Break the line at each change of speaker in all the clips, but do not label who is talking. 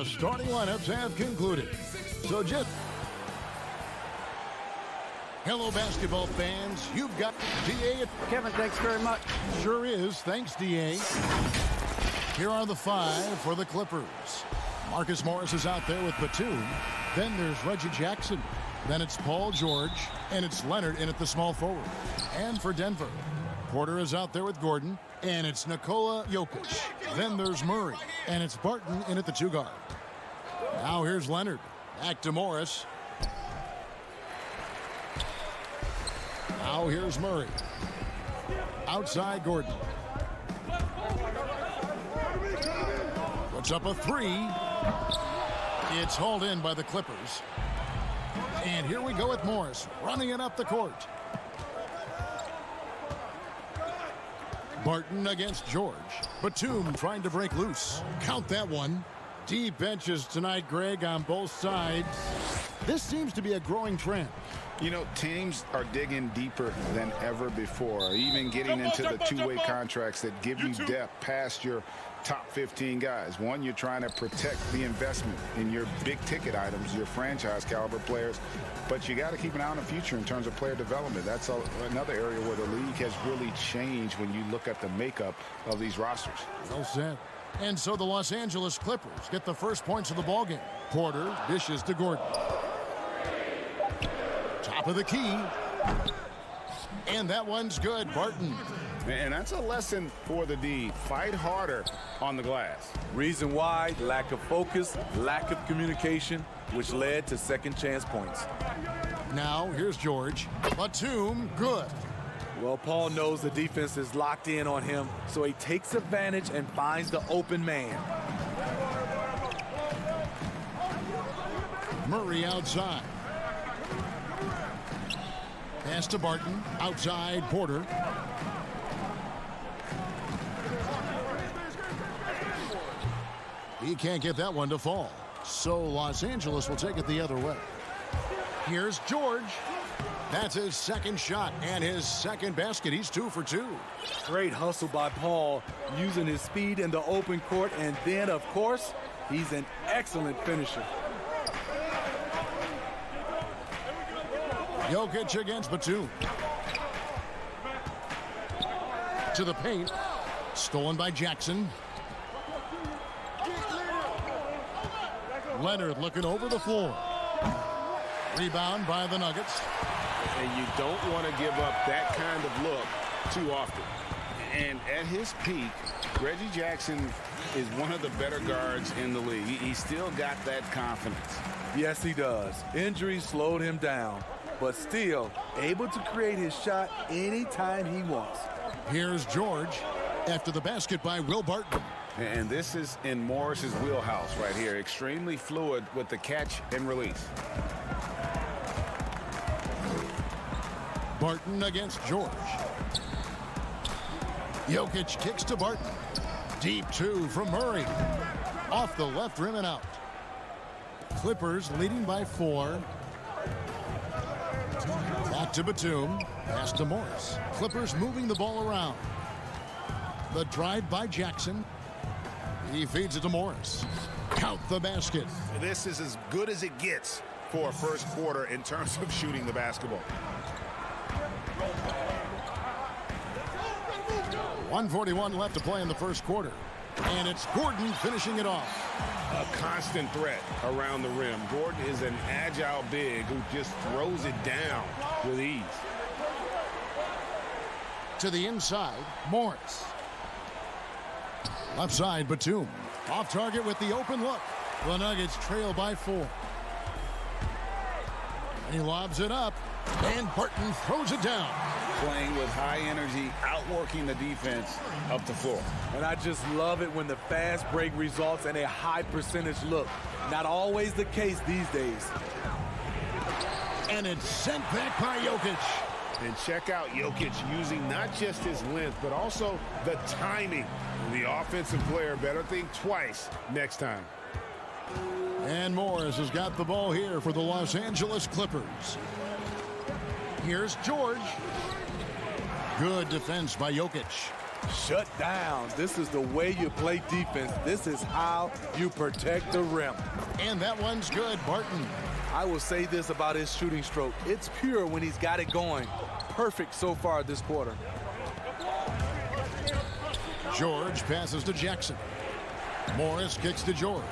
the starting lineups have concluded. So just... Hello, basketball fans. You've got DA.
Kevin, thanks very much.
Sure is. Thanks, DA. Here are the five for the Clippers. Marcus Morris is out there with Batum. Then there's Reggie Jackson. Then it's Paul George. And it's Leonard in at the small forward. And for Denver, Porter is out there with Gordon. And it's Nikola Jokic. Then there's Murray. And it's Barton in at the two guard. Now here's Leonard. Back to Morris. Now here's Murray. Outside Gordon. Puts up a three. It's hauled in by the Clippers. And here we go with Morris running it up the court. Barton against George. Batum trying to break loose. Count that one. Deep benches tonight, Greg, on both sides. This seems to be a growing trend.
You know, teams are digging deeper than ever before, even getting into the two-way contracts that give you depth past your top 15 guys. One, you're trying to protect the investment in your big-ticket items, your franchise-caliber players, but you got to keep an eye on the future in terms of player development. That's another area where the league has really changed when you look at the makeup of these rosters.
Well said. And so the Los Angeles Clippers get the first points of the ballgame. Porter dishes to Gordon. Top of the key. And that one's good. Barton.
And that's a lesson for the D. Fight harder on the glass.
Reason why: lack of focus, lack of communication, which led to second chance points.
Now here's George. Batum, good.
Well, Paul knows the defense is locked in on him, so he takes advantage and finds the open man.
Murray outside. Pass to Barton. Outside, Porter. He can't get that one to fall. So Los Angeles will take it the other way. Here's George. That's his second shot and his second basket. He's 2 for 2.
Great hustle by Paul, using his speed in the open court, and then, of course, he's an excellent finisher.
Jokic against Batum. To the paint. Stolen by Jackson. Leonard looking over the floor. Rebound by the Nuggets.
And you don't want to give up that kind of look too often. And at his peak, Reggie Jackson is one of the better guards in the league. He's still got that confidence.
Yes, he does. Injuries slowed him down, but still able to create his shot anytime he wants.
Here's George after the basket by Will Barton.
And this is in Morris's wheelhouse right here. Extremely fluid with the catch and release.
Barton against George. Jokic kicks to Barton. Deep two from Murray. Off the left rim and out. Clippers leading by 4. Back to Batum. Pass to Morris. Clippers moving the ball around. The drive by Jackson. He feeds it to Morris. Count the basket.
This is as good as it gets for a first quarter in terms of shooting the basketball.
1:41 left to play in the first quarter. And it's Gordon finishing it off.
A constant threat around the rim. Gordon is an agile big who just throws it down with ease.
To the inside, Morris. Left side, Batum. Off target with the open look. The Nuggets trail by 4. He lobs it up, and Barton throws it down.
Playing with high energy, outworking the defense up the floor.
And I just love it when the fast break results in a high percentage look. Not always the case these days.
And it's sent back by Jokic.
And check out Jokic using not just his length, but also the timing. The offensive player better think twice next time.
And Morris has got the ball here for the Los Angeles Clippers. Here's George. Good defense by Jokic.
Shut down. This is the way you play defense. This is how you protect the rim.
And that one's good, Barton.
I will say this about his shooting stroke. It's pure when he's got it going. Perfect so far this quarter.
George passes to Jackson. Morris kicks to George.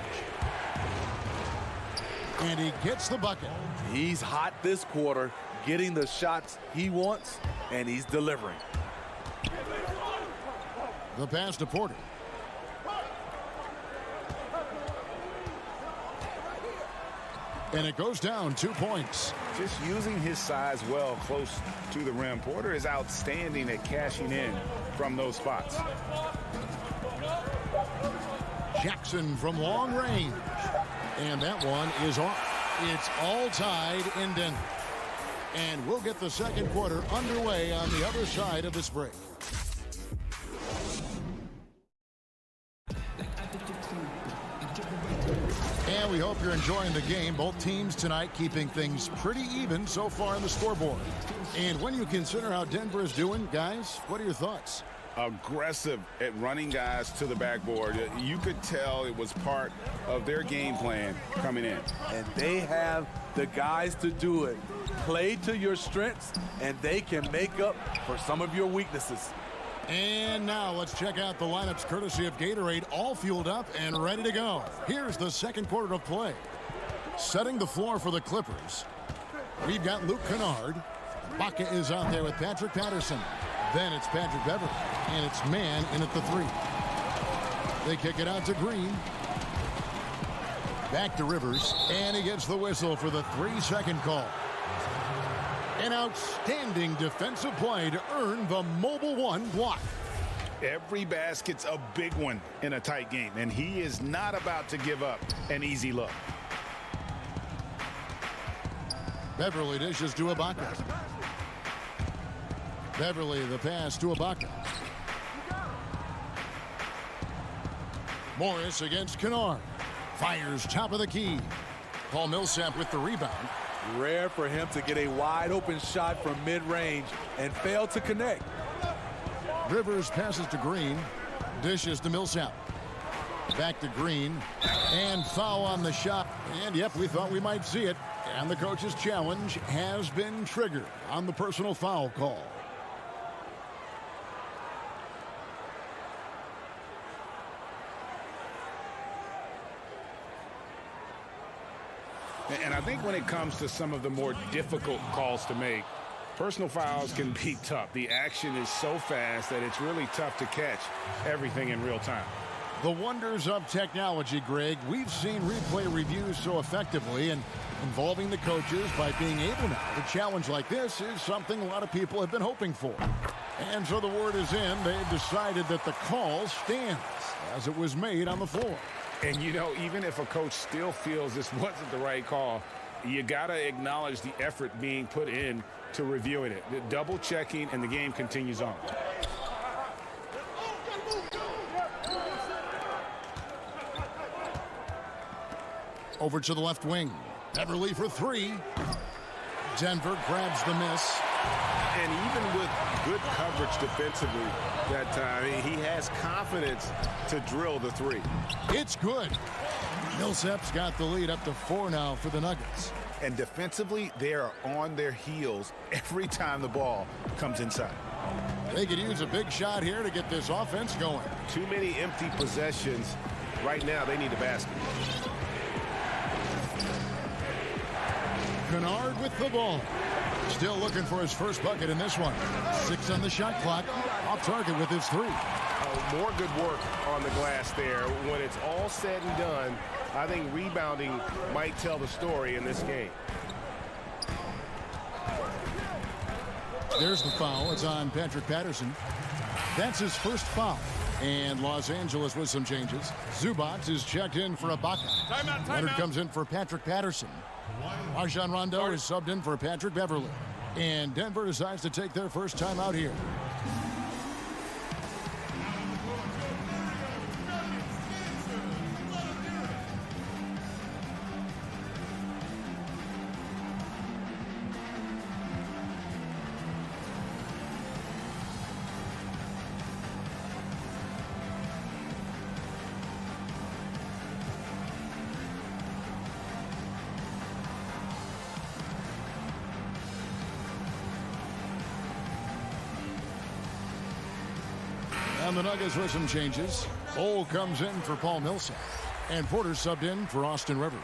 And he gets the bucket.
He's hot this quarter, getting the shots he wants, and he's delivering.
The pass to Porter. And it goes down 2 points.
Just using his size well close to the rim. Porter is outstanding at cashing in from those spots.
Jackson from long range. And that one is off. It's all tied in Denver. And we'll get the second quarter underway on the other side of this break. And we hope you're enjoying the game. Both teams tonight keeping things pretty even so far on the scoreboard. And when you consider how Denver is doing, guys, what are your thoughts?
Aggressive at running guys to the backboard. You could tell it was part of their game plan coming in.
And they have the guys to do it. Play to your strengths, and they can make up for some of your weaknesses.
And now let's check out the lineups courtesy of Gatorade, all fueled up and ready to go. Here's the second quarter of play. Setting the floor for the Clippers, we've got Luke Kennard. Ibaka is out there with Patrick Patterson. Then it's Patrick Beverley, and it's man in at the three. They kick it out to Green. Back to Rivers, and he gets the whistle for the 3-second call. An outstanding defensive play to earn the Mobile One block.
Every basket's a big one in a tight game, and he is not about to give up an easy look.
Beverley dishes to Ibaka. Beverley the pass to Ibaka. Morris against Kennard. Fires top of the key. Paul Millsap with the rebound.
Rare for him to get a wide open shot from mid-range and fail to connect.
Rivers passes to Green. Dishes to Millsap. Back to Green. And foul on the shot. And yep, we thought we might see it. And the coach's challenge has been triggered on the personal foul call.
And I think when it comes to some of the more difficult calls to make, personal fouls can be tough. The action is so fast that it's really tough to catch everything in real time.
The wonders of technology, Greg. We've seen replay reviews so effectively, and involving the coaches by being able now to challenge like this is something a lot of people have been hoping for. And so the word is in. They've decided that the call stands as it was made on the floor.
And, you know, even if a coach still feels this wasn't the right call, you got to acknowledge the effort being put in to reviewing it. The double checking, and the game continues on.
Over to the left wing. Beverley for three. Denver grabs the miss.
And even with good coverage defensively that time, he has confidence to drill the three.
It's good. Millsap's got the lead up to 4 now for the Nuggets.
And defensively, they are on their heels every time the ball comes inside.
They could use a big shot here to get this offense going.
Too many empty possessions. Right now, they need a basket.
Kennard with the ball. Still looking for his first bucket in this one. 6 on the shot clock. Off target with his 3.
More good work on the glass there. When it's all said and done, I think rebounding might tell the story in this game.
There's the foul. It's on Patrick Patterson. That's his first foul. And Los Angeles with some changes. Zubac is checked in for Ibaka. Leonard comes in for Patrick Patterson. Rajon Rondo is subbed in for Patrick Beverley. And Denver decides to take their first time out here. on the Nuggets with some changes. Bol comes in for Paul Millsap. And Porter subbed in for Austin Rivers.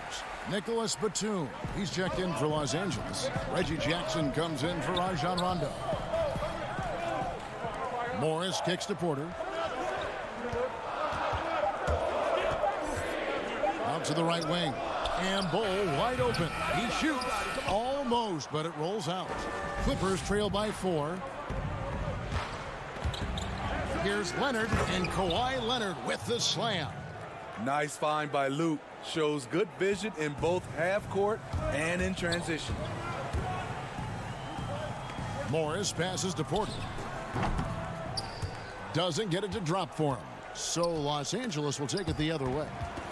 Nicholas Batum, he's checked in for Los Angeles. Reggie Jackson comes in for Rajon Rondo. Morris kicks to Porter. Out to the right wing. And Bol wide open. He shoots. Almost, but it rolls out. Clippers trail by 4. Here's Leonard, and Kawhi Leonard with the slam.
Nice find by Luke. Shows good vision in both half court and in transition.
Morris passes to Porter. Doesn't get it to drop for him. So Los Angeles will take it the other way.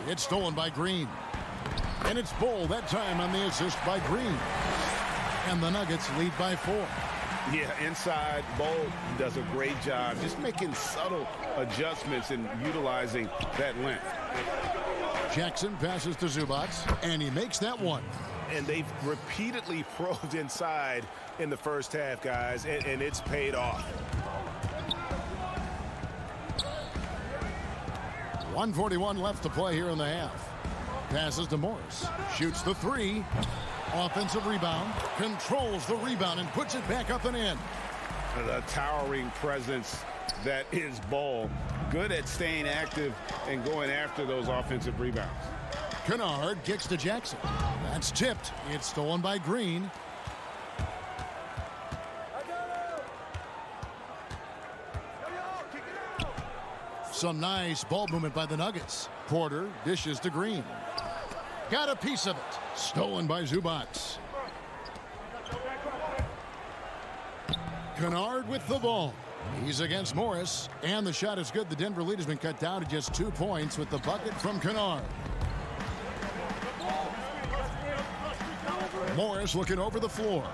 It's stolen by Green. And it's Bol that time on the assist by Green. And the Nuggets lead by 4.
Yeah, inside, Bol does a great job just making subtle adjustments and utilizing that length.
Jackson passes to Zubac, and he makes that one.
And they've repeatedly probed inside in the first half, guys, and it's paid off.
1:41 left to play here in the half. Passes to Morris. Shoots the 3. Offensive rebound. Controls the rebound and puts it back up and in.
The towering presence that is Bol. Good at staying active and going after those offensive rebounds.
Kennard kicks to Jackson. That's tipped. It's stolen by Green. Some nice ball movement by the Nuggets. Porter dishes to Green. Got a piece of it. Stolen by Zubac. Kennard with the ball. He's against Morris, and the shot is good. The Denver lead has been cut down to just 2 points with the bucket from Kennard. Morris looking over the floor.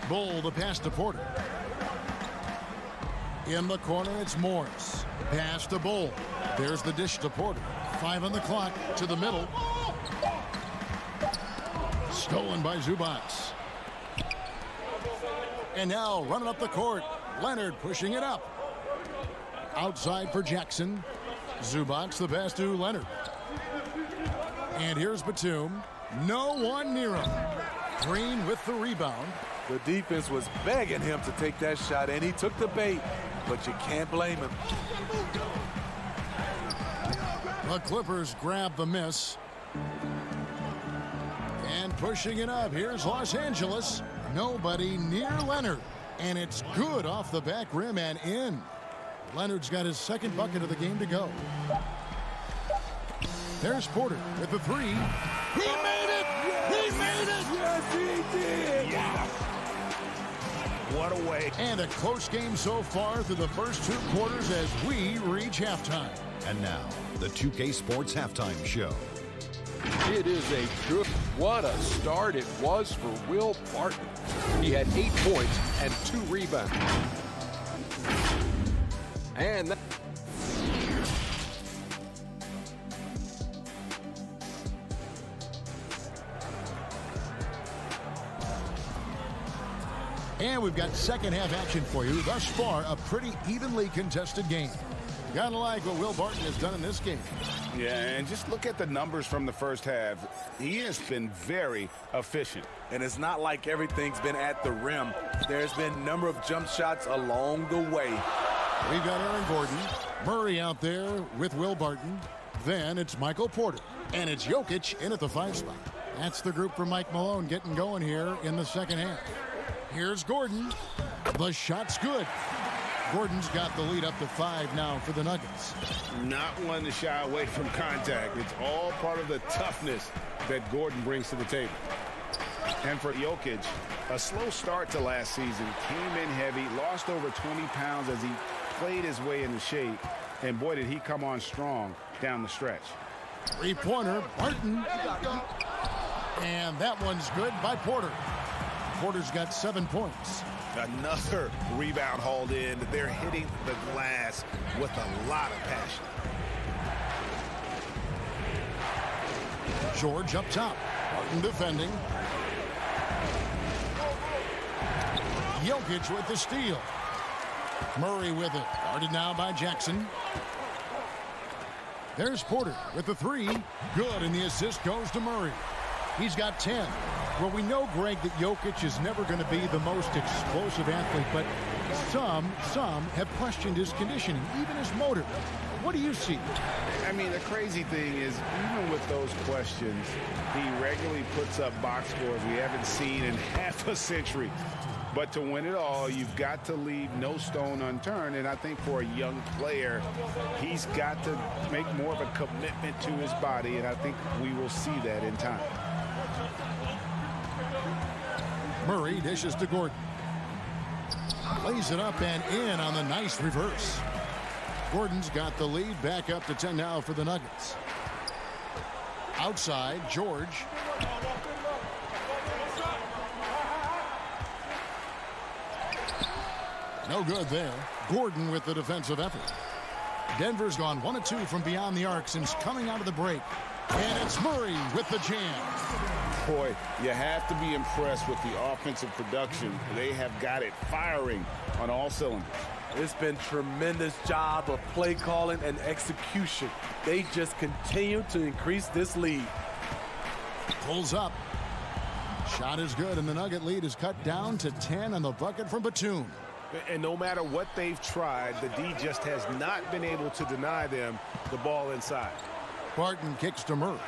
Bol the pass to Porter. In the corner, it's Morris. Pass to Bol. There's the dish to Porter. 5 on the clock to the middle. Stolen by Zubac. And now running up the court. Leonard pushing it up. Outside for Jackson. Zubac the pass to Leonard. And here's Batum. No one near him. Green with the rebound.
The defense was begging him to take that shot, and he took the bait, but you can't blame him.
The Clippers grab the miss. And pushing it up. Here's Los Angeles. Nobody near Leonard. And it's good off the back rim and in. Leonard's got his second bucket of the game to go. There's Porter with the 3. He made it! He made it!
Yes, he did!
Yeah. What a way.
And a close game so far through the first 2 quarters as we reach halftime.
And now, the 2K Sports Halftime Show.
It is a good, what a start it was for Will Barton. He had 8 points and 2 rebounds. And that
And we've got second half action for you. Thus far, a pretty evenly contested game. Gotta like what Will Barton has done in this game.
Yeah, and just look at the numbers from the first half. He has been very efficient.
And it's not like everything's been at the rim. There's been a number of jump shots along the way.
We've got Aaron Gordon. Murray out there with Will Barton. Then it's Michael Porter. And it's Jokic in at the 5 spot. That's the group for Mike Malone getting going here in the second half. Here's Gordon. The shot's good. Gordon's got the lead up to 5 now for the Nuggets.
Not one to shy away from contact. It's all part of the toughness that Gordon brings to the table.
And for Jokic, a slow start to last season. Came in heavy, lost over 20 pounds as he played his way into shape. And boy, did he come on strong down the stretch.
3-pointer, Barton. And that one's good by Porter. Porter's got 7 points.
Another rebound hauled in. They're hitting the glass with a lot of passion.
George up top. Barton defending. Jokic with the steal. Murray with it. Guarded now by Jackson. There's Porter with the three. Good, and the assist goes to Murray. He's got 10. Well, we know, Greg, that Jokic is never going to be the most explosive athlete, but some have questioned his conditioning, even his motor. What do you see?
I mean, the crazy thing is, even with those questions, he regularly puts up box scores we haven't seen in half a century. But to win it all, you've got to leave no stone unturned. And I think for a young player, he's got to make more of a commitment to his body. And I think we will see that in time.
Murray dishes to Gordon. Lays it up and in on the nice reverse. Gordon's got the lead, back up to 10 now for the Nuggets. Outside, George. No good there. Gordon with the defensive effort. Denver's gone 1 of 2 from beyond the arc since coming out of the break. And it's Murray with the jam.
Boy, you have to be impressed with the offensive production. They have got it firing on all cylinders.
It's been tremendous job of play calling and execution. They just continue to increase this lead.
Pulls up. Shot is good, and the Nugget lead is cut down to 10 on the bucket from Batum.
And no matter what they've tried, the D just has not been able to deny them the ball inside.
Barton kicks to Murray.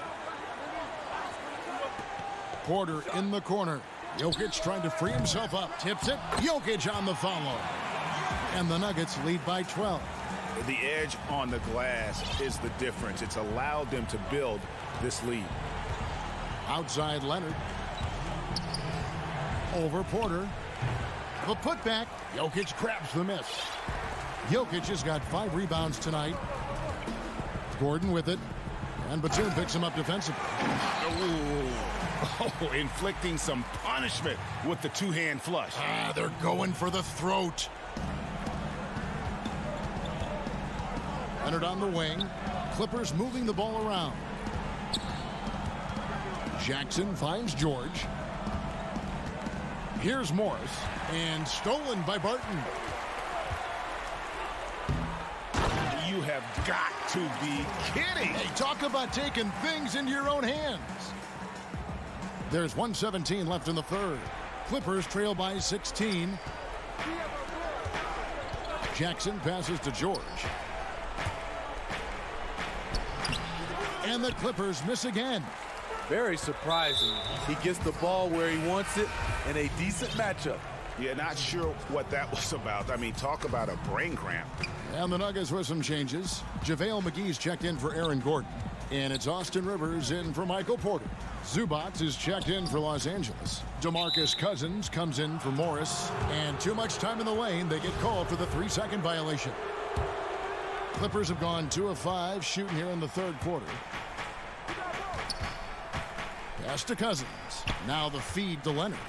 Porter in the corner. Jokic trying to free himself up. Tips it. Jokic on the follow. And the Nuggets lead by 12.
The edge on the glass is the difference. It's allowed them to build this lead.
Outside Leonard. Over Porter. The putback. Jokic grabs the miss. Jokic has got 5 rebounds tonight. Gordon with it. And Batum picks him up defensively.
Oh, inflicting some punishment with the two-hand flush.
They're going for the throat. Leonard on the wing. Clippers moving the ball around. Jackson finds George. Here's Morris. And stolen by Barton.
You have got to be kidding.
Hey, talk about taking things into your own hands. There's 1:17 left in the third. Clippers trail by 16. Jackson passes to George. And the Clippers miss again.
Very surprising. He gets the ball where he wants it in a decent matchup.
Yeah, not sure what that was about. I mean, talk about a brain cramp.
And the Nuggets with some changes. JaVale McGee's checked in for Aaron Gordon. And it's Austin Rivers in for Michael Porter. Zubac is checked in for Los Angeles. DeMarcus Cousins comes in for Morris. And too much time in the lane. They get called for the 3-second violation. Clippers have gone 2 of 5 shooting here in the third quarter. Pass to Cousins. Now the feed to Leonard.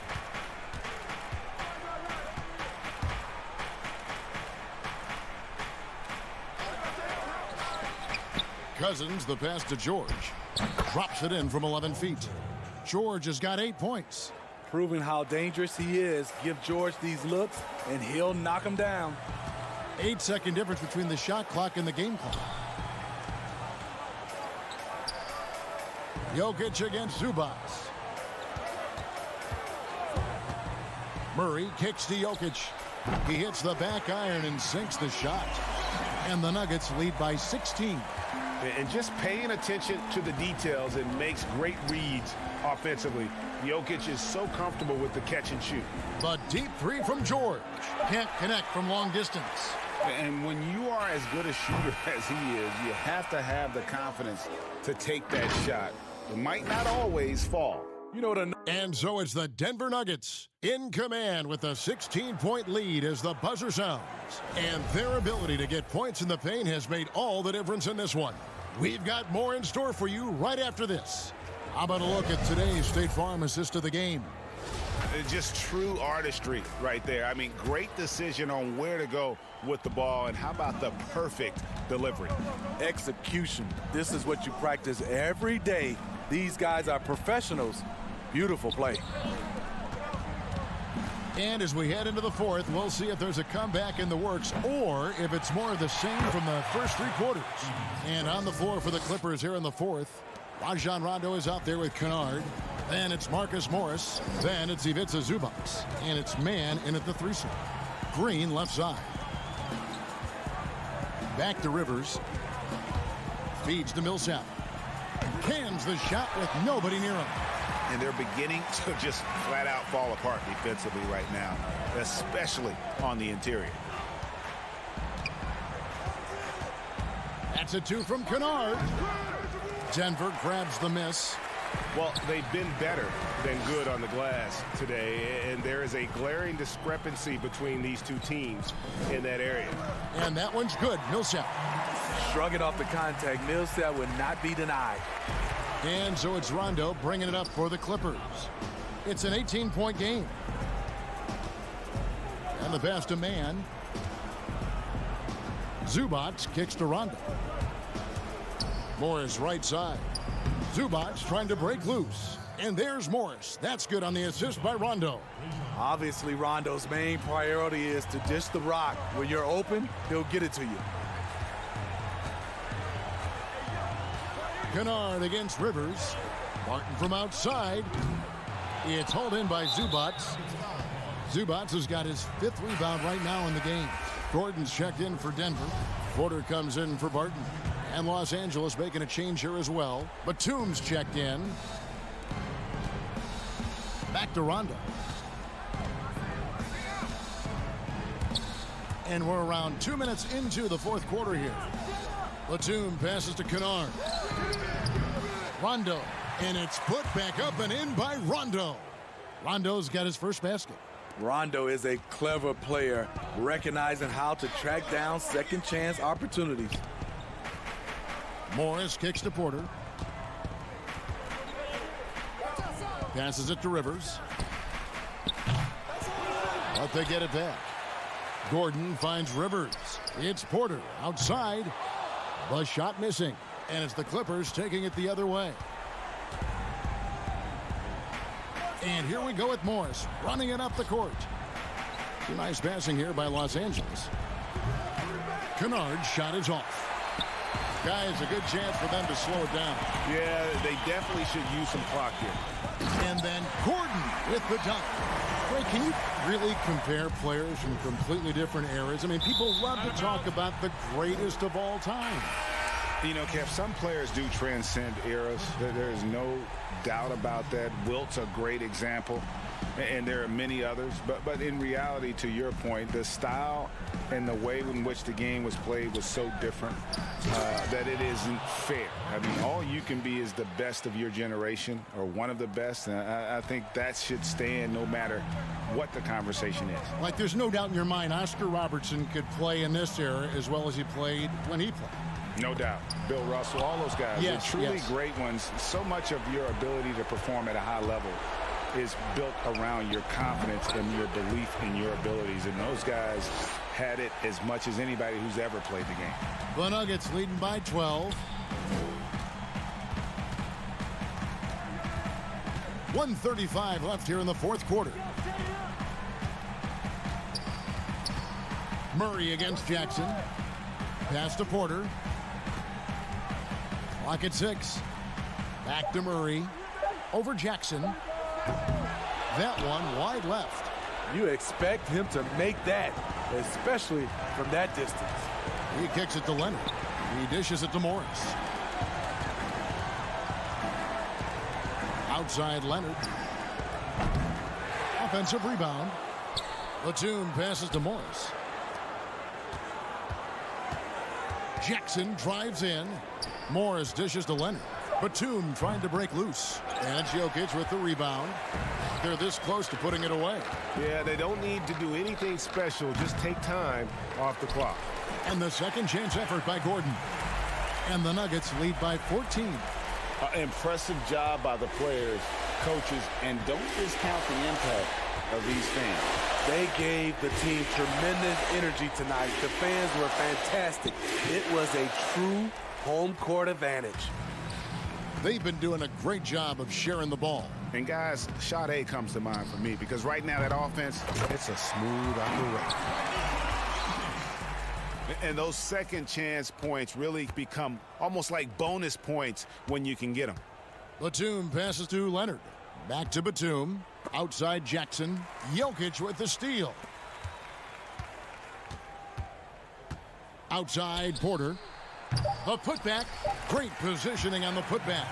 Cousins, the pass to George. Drops it in from 11 feet. George has got 8 points.
Proving how dangerous he is. Give George these looks, and he'll knock him down.
8-second difference between the shot clock and the game clock. Jokic against Zubac. Murray kicks to Jokic. He hits the back iron and sinks the shot. And the Nuggets lead by 16.
And just paying attention to the details, it makes great reads offensively. Jokic is so comfortable with the catch and shoot.
The deep 3 from George. Can't connect from long distance.
And when you are as good a shooter as he is, you have to have the confidence to take that shot. It might not always fall.
You know what?
And so it's the Denver Nuggets in command with a 16-point lead as the buzzer sounds. And their ability to get points in the paint has made all the difference in this one. We've got more in store for you right after this. How about a look at today's State Farm assist of the game?
Just true artistry right there. I mean, great decision on where to go with the ball, and how about the perfect delivery?
Execution. This is what you practice every day. These guys are professionals. Beautiful play.
And as we head into the fourth, we'll see if there's a comeback in the works or if it's more of the same from the first three quarters. And on the floor for the Clippers here in the fourth, Rajon Rondo is out there with Kennard. Then it's Marcus Morris. Then it's Ivica Zubac. And it's man in at the three-slot. Green left side. Back to Rivers. Feeds to Millsap. Cans the shot with nobody near him.
And they're beginning to just flat out fall apart defensively right now, especially on the interior.
That's a two from Kennard. Denver grabs the miss.
Well, they've been better than good on the glass today, and there is a glaring discrepancy between these two teams in that area.
And that one's good. Millsap.
Shrugging off the contact, Millsap would not be denied.
And so it's Rondo bringing it up for the Clippers. It's an 18-point game. And the pass to man. Zubac kicks to Rondo. Morris right side. Zubac trying to break loose. And there's Morris. That's good on the assist by Rondo.
Obviously, Rondo's main priority is to dish the rock. When you're open, he'll get it to you.
Kennard against Rivers. Martin from outside. It's hauled in by Zubac. Zubac has got his fifth rebound right now in the game. Gordon's checked in for Denver. Porter comes in for Barton. And Los Angeles making a change here as well. Batum's checked in. Back to Rondo. And we're around 2 minutes into the fourth quarter here. Batum passes to Kennard. Rondo. And it's put back up and in by Rondo. Rondo's got his first basket.
Rondo is a clever player, recognizing how to track down second chance opportunities.
Morris kicks to Porter. Passes it to Rivers. But they get it back. Gordon finds Rivers. It's Porter outside. The shot missing. And it's the Clippers taking it the other way. And here we go with Morris running it up the court. Some nice passing here by Los Angeles. Kennard's shot is off. Guys, a good chance for them to slow it down.
Yeah, they definitely should use some clock here.
And then Gordon with the dunk. Ray, can you really compare players from completely different eras? I mean, people love to talk about the greatest of all time.
You know, Kev, some players do transcend eras. There is no doubt about that. Wilt's a great example, and there are many others. But in reality, to your point, the style and the way in which the game was played was so different that it isn't fair. I mean, all you can be is the best of your generation or one of the best. And I think that should stand no matter what the conversation is.
Like, there's no doubt in your mind Oscar Robertson could play in this era as well as he played when he played.
No doubt. Bill Russell, all those guys,
yes,
they're truly
yes.
great ones. So much of your ability to perform at a high level is built around your confidence and your belief in your abilities. And those guys had it as much as anybody who's ever played the game.
The Nuggets leading by 12. 1:35 left here in the fourth quarter. Murray against Jackson. Pass to Porter. Clock at 6. Back to Murray. Over Jackson. That one wide left.
You expect him to make that, especially from that distance.
He kicks it to Leonard. He dishes it to Morris. Outside Leonard. Offensive rebound. Batum passes to Morris. Jackson drives in. Morris dishes to Leonard. Batum trying to break loose. And Jokic with the rebound. They're this close to putting it away.
Yeah, they don't need to do anything special. Just take time off the clock.
And the second chance effort by Gordon. And the Nuggets lead by 14.
Impressive job by the players, coaches, and don't discount the impact of these fans.
They gave the team tremendous energy tonight. The fans were fantastic. It was a true home court advantage.
They've been doing a great job of sharing the ball.
And guys, shot A comes to mind for me because right now that offense, it's a smooth operation. And those second chance points really become almost like bonus points when you can get them.
Batum passes to Leonard. Back to Batum. Outside Jackson. Jokic with the steal. Outside Porter. The putback. Great positioning on the putback.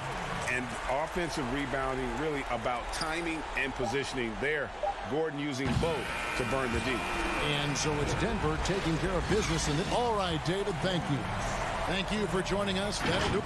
And offensive rebounding really about timing and positioning there. Gordon using both to burn the D.
And so it's Denver taking care of business. All right, David, thank you. Thank you for joining us. That'll do.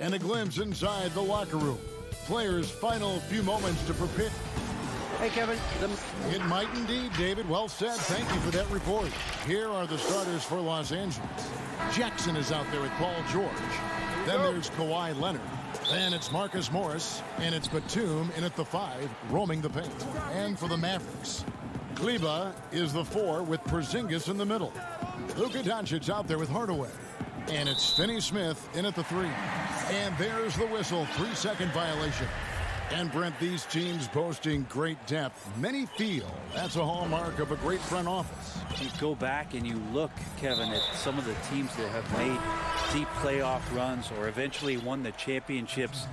And a glimpse inside the locker room. Players' final few moments to prepare.
Hey, Kevin.
It might indeed, David. Well said. Thank you for that report. Here are the starters for Los Angeles. Jackson is out there with Paul George. Then there's Kawhi Leonard. Then it's Marcus Morris, and it's Batum in at the 5, roaming the paint. And for the Mavericks, Kleba is the 4 with Porzingis in the middle. Luka Doncic out there with Hardaway. And it's Finney-Smith in at the 3. And there's the whistle, 3-second violation. And Brent, these teams boasting great depth. Many feel that's a hallmark of a great front office.
You go back and you look, Kevin, at some of the teams that have made deep playoff runs or eventually won the championships.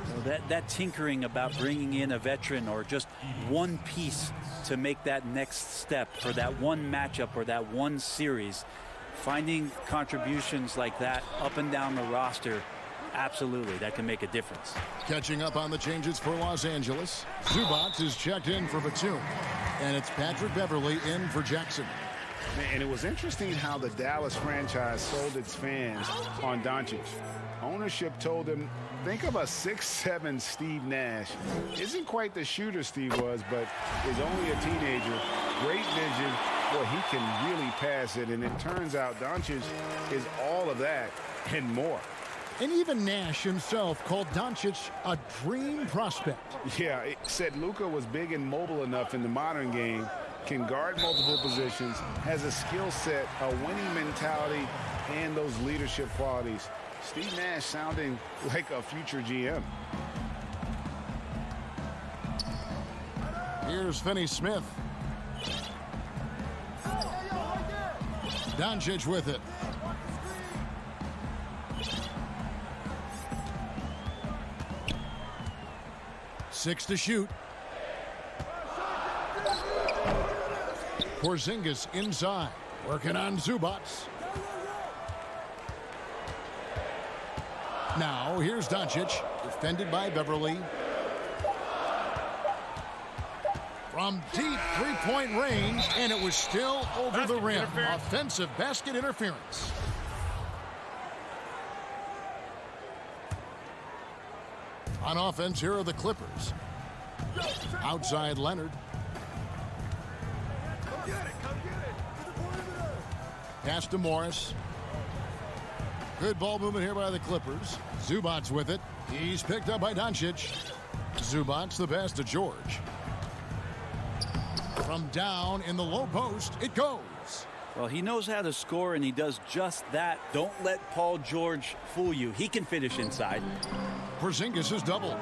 You know, that tinkering about bringing in a veteran or just one piece to make that next step for that one matchup or that one series, finding contributions like that up and down the roster, absolutely, that can make a difference.
Catching up on the changes for Los Angeles, Zubac is checked in for Batum, and it's Patrick Beverley in for Jackson.
And it was interesting how the Dallas franchise sold its fans on Doncic. Ownership told them, think of a 6'7" Steve Nash. Isn't quite the shooter Steve was, but is only a teenager. Great vision. Boy, he can really pass it, and it turns out Doncic is all of that and more.
And even Nash himself called Doncic a dream prospect.
Yeah, it said Luka was big and mobile enough in the modern game, can guard multiple positions, has a skill set, a winning mentality, and those leadership qualities. Steve Nash sounding like a future GM.
Here's Finney-Smith. Doncic with it. Six to shoot. Porzingis inside, working on Zubac. Now here's Doncic, defended by Beverley. From deep three-point range, and it was still over the rim. Offensive basket interference. On offense, here are the Clippers. Outside Leonard. Pass to Morris. Good ball movement here by the Clippers. Zubac with it. He's picked up by Doncic. Zubac the pass to George. From down in the low post, it goes.
Well, he knows how to score, and he does just that. Don't let Paul George fool you. He can finish inside.
Porzingis is doubled.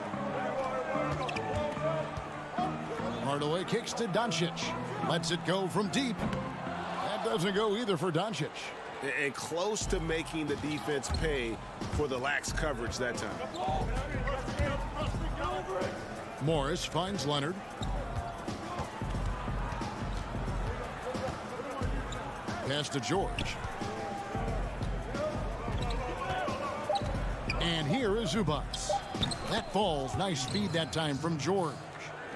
Hardaway kicks to Doncic. Lets it go from deep. That doesn't go either for Doncic.
And close to making the defense pay for the lax coverage that time.
Morris finds Leonard. Pass to George. And here is Zubac. That falls. Nice feed that time from George.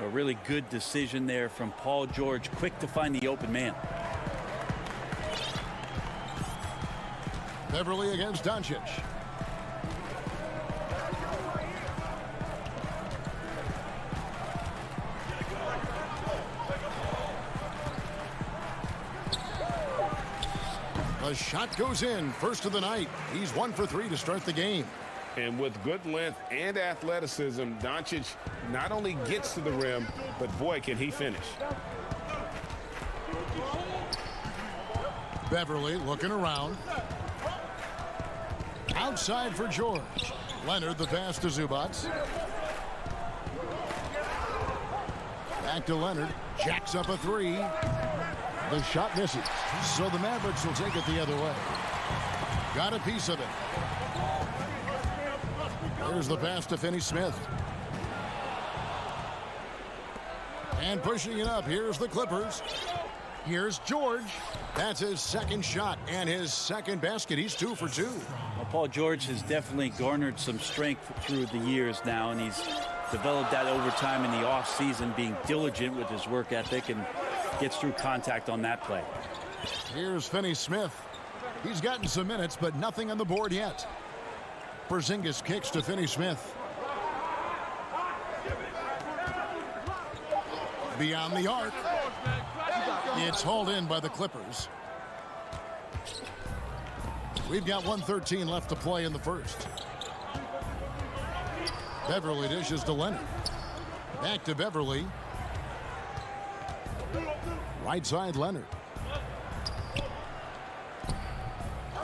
A really good decision there from Paul George. Quick to find the open man.
Beverley against Doncic. The shot goes in. First of the night. He's 1 for 3 to start the game.
And with good length and athleticism, Doncic not only gets to the rim, but boy, can he finish.
Beverley looking around. Outside for George. Leonard the pass to Zubac. Back to Leonard. Jacks up a 3. The shot misses. So the Mavericks will take it the other way. Got a piece of it. Here's the pass to Finney-Smith. And pushing it up. Here's the Clippers. Here's George. That's his second shot and his second basket. He's 2 for 2.
Well, Paul George has definitely garnered some strength through the years now, and he's developed that over time in the offseason, being diligent with his work ethic and gets through contact on that play.
Here's Finney-Smith. He's gotten some minutes, but nothing on the board yet. Porzingis kicks to Finney-Smith. Beyond the arc. It's hauled in by the Clippers. We've got 1:13 left to play in the first. Beverly dishes to Leonard. Back to Beverly. Right side, Leonard.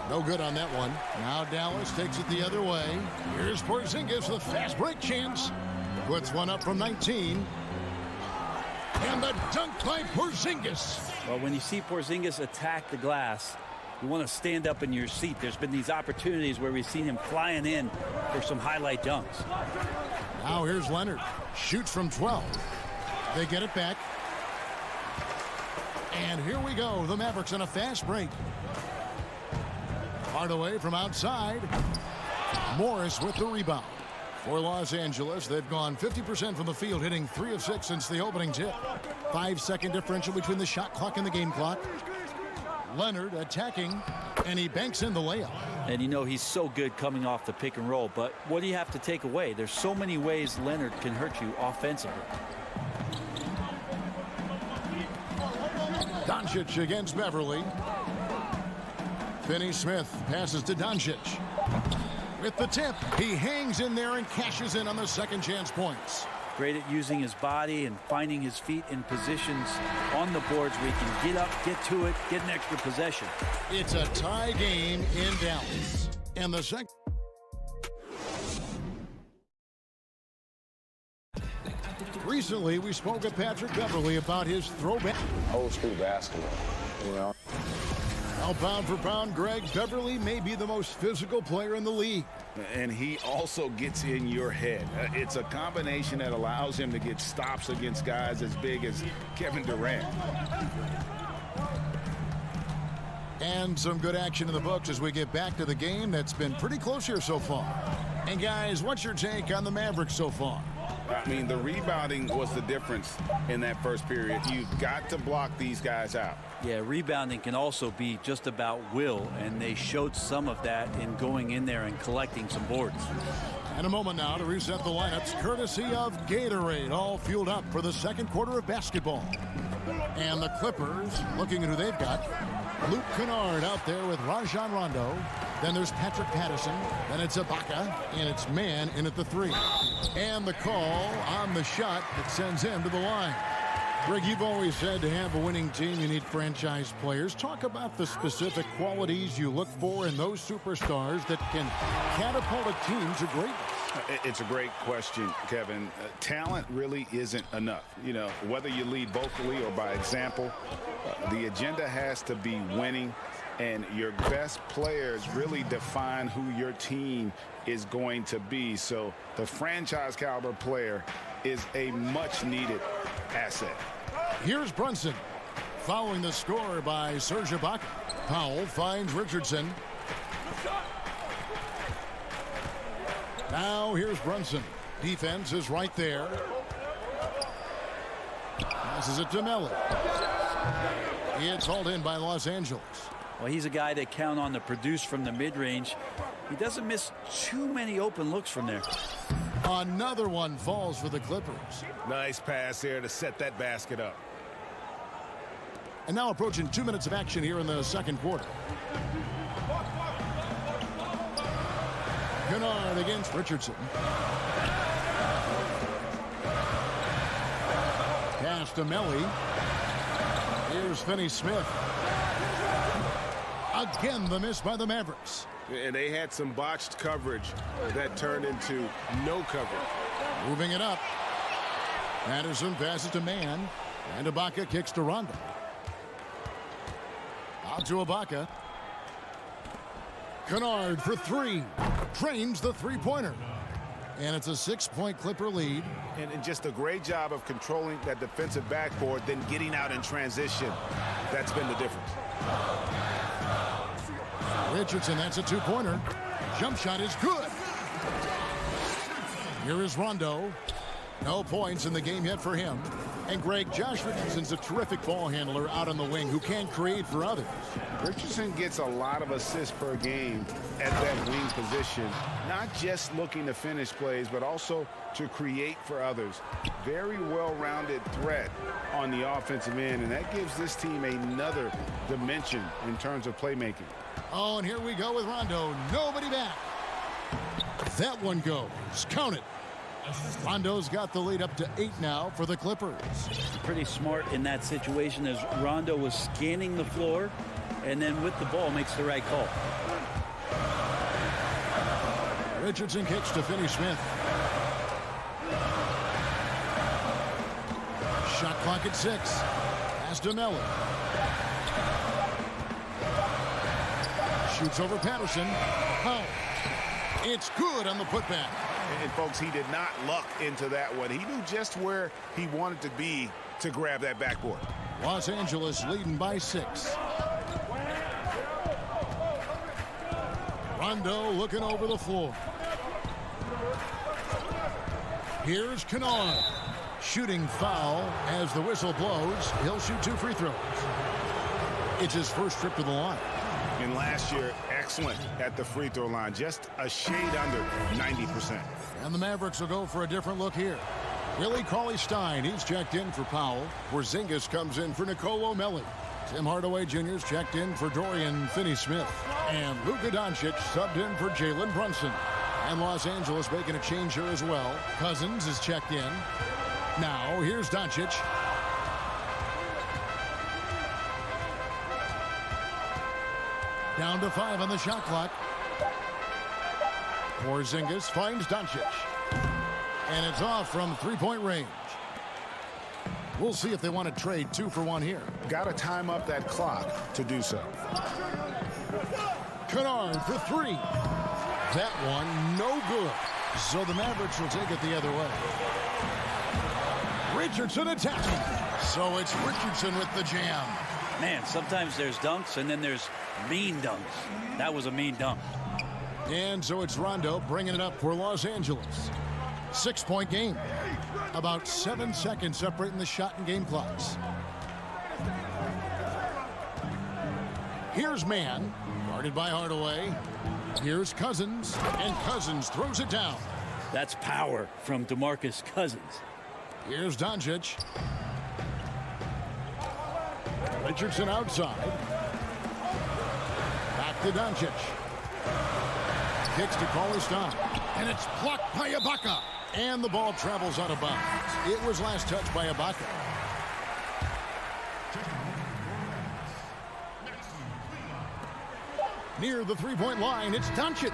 No good on that one. Now Dallas takes it the other way. Here's Porzingis, the fast break chance. Puts one up from 19. And the dunk by Porzingis.
Well, when you see Porzingis attack the glass, you want to stand up in your seat. There's been these opportunities where we've seen him flying in for some highlight dunks.
Now here's Leonard. Shoots from 12. They get it back. And here we go. The Mavericks on a fast break. Hardaway from outside. Morris with the rebound. For Los Angeles, they've gone 50% from the field, hitting 3 of 6 since the opening tip. 5-second differential between the shot clock and the game clock. Leonard attacking, and he banks in the layup.
And you know he's so good coming off the pick and roll, but what do you have to take away? There's so many ways Leonard can hurt you offensively.
Doncic against Beverly. Finney-Smith passes to Doncic. With the tip, he hangs in there and cashes in on the second chance points.
Great at using his body and finding his feet in positions on the boards where he can get up, get to it, get an extra possession.
It's a tie game in Dallas. And the second. Recently, we spoke with Patrick Beverly about his throwback.
Old school basketball, you know.
Now, pound for pound, Greg, Beverly may be the most physical player in the league.
And he also gets in your head. It's a combination that allows him to get stops against guys as big as Kevin Durant.
And some good action in the books as we get back to the game that's been pretty close here so far. And guys, what's your take on the Mavericks so far?
I mean, the rebounding was the difference in that first period. You've got to block these guys out.
Yeah, rebounding can also be just about will, and they showed some of that in going in there and collecting some boards.
And a moment now to reset the lineups, courtesy of Gatorade, all fueled up for the second quarter of basketball. And the Clippers, looking at who they've got. Luke Kennard out there with Rajon Rondo. Then there's Patrick Patterson. Then it's Ibaka, and it's Man in at the 3. And the call on the shot that sends him to the line. Greg, you've always said to have a winning team, you need franchise players. Talk about the specific qualities you look for in those superstars that can catapult a team to greatness.
It's a great question, Kevin. Talent really isn't enough. You know, whether you lead vocally or by example, the agenda has to be winning, and your best players really define who your team is going to be. So the franchise caliber player is a much needed asset.
Here's Brunson following the score by Serge Ibaka. Powell finds Richardson. Now here's Brunson. Defense is right there. Passes it to Melly. It's hauled in by Los Angeles.
Well, he's a guy that count on to produce from the mid-range. He doesn't miss too many open looks from there.
Another one falls for the Clippers.
Nice pass there to set that basket up.
And now approaching 2 minutes of action here in the second quarter. Kennard against Richardson. Pass to Melly. Here's Finney-Smith. Again, the miss by the Mavericks.
And they had some botched coverage that turned into no coverage.
Moving it up. Patterson passes to Man. And Ibaka kicks to Rondo. Out to Ibaka. Kennard for 3. Trains the three-pointer. And it's a 6-point Clipper lead.
And just a great job of controlling that defensive backboard, then getting out in transition. That's been the difference.
Richardson, that's a 2-pointer. Jump shot is good. Here is Rondo. No points in the game yet for him. And Greg, Josh Richardson's a terrific ball handler out on the wing who can create for others.
Richardson gets a lot of assists per game at that wing position, not just looking to finish plays, but also to create for others. Very well-rounded threat on the offensive end, and that gives this team another dimension in terms of playmaking.
Oh, and here we go with Rondo. Nobody back. That one goes. Count it. Rondo's got the lead up to 8 now for the Clippers.
Pretty smart in that situation as Rondo was scanning the floor and then with the ball makes the right call.
Richardson kicks to Finney-Smith. Shot clock at 6. Pass to Miller. Shoots over Patterson. Oh, it's good on the putback.
And folks, he did not luck into that one. He knew just where he wanted to be to grab that backboard.
Los Angeles leading by 6. Rondo looking over the floor. Here's Kennard. Shooting foul as the whistle blows. He'll shoot 2 free throws. It's his first trip to the line.
And last year, excellent at the free throw line. Just a shade under 90%.
And the Mavericks will go for a different look here. Willie Cauley-Stein, he's checked in for Powell. Porzingis comes in for Nicolo Melli. Tim Hardaway Jr.'s checked in for Dorian Finney-Smith. And Luka Doncic subbed in for Jalen Brunson. And Los Angeles making a change here as well. Cousins is checked in. Now, here's Doncic. Down to 5 on the shot clock. Porzingis finds Doncic. And it's off from 3-point range. We'll see if they want to trade 2 for 1 here.
Got to time up that clock to do so.
Kennard for 3. That one, no good. So the Mavericks will take it the other way. Richardson attacking. So it's Richardson with the jam.
Man, sometimes there's dunks and then there's mean dunks. That was a mean dunk.
And so it's Rondo bringing it up for Los Angeles. 6-point game. About 7 seconds separating the shot and game clocks. Here's Mann, guarded by Hardaway. Here's Cousins, and Cousins throws it down.
That's power from DeMarcus Cousins.
Here's Doncic. Richardson outside. Back to Doncic. Kicks to Cauley-Stein. And it's blocked by Ibaka. And the ball travels out of bounds. It was last touched by Ibaka. Near the 3-point line, it's Doncic.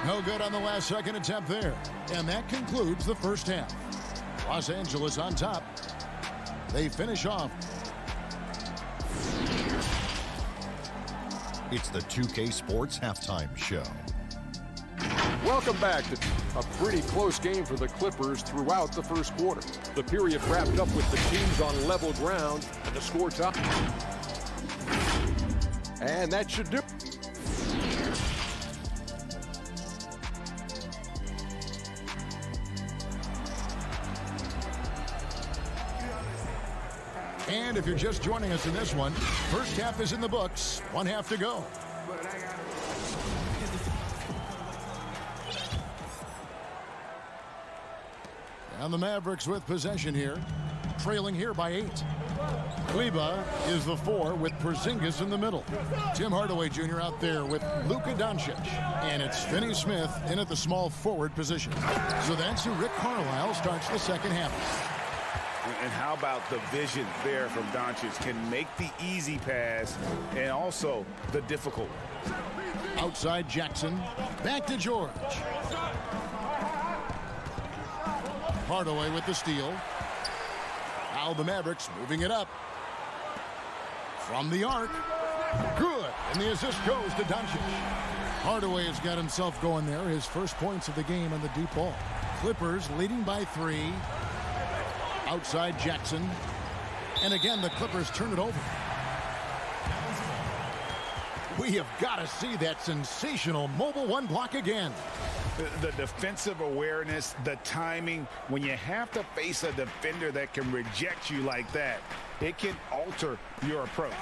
No good on the last second attempt there. And that concludes the first half. Los Angeles on top. They finish off.
It's the 2K Sports Halftime Show.
Welcome back to a pretty close game for the Clippers throughout the first quarter. The period wrapped up with the teams on level ground and the score top. And that should do.
And if you're just joining us in this one, first half is in the books. 1 half to go. And the Mavericks with possession here, trailing here by 8. Kleba is the 4 with Porzingis in the middle. Tim Hardaway Jr. out there with Luka Doncic. And it's Finney-Smith in at the small forward position. So that's who Rick Carlisle starts the second half.
And how about the vision there from Doncic? Can make the easy pass and also the difficult.
Outside Jackson. Back to George. Hardaway with the steal. Now the Mavericks moving it up. From the arc. Good. And the assist goes to Doncic. Hardaway has got himself going there. His first points of the game on the deep ball. Clippers leading by 3. Outside Jackson. And again, the Clippers turn it over. We have got to see that sensational mobile 1 block again.
The defensive awareness, the timing, when you have to face a defender that can reject you like that, it can alter your approach.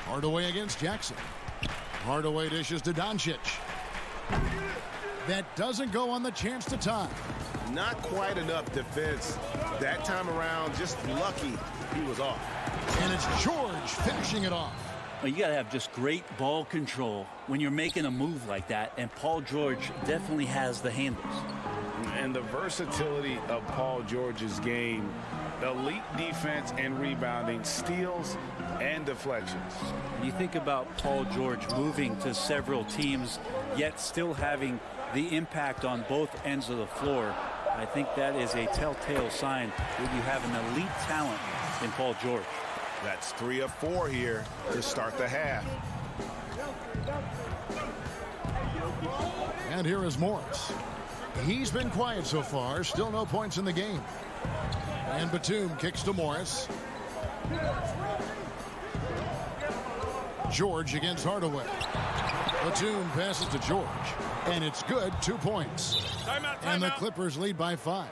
Hardaway against Jackson. Hardaway dishes to Doncic. That doesn't go on the chance to tie.
Not quite enough defense. That time around, just lucky he was off.
And it's George finishing it off.
Well, you got to have just great ball control when you're making a move like that, and Paul George definitely has the handles.
And the versatility of Paul George's game, elite defense and rebounding, steals and deflections.
And you think about Paul George moving to several teams, yet still having the impact on both ends of the floor. I think that is a telltale sign that you have an elite talent in Paul George.
That's 3 of 4 here to start the half.
And here is Morris. He's been quiet so far. Still no points in the game. And Batum kicks to Morris. George against Hardaway. Batum passes to George. And it's good. 2 points. And the Clippers lead by 5.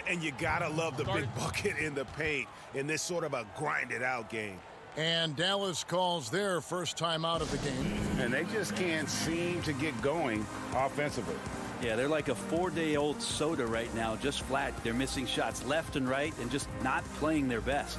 And you gotta love the big bucket in the paint in this sort of a grinded-out game.
And Dallas calls their first time out of the game.
And they just can't seem to get going offensively.
Yeah, they're like a 4-day-old soda right now, just flat. They're missing shots left and right and just not playing their best.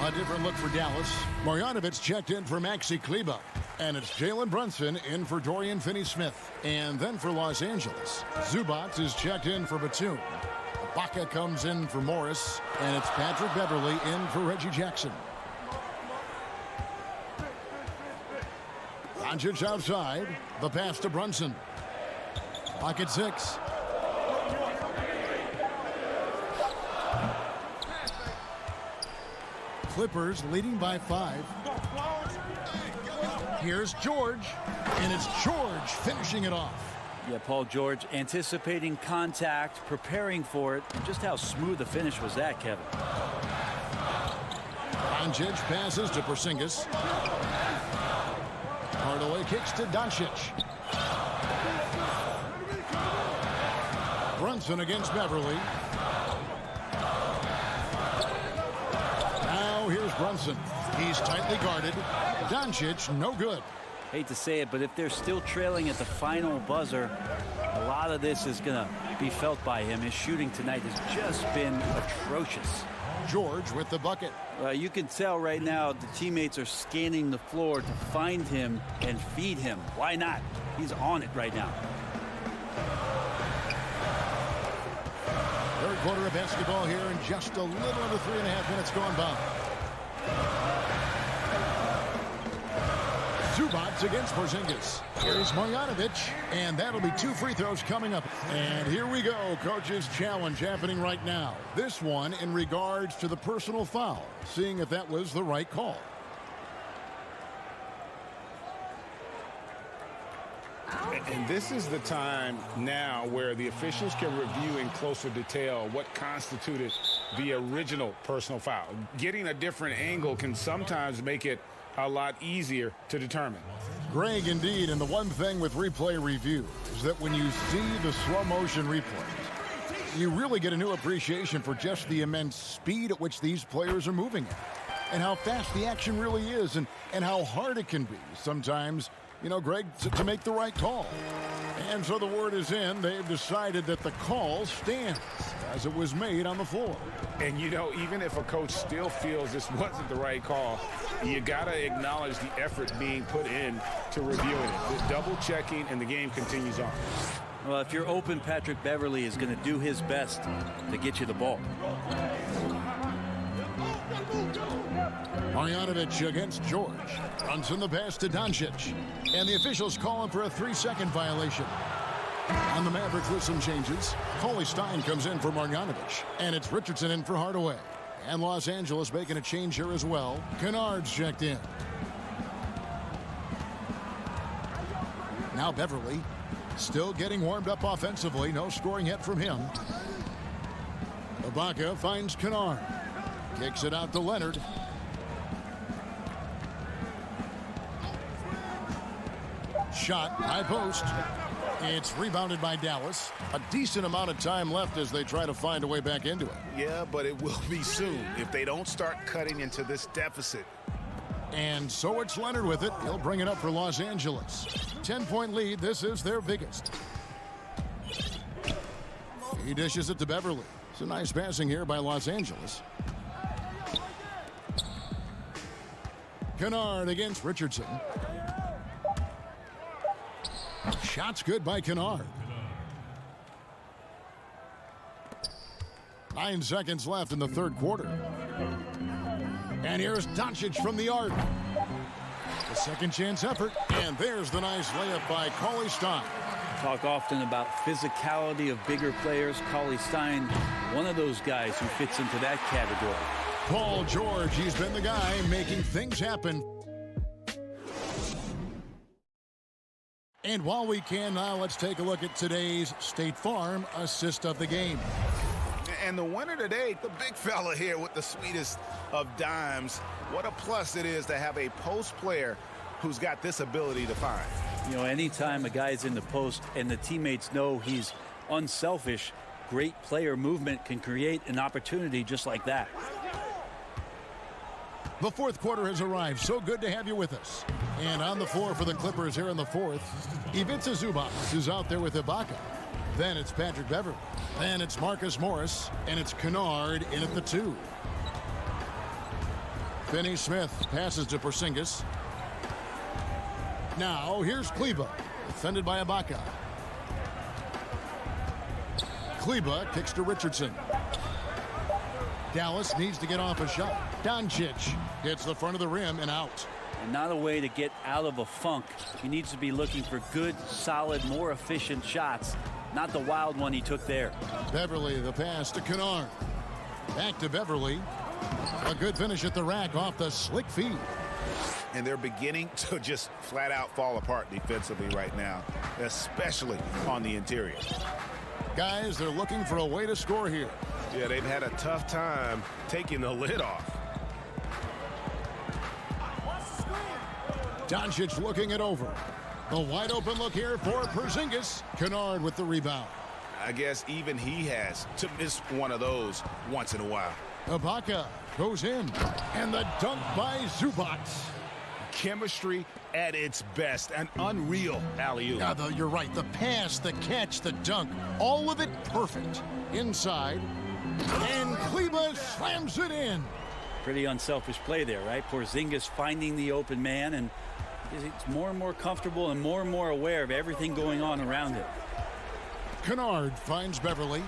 A different look for Dallas. Marjanovic checked in for Maxi Kleber. And it's Jalen Brunson in for Dorian Finney-Smith. And then for Los Angeles, Zubac is checked in for Batum. Ibaka comes in for Morris. And it's Patrick Beverley in for Reggie Jackson. Doncic outside. The pass to Brunson. Clock at 6. Clippers leading by 5. Here's George, and it's George finishing it off.
Yeah, Paul George anticipating contact, preparing for it. Just how smooth the finish was that, Kevin.
Doncic passes to Porzingis. Hardaway kicks to Doncic. Brunson against Beverley. Here's Brunson. He's tightly guarded. Doncic, no good.
Hate to say it, but if they're still trailing at the final buzzer, a lot of this is going to be felt by him. His shooting tonight has just been atrocious.
George with the bucket.
You can tell right now the teammates are scanning the floor to find him and feed him. Why not? He's on it right now.
Third quarter of basketball here, and just a little under 3.5 minutes gone by. Zubac against Porzingis. Here's Marjanovic, and that'll be 2 free throws coming up. And here we go, coach's challenge happening right now. This one in regards to the personal foul, seeing if that was the right call.
And this is the time now where the officials can review in closer detail what constituted the original personal foul. Getting a different angle can sometimes make it a lot easier to determine.
Greg, indeed, and the one thing with replay review is that when you see the slow motion replays, you really get a new appreciation for just the immense speed at which these players are moving at, and how fast the action really is, and how hard it can be sometimes, you know, Greg, to make the right call. And so the word is in. They've decided that the call stands as it was made on the floor.
And, you know, even if a coach still feels this wasn't the right call, you got to acknowledge the effort being put in to reviewing it. The double checking, and the game continues on.
Well, if you're open, Patrick Beverley is going to do his best to get you the ball.
Marjanovic against George. Runs in the pass to Doncic. And the officials call him for a 3-second violation. On the Mavericks with some changes, Coley Stein comes in for Marjanovic. And it's Richardson in for Hardaway. And Los Angeles making a change here as well. Kennard's checked in. Now Beverley still getting warmed up offensively. No scoring yet from him. Ibaka finds Kennard. Kicks it out to Leonard. Shot, high post. It's rebounded by Dallas. A decent amount of time left as they try to find a way back into it.
Yeah, but it will be soon if they don't start cutting into this deficit.
And so it's Leonard with it. He'll bring it up for Los Angeles. 10-point lead. This is their biggest. He dishes it to Beverly. It's a nice passing here by Los Angeles. Kennard against Richardson. Shot's good by Kennard. 9 seconds left in the third quarter. And here's Doncic from the arc. A second chance effort. And there's the nice layup by Cauley Stein.
Talk often about physicality of bigger players. Cauley Stein, one of those guys who fits into that category.
Paul George, he's been the guy making things happen. And while we can now, let's take a look at today's State Farm assist of the game.
And the winner today, the big fella here with the sweetest of dimes. What a plus it is to have a post player who's got this ability to find.
You know, anytime a guy's in the post and the teammates know he's unselfish, great player movement can create an opportunity just like that.
The fourth quarter has arrived. So good to have you with us. And on the floor for the Clippers here in the fourth, Ivica Zubac is out there with Ibaka. Then it's Patrick Beverly. Then it's Marcus Morris. And it's Kennard in at the 2. Finney Smith passes to Porzingis. Now here's Kleber, defended by Ibaka. Kleber kicks to Richardson. Dallas needs to get off a shot. Doncic hits the front of the rim and out.
And not a way to get out of a funk. He needs to be looking for good, solid, more efficient shots. Not the wild one he took there.
Beverly, the pass to Kennard. Back to Beverly. A good finish at the rack off the slick feed.
And they're beginning to just flat out fall apart defensively right now, especially on the interior.
Guys, they're looking for a way to score here.
Yeah, they've had a tough time taking the lid off.
Doncic looking it over. The wide open look here for Porzingis. Kennard with the rebound.
I guess even he has to miss one of those once in a while.
Ibaka goes in. And the dunk by Zubac.
Chemistry at its best. An unreal alley-oop.
Yeah, you're right. The pass, the catch, the dunk. All of it perfect. Inside. And Kleber slams it in.
Pretty unselfish play there, right? Porzingis finding the open man, and he's more and more comfortable and more aware of everything going on around him.
Kennard finds Beverly.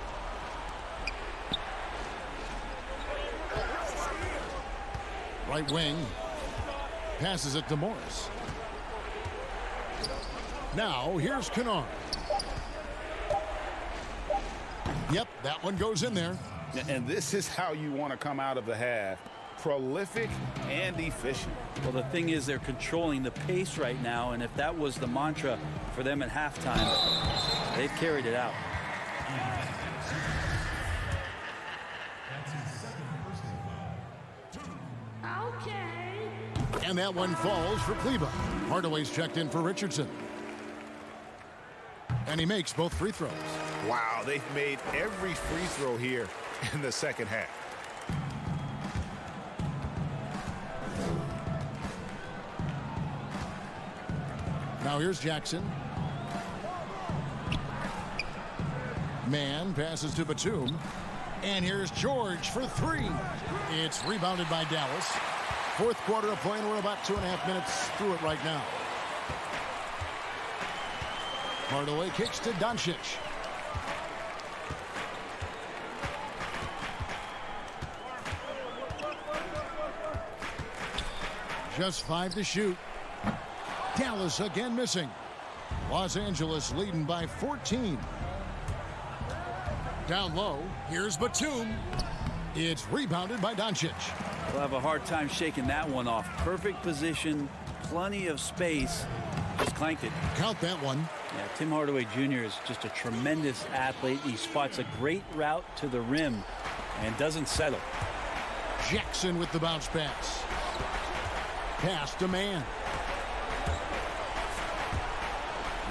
Right wing. Passes it to Morris. Now here's Kennard. Yep, that one goes in there.
And this is how you want to come out of the half. Prolific and efficient.
Well, the thing is, they're controlling the pace right now, and if that was the mantra for them at halftime, they've carried it out.
And that one falls for Kleber. Hardaway's checked in for Richardson. And he makes both free throws.
Wow, they've made every free throw here in the second half.
Now here's Jackson. Man passes to Batum. And here's George for 3. It's rebounded by Dallas. Fourth quarter of play, and we're about 2.5 minutes through it right now. Hardaway kicks to Doncic. Just 5 to shoot. Dallas again missing. Los Angeles leading by 14. Down low, here's Batum. It's rebounded by Doncic.
They'll have a hard time shaking that one off. Perfect position, plenty of space. Just clanked it.
Count that one.
Yeah, Tim Hardaway Jr. is just a tremendous athlete. He spots a great route to the rim. and doesn't settle.
Jackson with the bounce pass. Pass to man.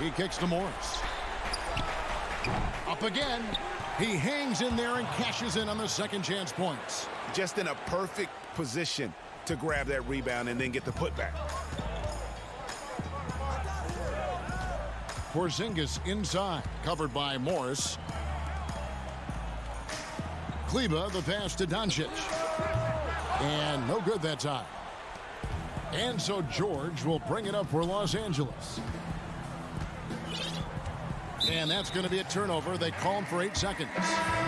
He kicks to Morris. Up again. He hangs in there and cashes in on the second chance points.
Just in a perfect position to grab that rebound and then get the putback.
Porzingis inside, covered by Morris. Kleba, the pass to Doncic. And no good that time. And so George will bring it up for Los Angeles. And that's going to be a turnover. They call him for 8 seconds.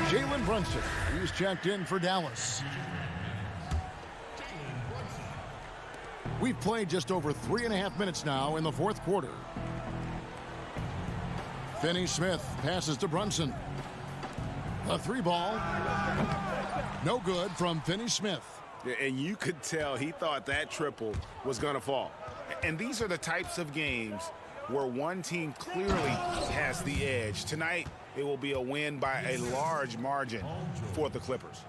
Jalen Brunson, he's checked in for Dallas. We've played just over 3.5 minutes now in the fourth quarter. Finney-Smith passes to Brunson. A 3-ball. No good from Finney-Smith.
And you could tell he thought that triple was going to fall. And these are the types of games where one team clearly has the edge. Tonight, it will be a win by a large margin for the Clippers.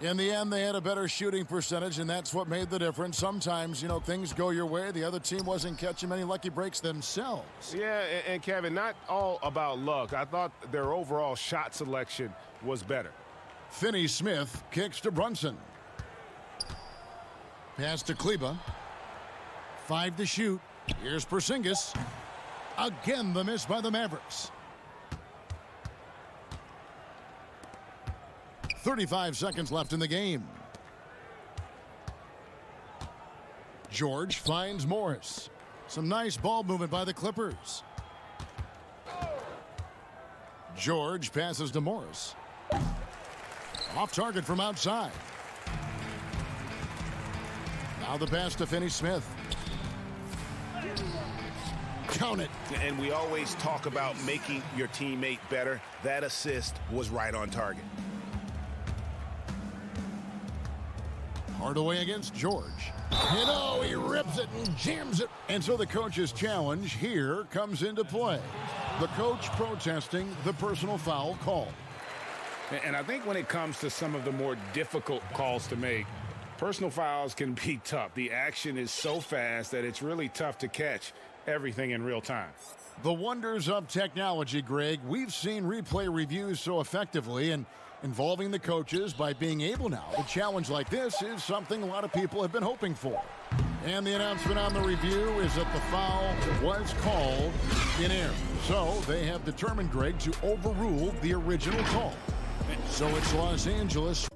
In the end, they had a better shooting percentage, and that's what made the difference. Sometimes, things go your way. The other team wasn't catching many lucky breaks themselves.
Yeah, and Kevin, not all about luck. I thought their overall shot selection was better.
Finney-Smith kicks to Brunson. Pass to Kleba. 5 to shoot. Here's Porzingis. Again, the miss by the Mavericks. 35 seconds left in the game. George finds Morris. Some nice ball movement by the Clippers. George passes to Morris. Off target from outside. Now the pass to Finney-Smith. Count it.
And we always talk about making your teammate better. That assist was right on target.
Hardaway against George. He rips it and jams it. And so the coach's challenge here comes into play. The coach protesting the personal foul call.
And I think when it comes to some of the more difficult calls to make, personal fouls can be tough. The action is so fast that it's really tough to catch everything in real time.
The wonders of technology, Greg. We've seen replay reviews so effectively, and involving the coaches by being able now to challenge like this is something a lot of people have been hoping for. And the announcement on the review is that the foul was called in error. So they have determined, Greg, to overrule the original call. So it's Los Angeles.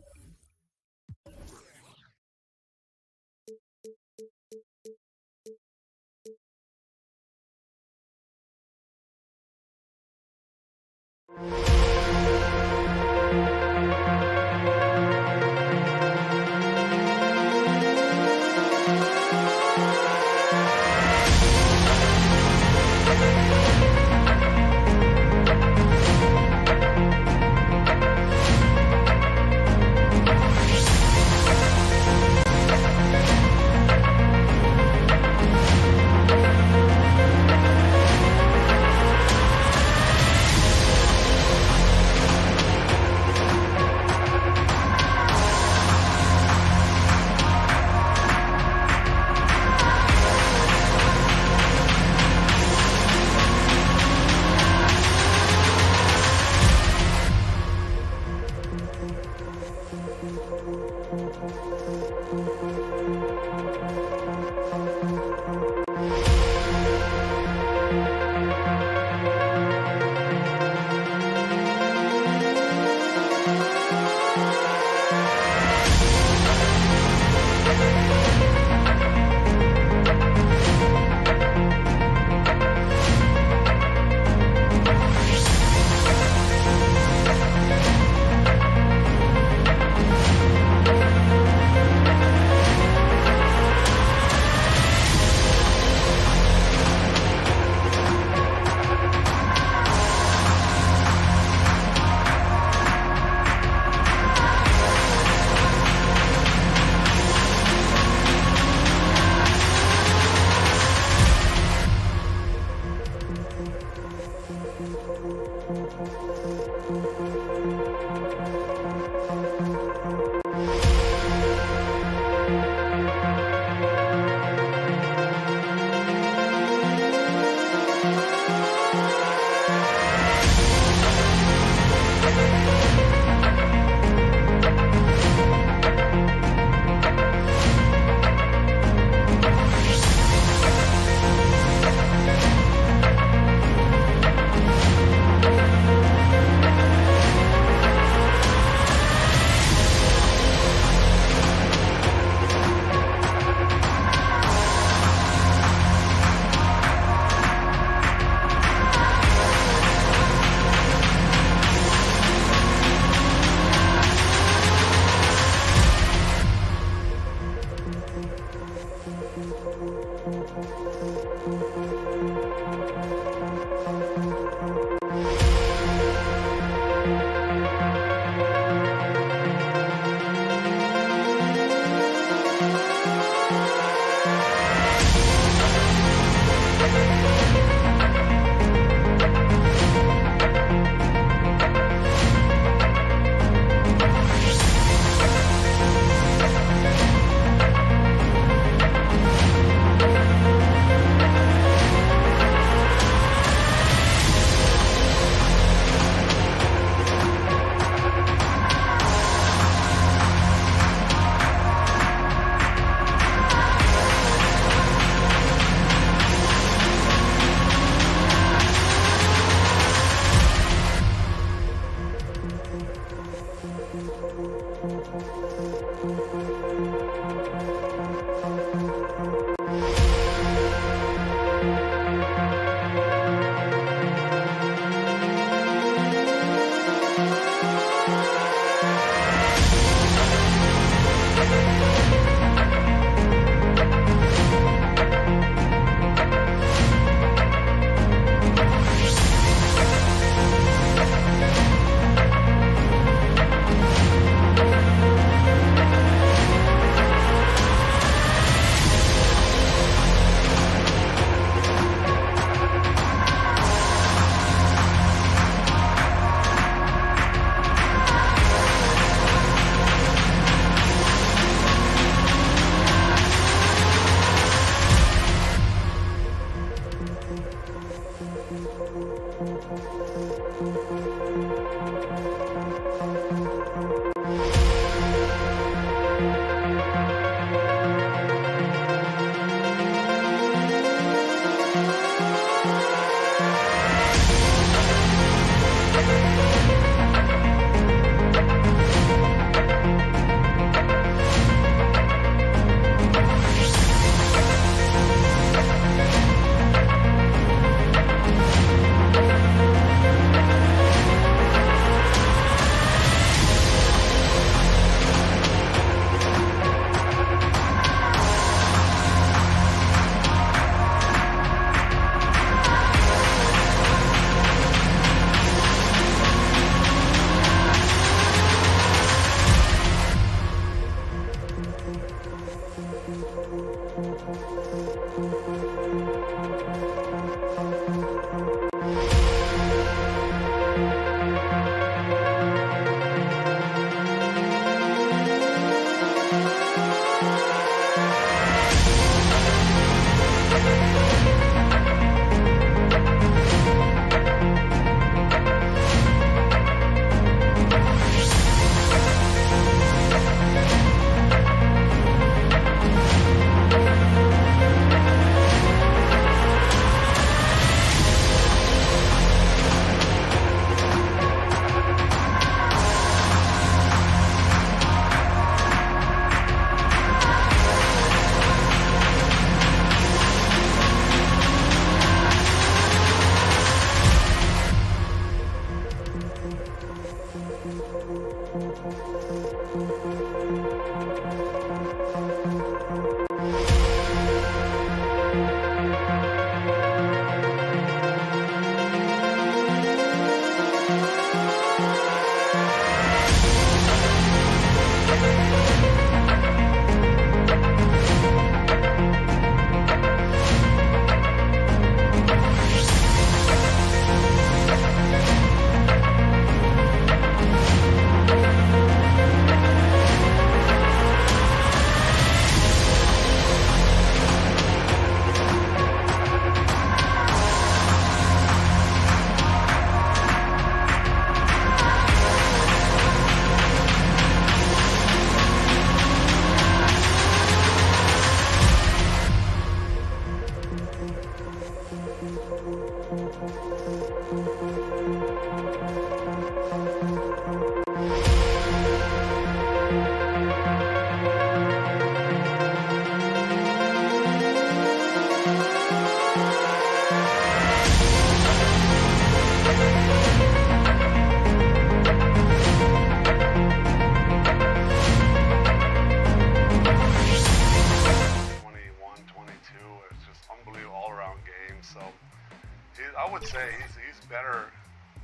I would say he's better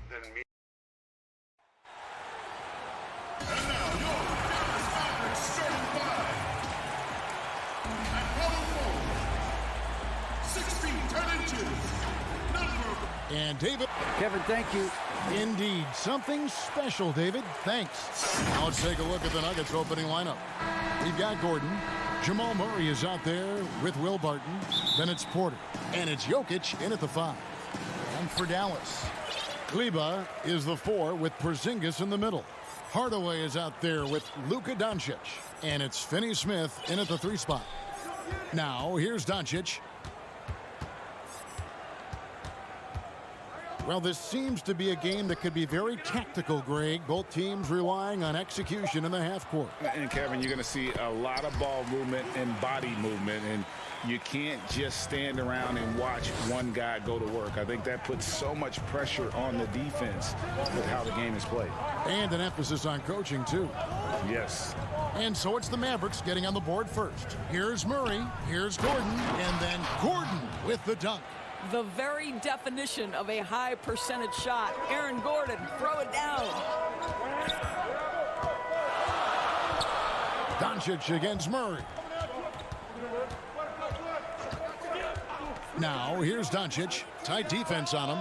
than me.
And now your Dallas Mavericks starting five. At power forward, 16 10 inches, number.
And David.
Kevin, thank you.
Indeed, something special, David. Thanks. Now let's take a look at the Nuggets opening lineup. We've got Gordon. Jamal Murray is out there with Will Barton. Then it's Porter. And it's Jokic in at the 5. And for Dallas, Kleber is the 4 with Porzingis in the middle. Hardaway is out there with Luka Doncic. And it's Finney-Smith in at the 3 spot. Now, here's Doncic. Well, this seems to be a game that could be very tactical, Greg. Both teams relying on execution in the half court.
And, Kevin, you're going to see a lot of ball movement and body movement, and you can't just stand around and watch one guy go to work. I think that puts so much pressure on the defense with how the game is played.
And an emphasis on coaching, too.
Yes.
And so it's the Mavericks getting on the board first. Here's Murray, here's Gordon, and then Gordon with the dunk.
The very definition of a high percentage shot. Aaron Gordon, throw it down.
Doncic against Murray. Now, here's Doncic. Tight defense on him.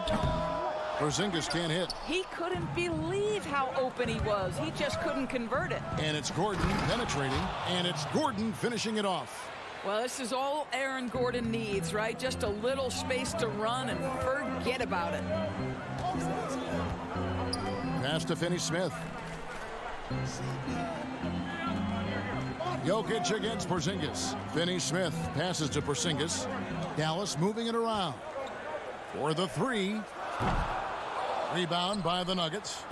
Porzingis can't hit.
He couldn't believe how open he was. He just couldn't convert it.
And it's Gordon penetrating, and it's Gordon finishing it off.
Well, this is all Aaron Gordon needs, right? Just a little space to run and forget about it.
Pass to Finney-Smith. Jokic against Porzingis. Finney-Smith passes to Porzingis. Dallas moving it around. For the 3. Rebound by the Nuggets.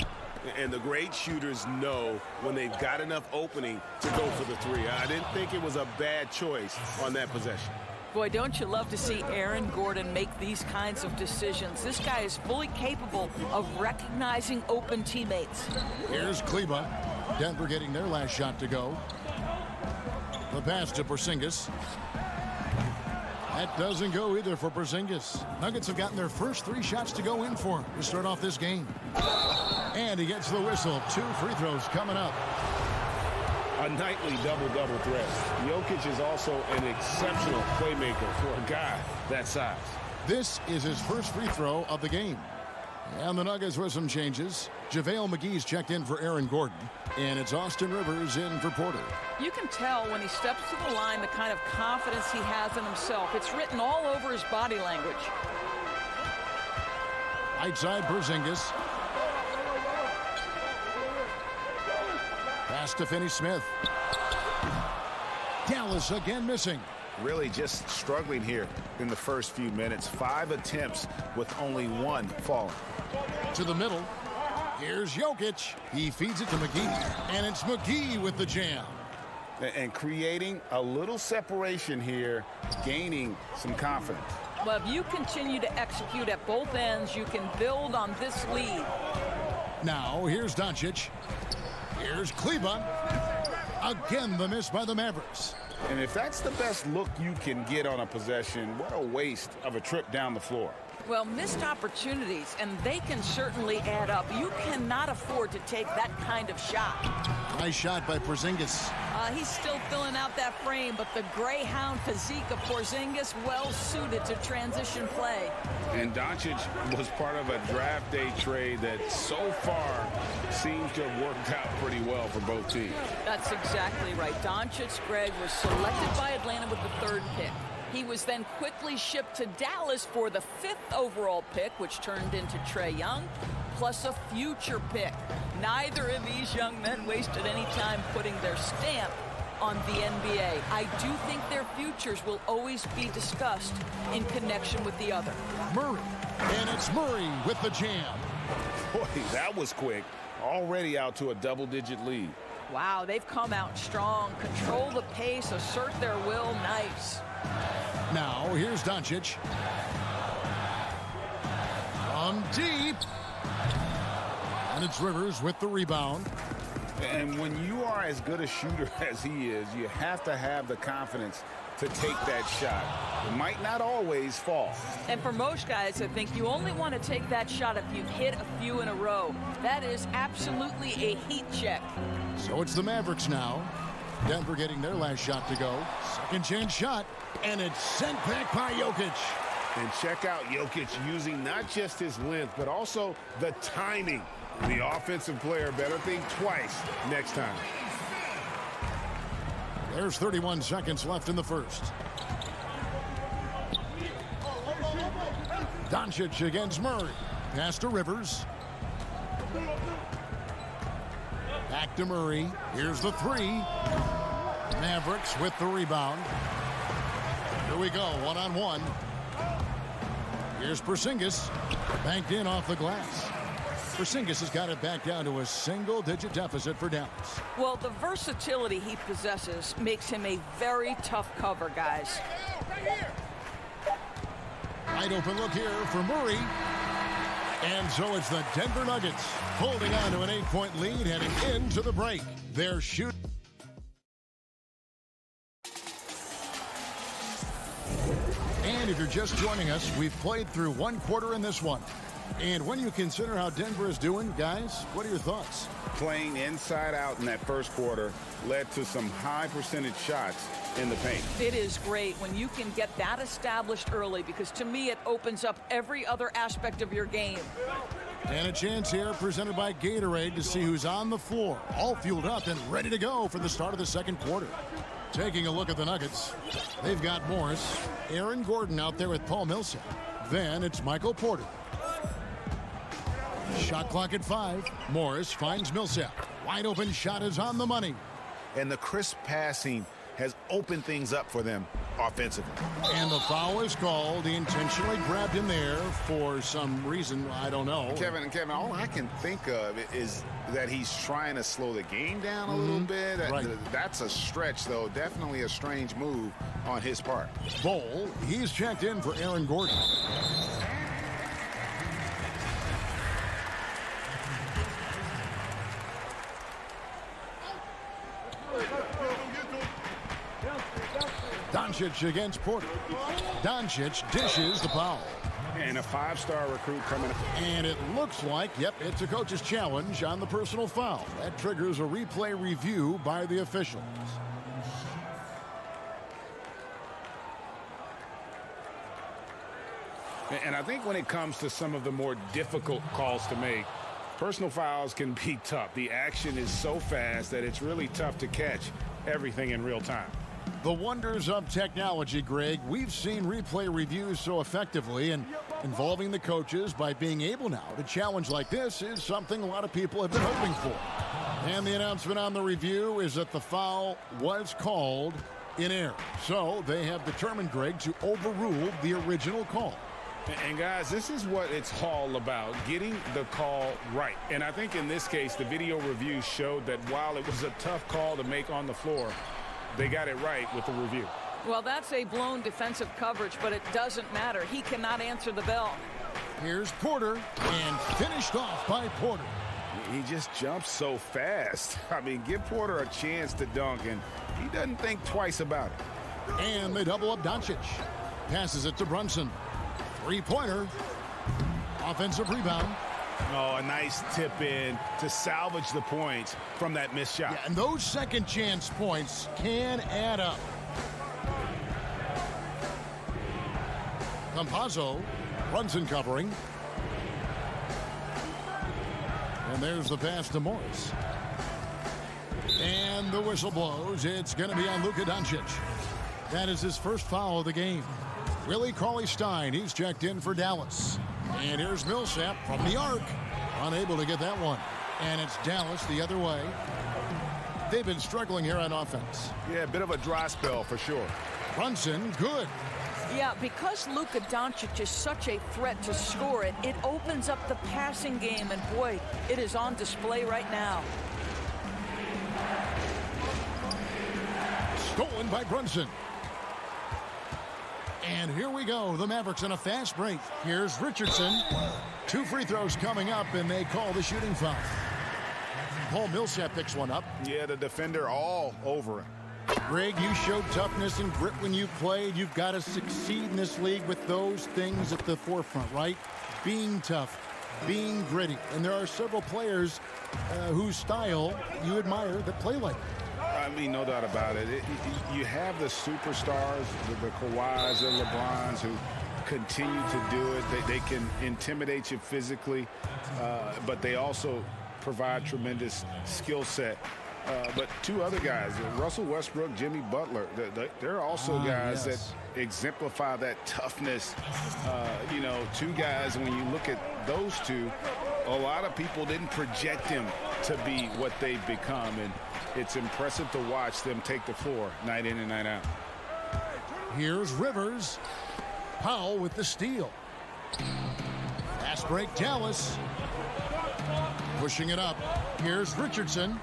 And the great shooters know when they've got enough opening to go for the 3. I didn't think it was a bad choice on that possession.
Boy, don't you love to see Aaron Gordon make these kinds of decisions. This guy is fully capable of recognizing open teammates.
Here's Kleber. Denver getting their last shot to go. The pass to Porzingis. That doesn't go either for Porzingis. Nuggets have gotten their first 3 shots to go in for him to start off this game. And he gets the whistle. 2 free throws coming up.
A nightly double-double threat. Jokic is also an exceptional playmaker for a guy that size.
This is his first free throw of the game. And the Nuggets with some changes. JaVale McGee's checked in for Aaron Gordon. And it's Austin Rivers in for Porter.
You can tell when he steps to the line the kind of confidence he has in himself. It's written all over his body language.
Right side Porzingis. Pass to Finney-Smith. Dallas again missing.
Really just struggling here in the first few minutes. 5 attempts with only 1 falling.
To the middle. Here's Jokic. He feeds it to McGee. And it's McGee with the jam.
And creating a little separation here, gaining some confidence.
Well, if you continue to execute at both ends, you can build on this lead.
Now, here's Doncic. Here's Kleber. Again, the miss by the Mavericks.
And if that's the best look you can get on a possession, what a waste of a trip down the floor.
Well, missed opportunities, and they can certainly add up. You cannot afford to take that kind of shot.
Nice shot by Porzingis.
He's still filling out that frame, but the Greyhound physique of Porzingis well suited to transition play.
And Doncic was part of a draft day trade that so far seems to have worked out pretty well for both teams.
That's exactly right. Doncic, Greg, was selected by Atlanta with the 3rd pick. He was then quickly shipped to Dallas for the 5th overall pick, which turned into Trae Young, plus a future pick. Neither of these young men wasted any time putting their stamp on the NBA. I do think their futures will always be discussed in connection with the other.
Murray And it's Murray with the jam.
Boy, that was quick. Already out to a double-digit lead.
Wow, they've come out strong. Control the pace, assert their will. Nice.
Now, here's Doncic. From deep. And it's Rivers with the rebound.
And when you are as good a shooter as he is, you have to have the confidence to take that shot. It might not always fall.
And for most guys, I think you only want to take that shot if you've hit a few in a row. That is absolutely a heat check.
So it's the Mavericks now. Denver getting their last shot to go. Second chance shot. And it's sent back by Jokic.
And check out Jokic using not just his length, but also the timing. The offensive player better think twice next time.
There's 31 seconds left in the first. Doncic against Murray. Pass to Rivers. Back to Murray. Here's the three. Mavericks with the rebound. Here we go, one-on-one. Here's Porzingis. Banked in off the glass. Porzingis has got it back down to a single-digit deficit for Dallas.
Well, the versatility he possesses makes him a very tough cover, guys.
Wide open look here for Murray. And so it's the Denver Nuggets holding on to an 8-point lead heading into the break. They're shooting. And if you're just joining us, we've played through one quarter in this one. And when you consider how Denver is doing, guys, what are your thoughts?
Playing inside out in that first quarter led to some high percentage shots in the paint.
It is great when you can get that established early, because to me it opens up every other aspect of your game.
And a chance here presented by Gatorade to see who's on the floor, all fueled up and ready to go for the start of the second quarter. Taking a look at the Nuggets, they've got Morris, Aaron Gordon out there with Paul Millsap. Then it's Michael Porter. Shot clock at 5. Morris finds Millsap. Wide open shot is on the money.
And the crisp passing has opened things up for them offensively.
And the foul is called. He intentionally grabbed him there for some reason, I don't know.
Kevin, all I can think of is that he's trying to slow the game down a little bit.
Right.
That's a stretch, though. Definitely a strange move on his part.
Bowl, he's checked in for Aaron Gordon. Doncic against Porter. Doncic dishes the foul.
And a 5-star recruit coming.
And it looks like, yep, it's a coach's challenge on the personal foul. That triggers a replay review by the officials.
And I think when it comes to some of the more difficult calls to make, personal fouls can be tough. The action is so fast that it's really tough to catch everything in real time.
The wonders of technology, Greg. We've seen replay reviews so effectively, and involving the coaches by being able now to challenge like this is something a lot of people have been hoping for. And the announcement on the review is that the foul was called in error. So they have determined, Greg, to overrule the original call.
And guys, this is what it's all about, getting the call right. And I think in this case, the video review showed that while it was a tough call to make on the floor, they got it right with the review.
Well, that's a blown defensive coverage, but it doesn't matter. He cannot answer the bell.
Here's Porter, and finished off by Porter.
He just jumps so fast. I mean, give Porter a chance to dunk, and he doesn't think twice about it.
And they double up Doncic. Passes it to Brunson. Three-pointer. Offensive rebound.
Oh, a nice tip in to salvage the points from that missed shot.
Yeah, and those second chance points can add up. Campazzo, Brunson covering. And there's the pass to Morris. And the whistle blows. It's going to be on Luka Doncic. That is his first foul of the game. Willie Cauley-Stein, he's checked in for Dallas. And here's Millsap from the arc. Unable to get that one. And it's Dallas the other way. They've been struggling here on offense.
Yeah, a bit of a dry spell for sure.
Brunson, good.
Yeah, because Luka Doncic is such a threat to score it, it opens up the passing game, and boy, it is on display right now.
Stolen by Brunson. And here we go. The Mavericks in a fast break. Here's Richardson. 2 free throws coming up, and they call the shooting foul. Paul Millsap picks one up.
Yeah, the defender all over him.
Greg, you showed toughness and grit when you played. You've got to succeed in this league with those things at the forefront, right? Being tough, being gritty. And there are several players whose style you admire that play like that.
I mean, no doubt about it. You have the superstars, the Kawhis, the LeBrons, who continue to do it. They can intimidate you physically, but they also provide tremendous skill set. But 2 other guys, Russell Westbrook, Jimmy Butler, they're also guys that exemplify that toughness. 2 guys, when you look at those 2, a lot of people didn't project them to be what they've become, and it's impressive to watch them take the floor night in and night out.
Here's Rivers. Powell with the steal. Fast break, Dallas. Pushing it up. Here's Richardson.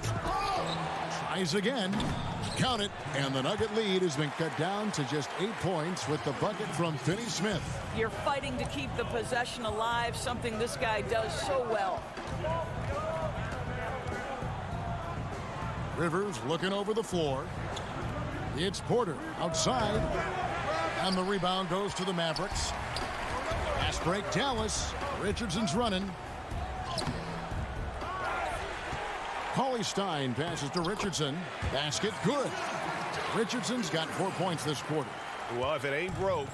Tries again. Count it. And the Nugget lead has been cut down to just 8 points with the bucket from Finney-Smith.
You're fighting to keep the possession alive, something this guy does so well.
Rivers looking over the floor. It's Porter outside. And the rebound goes to the Mavericks. Fast break, Dallas. Richardson's running. Cauley-Stein passes to Richardson. Basket good. Richardson's got 4 points this quarter.
Well, if it ain't broke,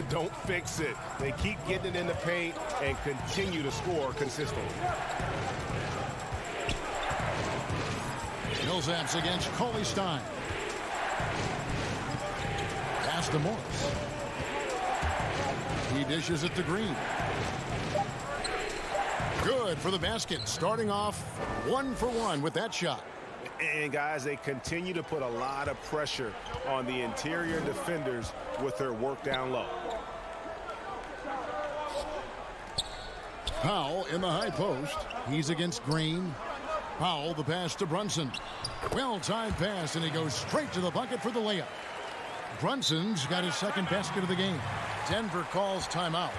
don't fix it. They keep getting it in the paint and continue to score consistently.
Millsap's against Cauley-Stein. Pass to Morris. He dishes it to Green. Good for the basket. Starting off 1 for 1 with that shot.
And guys, they continue to put a lot of pressure on the interior defenders with their work down low.
Powell in the high post. He's against Green. Powell, the pass to Brunson. Well-timed pass, and he goes straight to the bucket for the layup. Brunson's got his 2nd basket of the game. Denver calls timeout.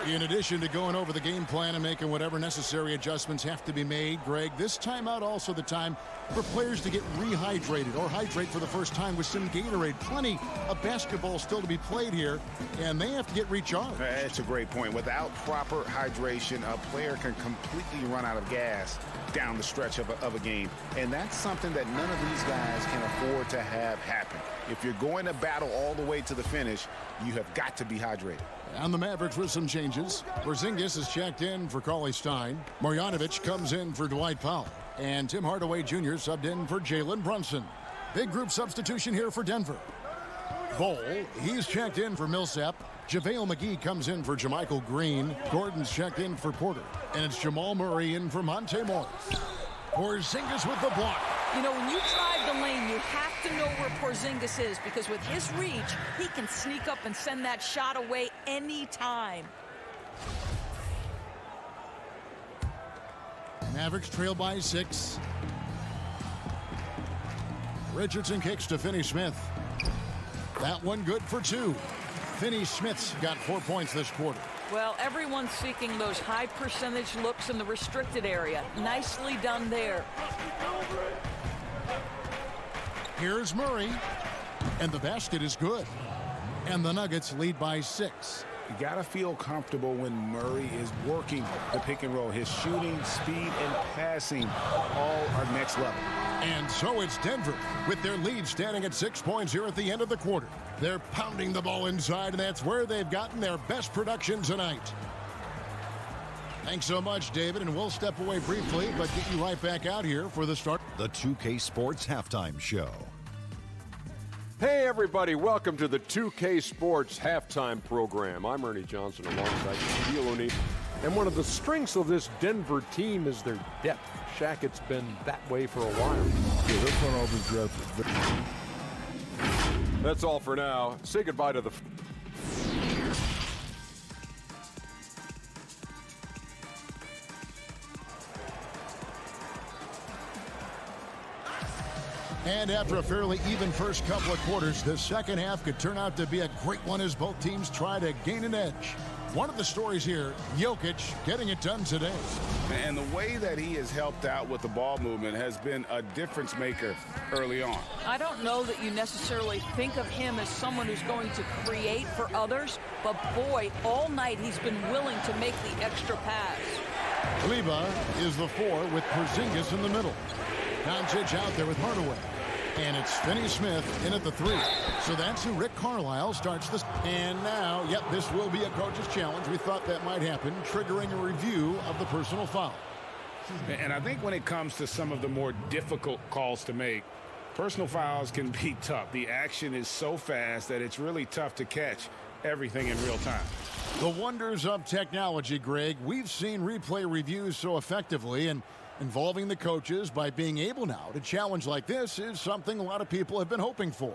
In addition to going over the game plan and making whatever necessary adjustments have to be made, Greg, this timeout also the time for players to get rehydrated or hydrate for the first time with some Gatorade. Plenty of basketball still to be played here, and they have to get recharged.
That's a great point. Without proper hydration, a player can completely run out of gas down the stretch of a game, and that's something that none of these guys can afford to have happen. If you're going to battle all the way to the finish, you have got to be hydrated.
And the Mavericks with some changes. Porzingis is checked in for Cauley-Stein. Marjanovic comes in for Dwight Powell. And Tim Hardaway Jr. subbed in for Jalen Brunson. Big group substitution here for Denver. Bol, he's checked in for Millsap. JaVale McGee comes in for JaMychal Green. Gordon's checked in for Porter. And it's Jamal Murray in for Monte Morris. Porzingis with the block.
You know, when you drive the lane, you have to know where Porzingis is, because with his reach, he can sneak up and send that shot away anytime.
Mavericks trail by 6. Richardson kicks to Finney-Smith. That one good for 2. Finney-Smith's got 4 points this quarter.
Well, everyone's seeking those high percentage looks in the restricted area. Nicely done there.
Here's Murray, and the basket is good. And the Nuggets lead by 6.
You got to feel comfortable when Murray is working the pick and roll. His shooting, speed, and passing all are next level.
And so it's Denver with their lead standing at 6 points here at the end of the quarter. They're pounding the ball inside, and that's where they've gotten their best production tonight. Thanks so much, David, and we'll step away briefly, but get you right back out here for the start.
The 2K Sports Halftime Show.
Hey, everybody. Welcome to the 2K Sports Halftime Program. I'm Ernie Johnson alongside Shaquille O'Neal. And one of the strengths of this Denver team is their depth. Shaq, it's been that way for a while.
Yeah, their front office draft.
That's all for now. Say goodbye to the...
And after a fairly even first couple of quarters, the second half could turn out to be a great one as both teams try to gain an edge. One of the stories here, Jokic getting it done today.
And the way that he has helped out with the ball movement has been a difference maker early on.
I don't know that you necessarily think of him as someone who's going to create for others, but boy, all night he's been willing to make the extra pass.
Kleber is the 4 with Porzingis in the middle. Doncic out there with Hardaway. And it's Finney Smith in at the 3. So that's who Rick Carlisle starts this. And now, yep, this will be a coach's challenge. We thought that might happen, triggering a review of the personal foul.
And I think when it comes to some of the more difficult calls to make, personal fouls can be tough. The action is so fast that it's really tough to catch everything in real time.
The wonders of technology, Greg. We've seen replay reviews so effectively, and involving the coaches by being able now to challenge like this is something a lot of people have been hoping for.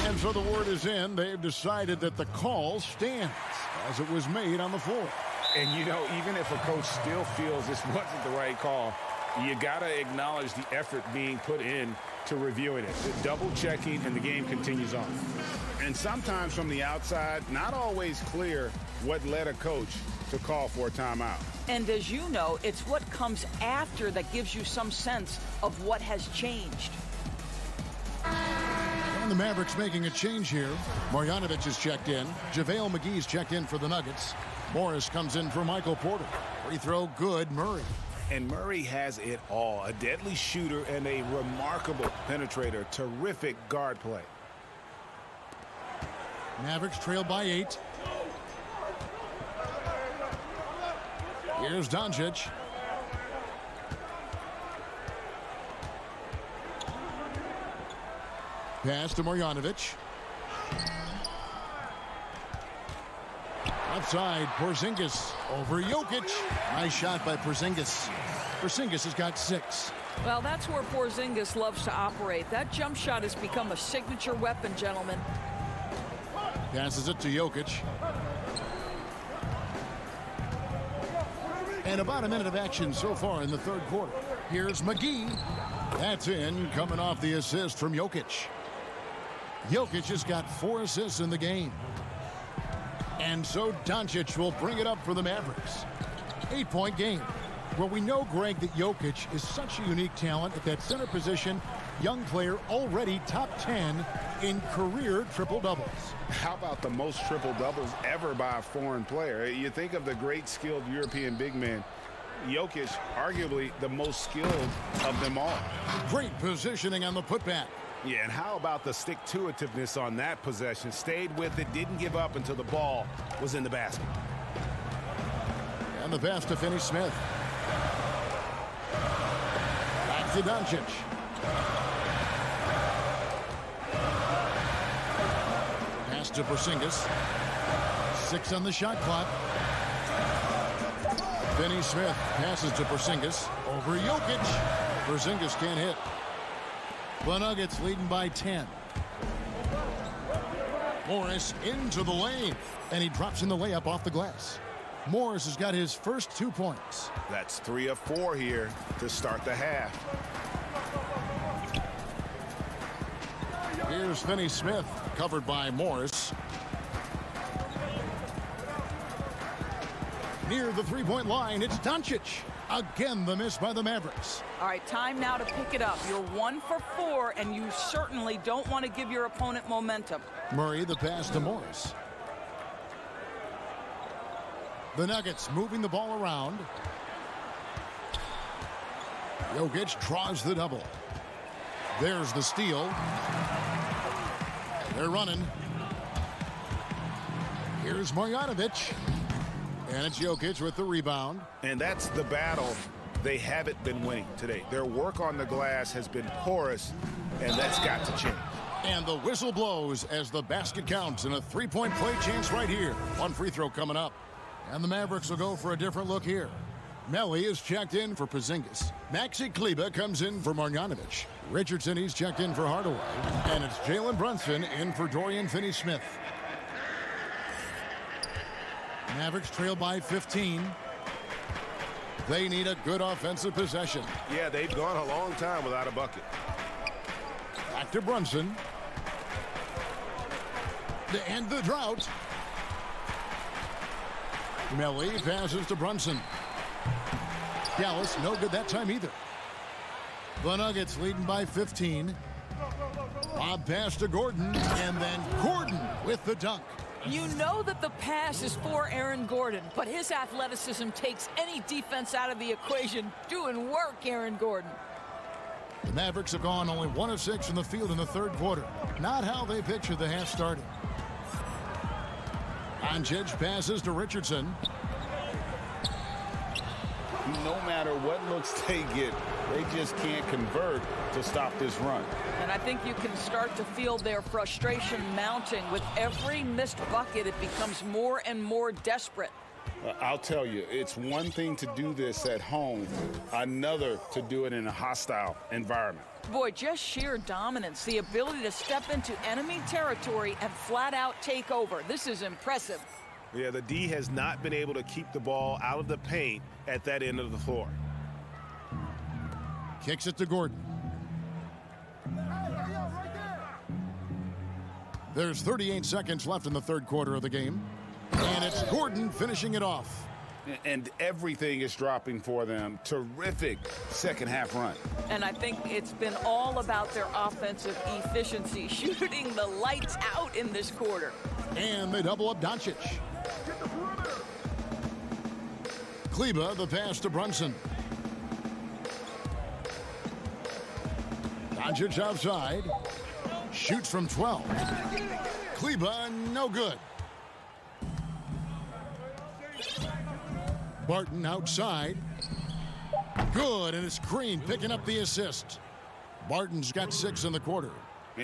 And so the word is in. They've decided that the call stands as it was made on the floor.
And, you know, even if a coach still feels this wasn't the right call, you got to acknowledge the effort being put in to reviewing it, the double checking, and the game continues on. And sometimes from the outside, not always clear what led a coach to call for a timeout.
And as you know, it's what comes after that gives you some sense of what has changed.
And the Mavericks making a change here. Marjanovic is checked in. JaVale McGee's checked in for the Nuggets. Morris comes in for Michael Porter. Free throw good, Murray.
And Murray has it all. A deadly shooter and a remarkable penetrator. Terrific guard play.
Mavericks trail by 8. Here's Doncic. Pass to Marjanovic. Outside, Porzingis over Jokic. Nice shot by Porzingis. Porzingis has got 6.
Well, that's where Porzingis loves to operate. That jump shot has become a signature weapon, gentlemen.
Passes it to Jokic. And about a minute of action so far in the third quarter. Here's McGee. That's in, coming off the assist from Jokic. Jokic has got 4 assists in the game. And so Doncic will bring it up for the Mavericks. 8-point game. Well, we know, Greg, that Jokic is such a unique talent at that center position. Young player, already top 10 in career triple-doubles.
How about the most triple-doubles ever by a foreign player? You think of the great skilled European big men. Jokic, arguably the most skilled of them all.
Great positioning on the putback.
Yeah, and how about the stick-to-itiveness on that possession? Stayed with it, didn't give up until the ball was in the basket.
And the pass to Finney Smith. Back to Doncic. Pass to Porzingis. 6 on the shot clock. Finney Smith passes to Porzingis over Jokic. Porzingis can't hit. The Nuggets leading by 10. Morris into the lane, and he drops in the layup off the glass. Morris has got his first 2 points.
That's 3 of 4 here to start the half.
Here's Finney Smith, covered by Morris. Near the three-point line, it's Doncic. Again, the miss by the Mavericks.
All right, time now to pick it up. You're 1 for 4, and you certainly don't want to give your opponent momentum.
Murray, the pass to Morris. The Nuggets moving the ball around. Jokic draws the double. There's the steal. They're running. Here's Marjanovic. And it's Jokic with the rebound.
And that's the battle they haven't been winning today. Their work on the glass has been porous, and that's got to change.
And the whistle blows as the basket counts, and a three-point play chance right here. One free throw coming up. And the Mavericks will go for a different look here. Melly is checked in for Porzingis. Maxi Kleber comes in for Marjanovic. Richardson, he's checked in for Hardaway. And it's Jalen Brunson in for Dorian Finney-Smith. Mavericks trail by 15. They need a good offensive possession.
Yeah, they've gone a long time without a bucket.
Back to Brunson. To end the drought. Melly passes to Brunson. Dallas, no good that time either. The Nuggets leading by 15. Lob pass to Gordon, and then Gordon with the dunk.
You know that the pass is for Aaron Gordon, but his athleticism takes any defense out of the equation. Doing work, Aaron Gordon.
The Mavericks have gone only 1 of 6 in the field in the third quarter. Not how they pictured the half started. Doncic passes to Richardson.
No matter what looks they get, they just can't convert to stop this run.
And I think you can start to feel their frustration mounting. With every missed bucket, it becomes more and more desperate.
I'll tell you, it's one thing to do this at home, another to do it in a hostile environment.
Boy, just sheer dominance, the ability to step into enemy territory and flat out take over. This is impressive.
Yeah, the D has not been able to keep the ball out of the paint at that end of the floor.
Kicks it to Gordon. There's 38 seconds left in the third quarter of the game. And it's Gordon finishing it off.
And everything is dropping for them. Terrific second half run.
And I think it's been all about their offensive efficiency, shooting the lights out in this quarter.
And they double up Doncic. Kleba, the pass to Brunson. Doncic outside. Shoots from 12. Kleba, no good. Barton outside. Good, and it's Green picking up the assist. Barton's got 6 in the quarter.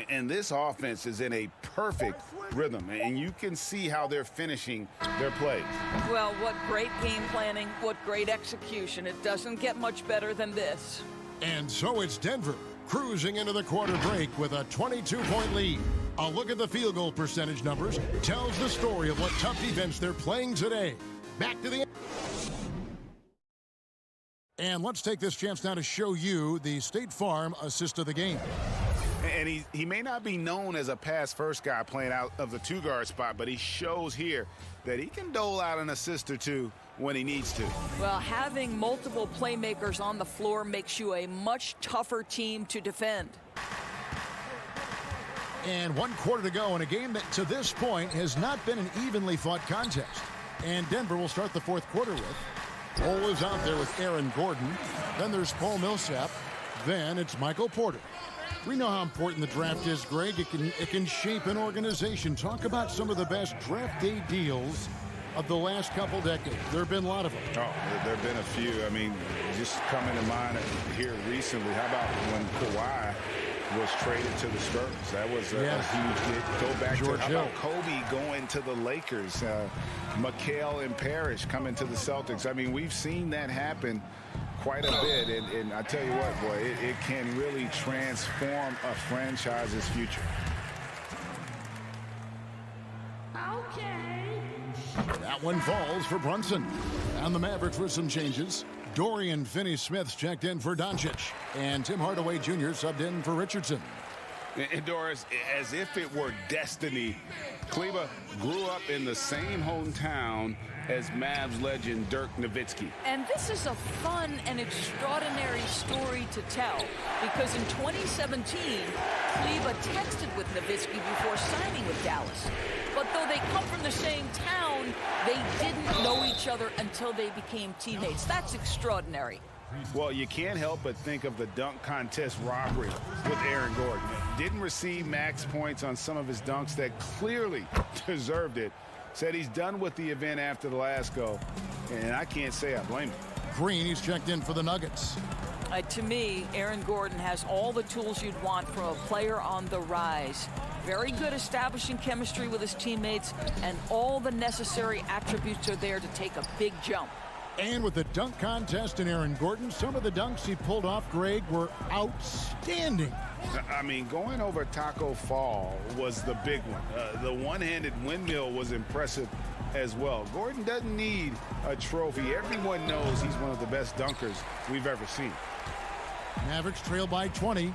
And this offense is in a perfect rhythm, and you can see how they're finishing their plays.
Well, what great game planning, what great execution. It doesn't get much better than this.
And so it's Denver cruising into the quarter break with a 22-point lead. A look at the field goal percentage numbers tells the story of what tough defense they're playing today. Back to the... And let's take this chance now to show you the State Farm assist of the game.
And he may not be known as a pass-first guy playing out of the two-guard spot, but he shows here that he can dole out an assist or two when he needs to.
Well, having multiple playmakers on the floor makes you a much tougher team to defend.
And 1 quarter to go in a game that to this point has not been an evenly fought contest. And Denver will start the fourth quarter with. Cole is out there with Aaron Gordon. Then there's Paul Millsap. Then it's Michael Porter. We know how important the draft is, Greg. It can shape an organization. Talk about some of the best draft day deals of the last couple decades. There have been a lot of them.
Oh, there have been a few. I mean, just coming to mind here recently. How about when Kawhi was traded to the Spurs? That was a huge hit. Go back
George
to how
Hill.
about Kobe going to the Lakers? McHale and Parrish coming to the Celtics. I mean, we've seen that happen quite a bit, and I tell you what, boy, it can really transform a franchise's future.
Okay.
That one falls for Brunson. And the Mavericks with some changes. Dorian Finney-Smith's checked in for Doncic. And Tim Hardaway Jr. subbed in for Richardson.
And Doris, as if it were destiny, Kleba grew up in the same hometown as Mavs legend Dirk Nowitzki.
And this is a fun and extraordinary story to tell, because in 2017, Kleba texted with Nowitzki before signing with Dallas. But though they come from the same town, they didn't know each other until they became teammates. That's extraordinary.
Well, you can't help but think of the dunk contest robbery with Aaron Gordon. Didn't receive max points on some of his dunks that clearly deserved it. Said he's done with the event after the last go, and I can't say I blame him.
Green, he's checked in for the Nuggets.
To me, Aaron Gordon has all the tools you'd want from a player on the rise. Very good establishing chemistry with his teammates, and all the necessary attributes are there to take a big jump.
And with the dunk contest in Aaron Gordon, some of the dunks he pulled off, Greg, were outstanding.
I mean, going over Taco Fall was the big one. The one-handed windmill was impressive as well. Gordon doesn't need a trophy. Everyone knows he's one of the best dunkers we've ever seen.
Mavericks trail by 20.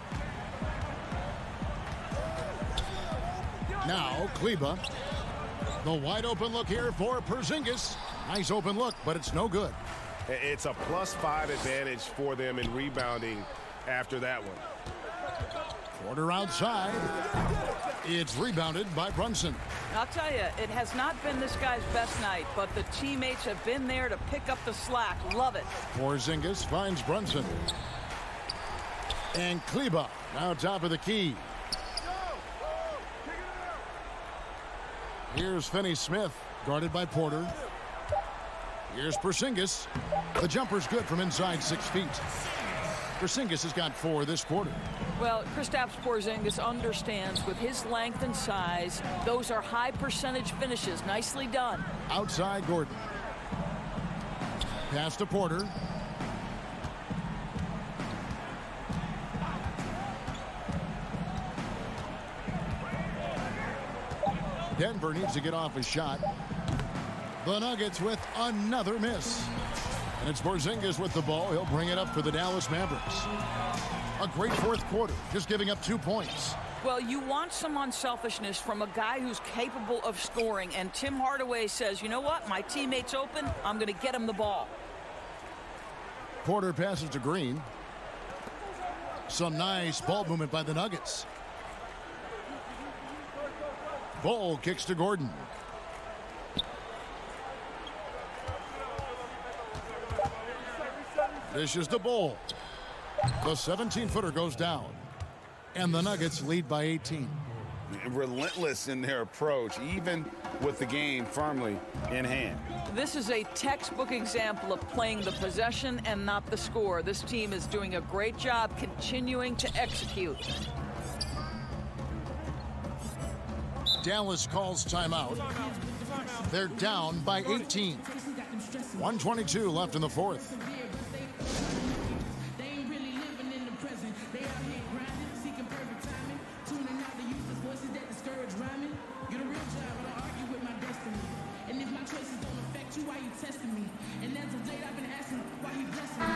Now, Kleba. The wide open look here for Porzingis. Nice open look, but it's no good.
It's a +5 advantage for them in rebounding after that one.
Porter outside. It's rebounded by Brunson.
I'll tell you, it has not been this guy's best night, but the teammates have been there to pick up the slack. Love it.
Porzingis finds Brunson. And Kleba now top of the key. Here's Finney-Smith, guarded by Porter. Here's Porzingis. The jumper's good from inside 6 feet. Porzingis has got 4 this quarter.
Well, Kristaps Porzingis understands with his length and size, those are high percentage finishes. Nicely done.
Outside Gordon. Pass to Porter. Denver needs to get off a shot. The Nuggets with another miss. And it's Porzingis with the ball. He'll bring it up for the Dallas Mavericks. A great fourth quarter, just giving up 2 points.
Well, you want some unselfishness from a guy who's capable of scoring. And Tim Hardaway says, you know what? My teammate's open. I'm going to get him the ball.
Porter passes to Green. Some nice ball movement by the Nuggets. Ball kicks to Gordon. Dishes to Ball. The 17-footer goes down. And the Nuggets lead by 18.
Relentless in their approach, even with the game firmly in hand.
This is a textbook example of playing the possession and not the score. This team is doing a great job continuing to execute.
Dallas calls timeout. They're down by 18. 1:22 left in the fourth.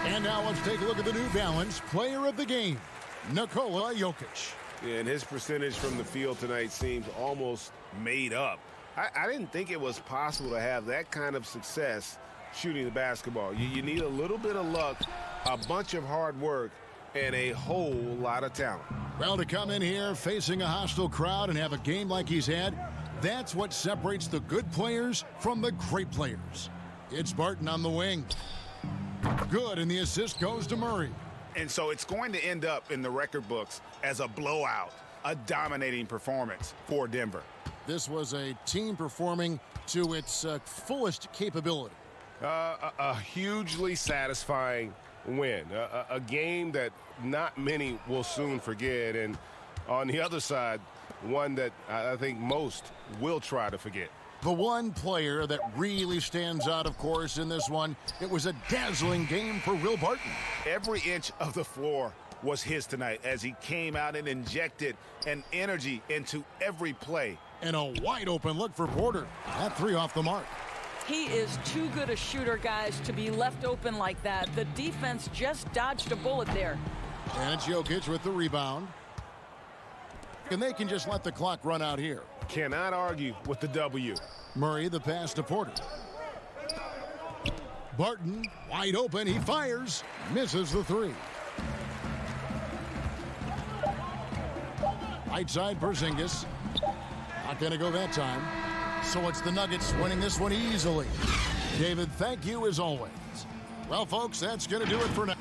And now let's take a look at the New Balance player of the game, Nikola Jokic.
Yeah, and his percentage from the field tonight seems almost made up. I didn't think it was possible to have that kind of success shooting the basketball. You need a little bit of luck, a bunch of hard work, and a whole lot of talent.
Well, to come in here facing a hostile crowd and have a game like he's had, that's what separates the good players from the great players. It's Barton on the wing. Good, and the assist goes to Murray.
And so it's going to end up in the record books as a blowout, a dominating performance for Denver.
This was a team performing to its fullest capability.
A hugely satisfying win, a game that not many will soon forget, and on the other side, one that I think most will try to forget.
The one player that really stands out, of course, in this one, it was a dazzling game for Will Barton.
Every inch of the floor was his tonight as he came out and injected an energy into every play.
And a wide open look for Porter. That 3 off the mark.
He is too good a shooter, guys, to be left open like that. The defense just dodged a bullet there.
And it's Jokic with the rebound. And they can just let the clock run out here.
Cannot argue with the W.
Murray, the pass to Porter. Barton, wide open, he fires. Misses the 3. Right side, Porzingis. Not going to go that time. So it's the Nuggets winning this one easily. David, thank you as always. Well, folks, that's going to do it for now.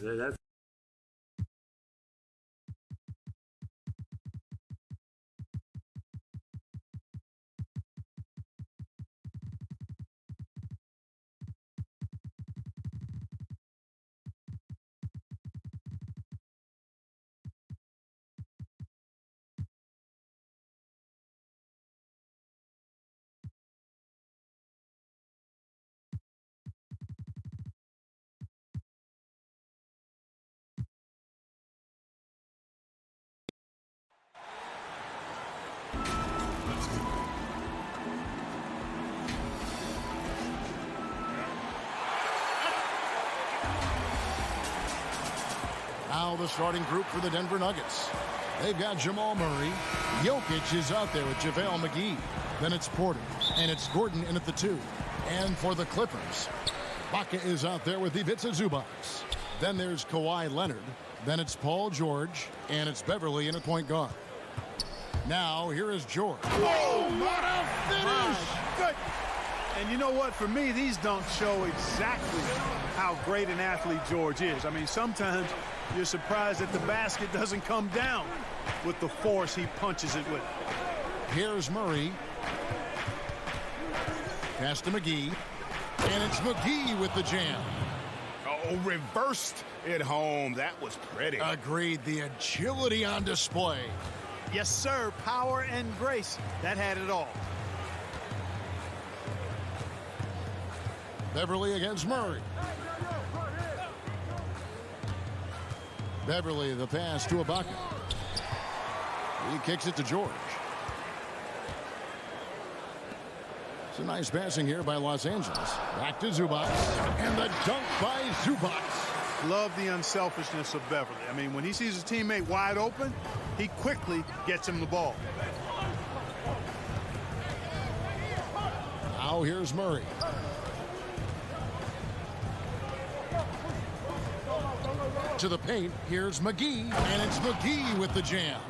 That's
Now the starting group for the Denver Nuggets. They've got Jamal Murray. Jokic is out there with JaVale McGee. Then it's Porter. And it's Gordon in at the 2. And for the Clippers, Baca is out there with Ivica Zubac. Then there's Kawhi Leonard. Then it's Paul George. And it's Beverly in at point guard. Now here is George.
Whoa, what a finish! Good. And you know what? For me, these dunks show exactly how great an athlete George is. I mean, sometimes you're surprised that the basket doesn't come down with the force he punches it with.
Here's Murray. Pass to McGee. And it's McGee with the jam.
Oh, reversed it home. That was pretty.
Agreed. The agility on display.
Yes, sir. Power and grace. That had it all.
Beverly against Murray. Beverly, the pass to Ibaka. He kicks it to George. It's a nice passing here by Los Angeles. Back to Zubac. And the dunk by Zubac.
Love the unselfishness of Beverly. I mean, when he sees his teammate wide open, he quickly gets him the ball.
Now here's Murray. To the paint, here's McGee, and it's McGee with the jam.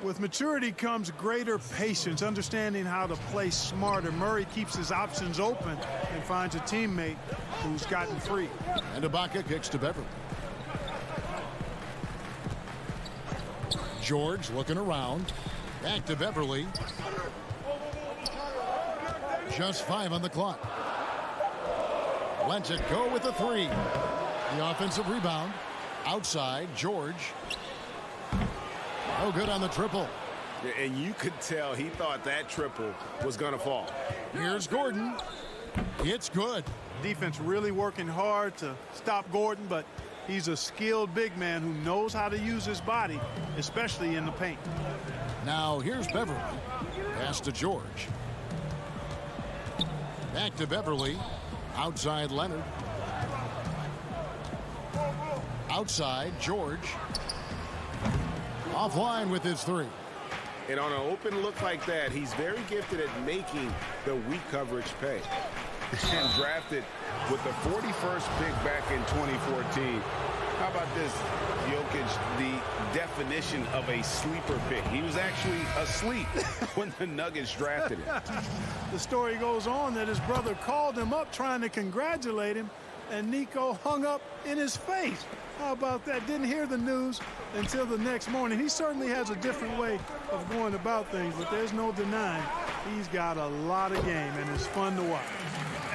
With maturity comes greater patience, understanding how to play smarter. Murray keeps his options open and finds a teammate who's gotten free.
And Ibaka kicks to Beverly. George looking around. Back to Beverly. Just 5 on the clock. Lets it go with the 3. The offensive rebound. Outside, George. No good on the triple.
And you could tell he thought that triple was going to fall.
Here's Gordon. It's good.
Defense really working hard to stop Gordon, but he's a skilled big man who knows how to use his body, especially in the paint.
Now here's Beverly. Pass to George. Back to Beverly. Outside Leonard. Outside, George. Offline with his 3.
And on an open look like that, he's very gifted at making the weak coverage pay. And drafted with the 41st pick back in 2014. How about this, Jokic, the definition of a sleeper pick. He was actually asleep when the Nuggets drafted him.
The story goes on that his brother called him up trying to congratulate him, and Nico hung up in his face. How about that? Didn't hear the news until the next morning. He certainly has a different way of going about things, but there's no denying he's got a lot of game, and it's fun to watch.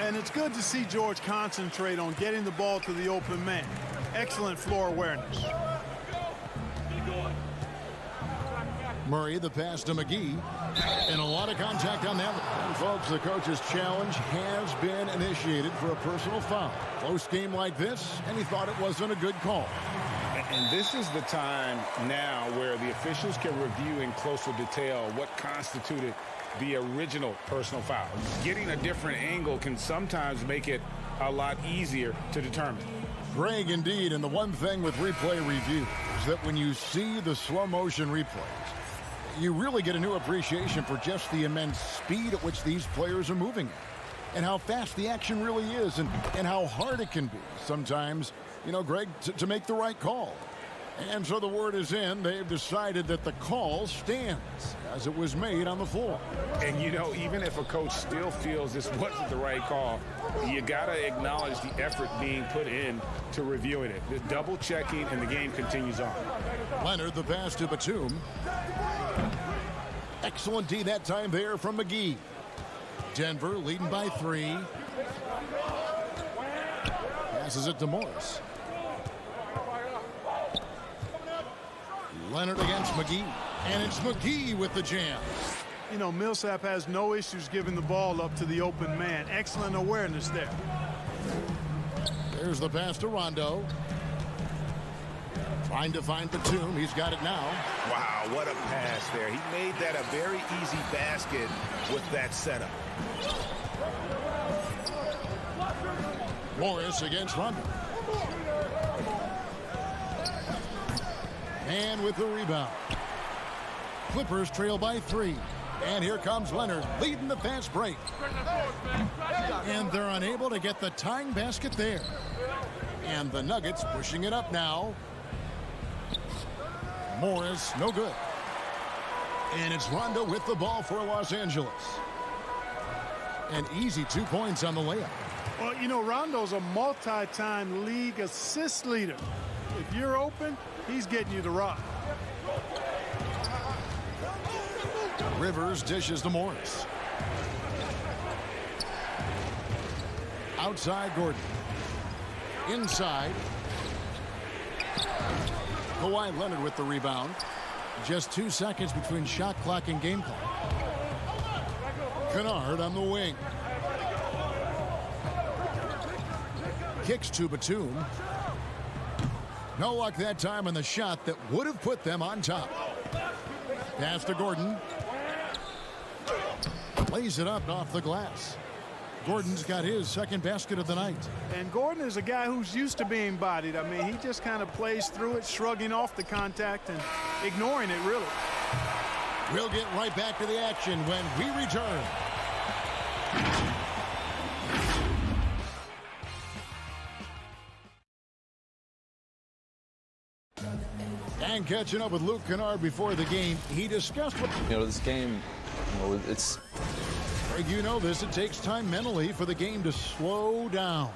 And it's good to see George concentrate on getting the ball to the open man. Excellent floor awareness.
Murray, the pass to McGee. And a lot of contact on that one. And folks, the coach's challenge has been initiated for a personal foul. Close game like this, and he thought it wasn't a good call.
And this is the time now where the officials can review in closer detail what constituted the original personal foul. Getting a different angle can sometimes make it a lot easier to determine.
Greg, indeed, and the one thing with replay review is that when you see the slow motion replays, you really get a new appreciation for just the immense speed at which these players are moving at, and how fast the action really is, and how hard it can be sometimes, you know, Greg, to make the right call. And so the word is in. They've decided that the call stands as it was made on the floor.
And, you know, even if a coach still feels this wasn't the right call, you got to acknowledge the effort being put in to reviewing it. The double checking, and the game continues on.
Leonard, the pass to Batum. Excellent D that time there from McGee. Denver leading by 3. Passes it to Morris. Leonard against McGee. And it's McGee with the jam.
You know, Millsap has no issues giving the ball up to the open man. Excellent awareness there.
There's the pass to Rondo. Trying to find Batum. He's got it now.
Wow, what a pass there. He made that a very easy basket with that setup.
Morris against Rondo. And with the rebound. Clippers trail by 3. And here comes Leonard leading the fast break. And they're unable to get the tying basket there. And the Nuggets pushing it up now. Morris, no good. And it's Rondo with the ball for Los Angeles. An easy 2 points on the layup.
Well, you know, Rondo's a multi-time league assist leader. If you're open, he's getting you the rock.
Rivers dishes to Morris. Outside Gordon. Inside. Kawhi Leonard with the rebound. Just 2 seconds between shot clock and game clock. Kennard on the wing. Kicks to Batum. No luck that time on the shot that would have put them on top. Pass to Gordon. Lays it up off the glass. Gordon's got his second basket of the night.
And Gordon is a guy who's used to being bodied. I mean, he just kind of plays through it, shrugging off the contact and ignoring it, really.
We'll get right back to the action when we return. And catching up with Luke Kennard before the game, he discussed what...
You know, this game, you know, it's...
Greg, you know this. It takes time mentally for the game to slow down.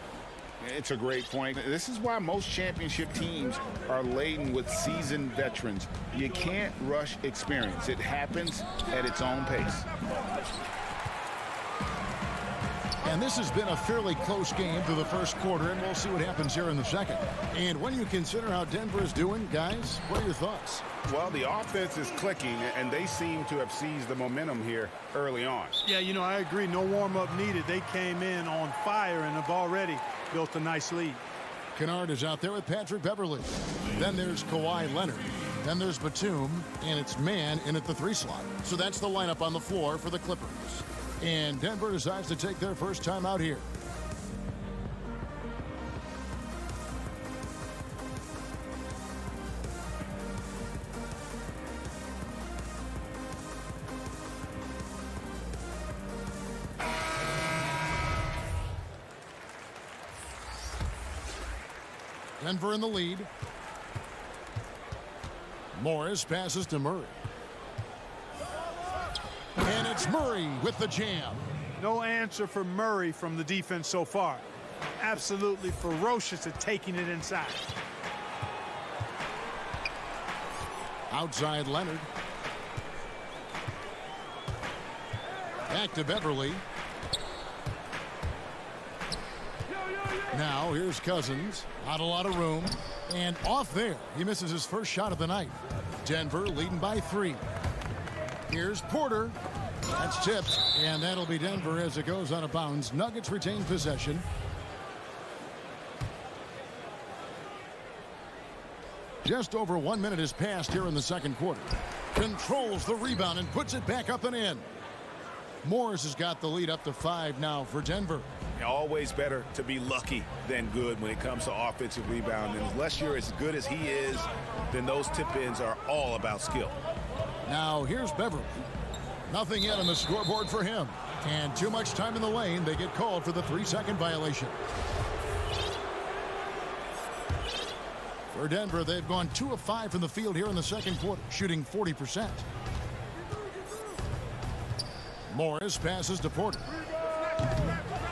It's a great point. This is why most championship teams are laden with seasoned veterans. You can't rush experience. It happens at its own pace.
And this has been a fairly close game through the first quarter, and we'll see what happens here in the second. And when you consider how Denver is doing, guys, what are your thoughts?
Well, the offense is clicking, and they seem to have seized the momentum here early on.
Yeah, you know, I agree. No warm-up needed. They came in on fire and have already built a nice lead.
Kennard is out there with Patrick Beverley. Then there's Kawhi Leonard. Then there's Batum, and it's man in at the 3 slot. So that's the lineup on the floor for the Clippers. And Denver decides to take their first time out here. Denver in the lead. Morris passes to Murray. And it's Murray with the jam.
No answer for Murray from the defense so far. Absolutely ferocious at taking it inside.
Outside Leonard. Back to Beverley. Now here's Cousins. Not a lot of room. And off there. He misses his first shot of the night. Denver leading by 3. Here's Porter. That's tipped. And that'll be Denver as it goes out of bounds. Nuggets retain possession. Just over 1 minute has passed here in the second quarter. Controls the rebound and puts it back up and in. Morris has got the lead up to 5 now for Denver.
Always better to be lucky than good when it comes to offensive rebound. And unless you're as good as he is, then those tip-ins are all about skill.
Now here's Beverley. Nothing yet on the scoreboard for him. And too much time in the lane. They get called for the 3-second violation. For Denver, they've gone 2 of 5 from the field here in the second quarter, shooting 40%. Morris passes to Porter.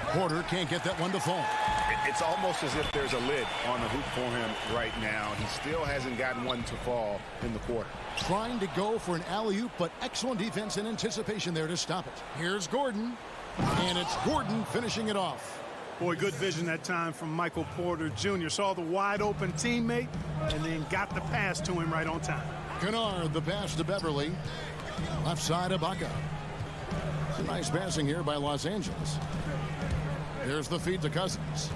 Porter can't get that one to fall.
It's almost as if there's a lid on the hoop for him right now. He still hasn't gotten one to fall in the quarter.
Trying to go for an alley-oop, but excellent defense and anticipation there to stop it. Here's Gordon, and it's Gordon finishing it off.
Boy, good vision that time from Michael Porter Jr. Saw the wide-open teammate and then got the pass to him right on time.
Kennard, the pass to Beverly. Left side, Ibaka. Some nice passing here by Los Angeles. There's the feed to Cousins.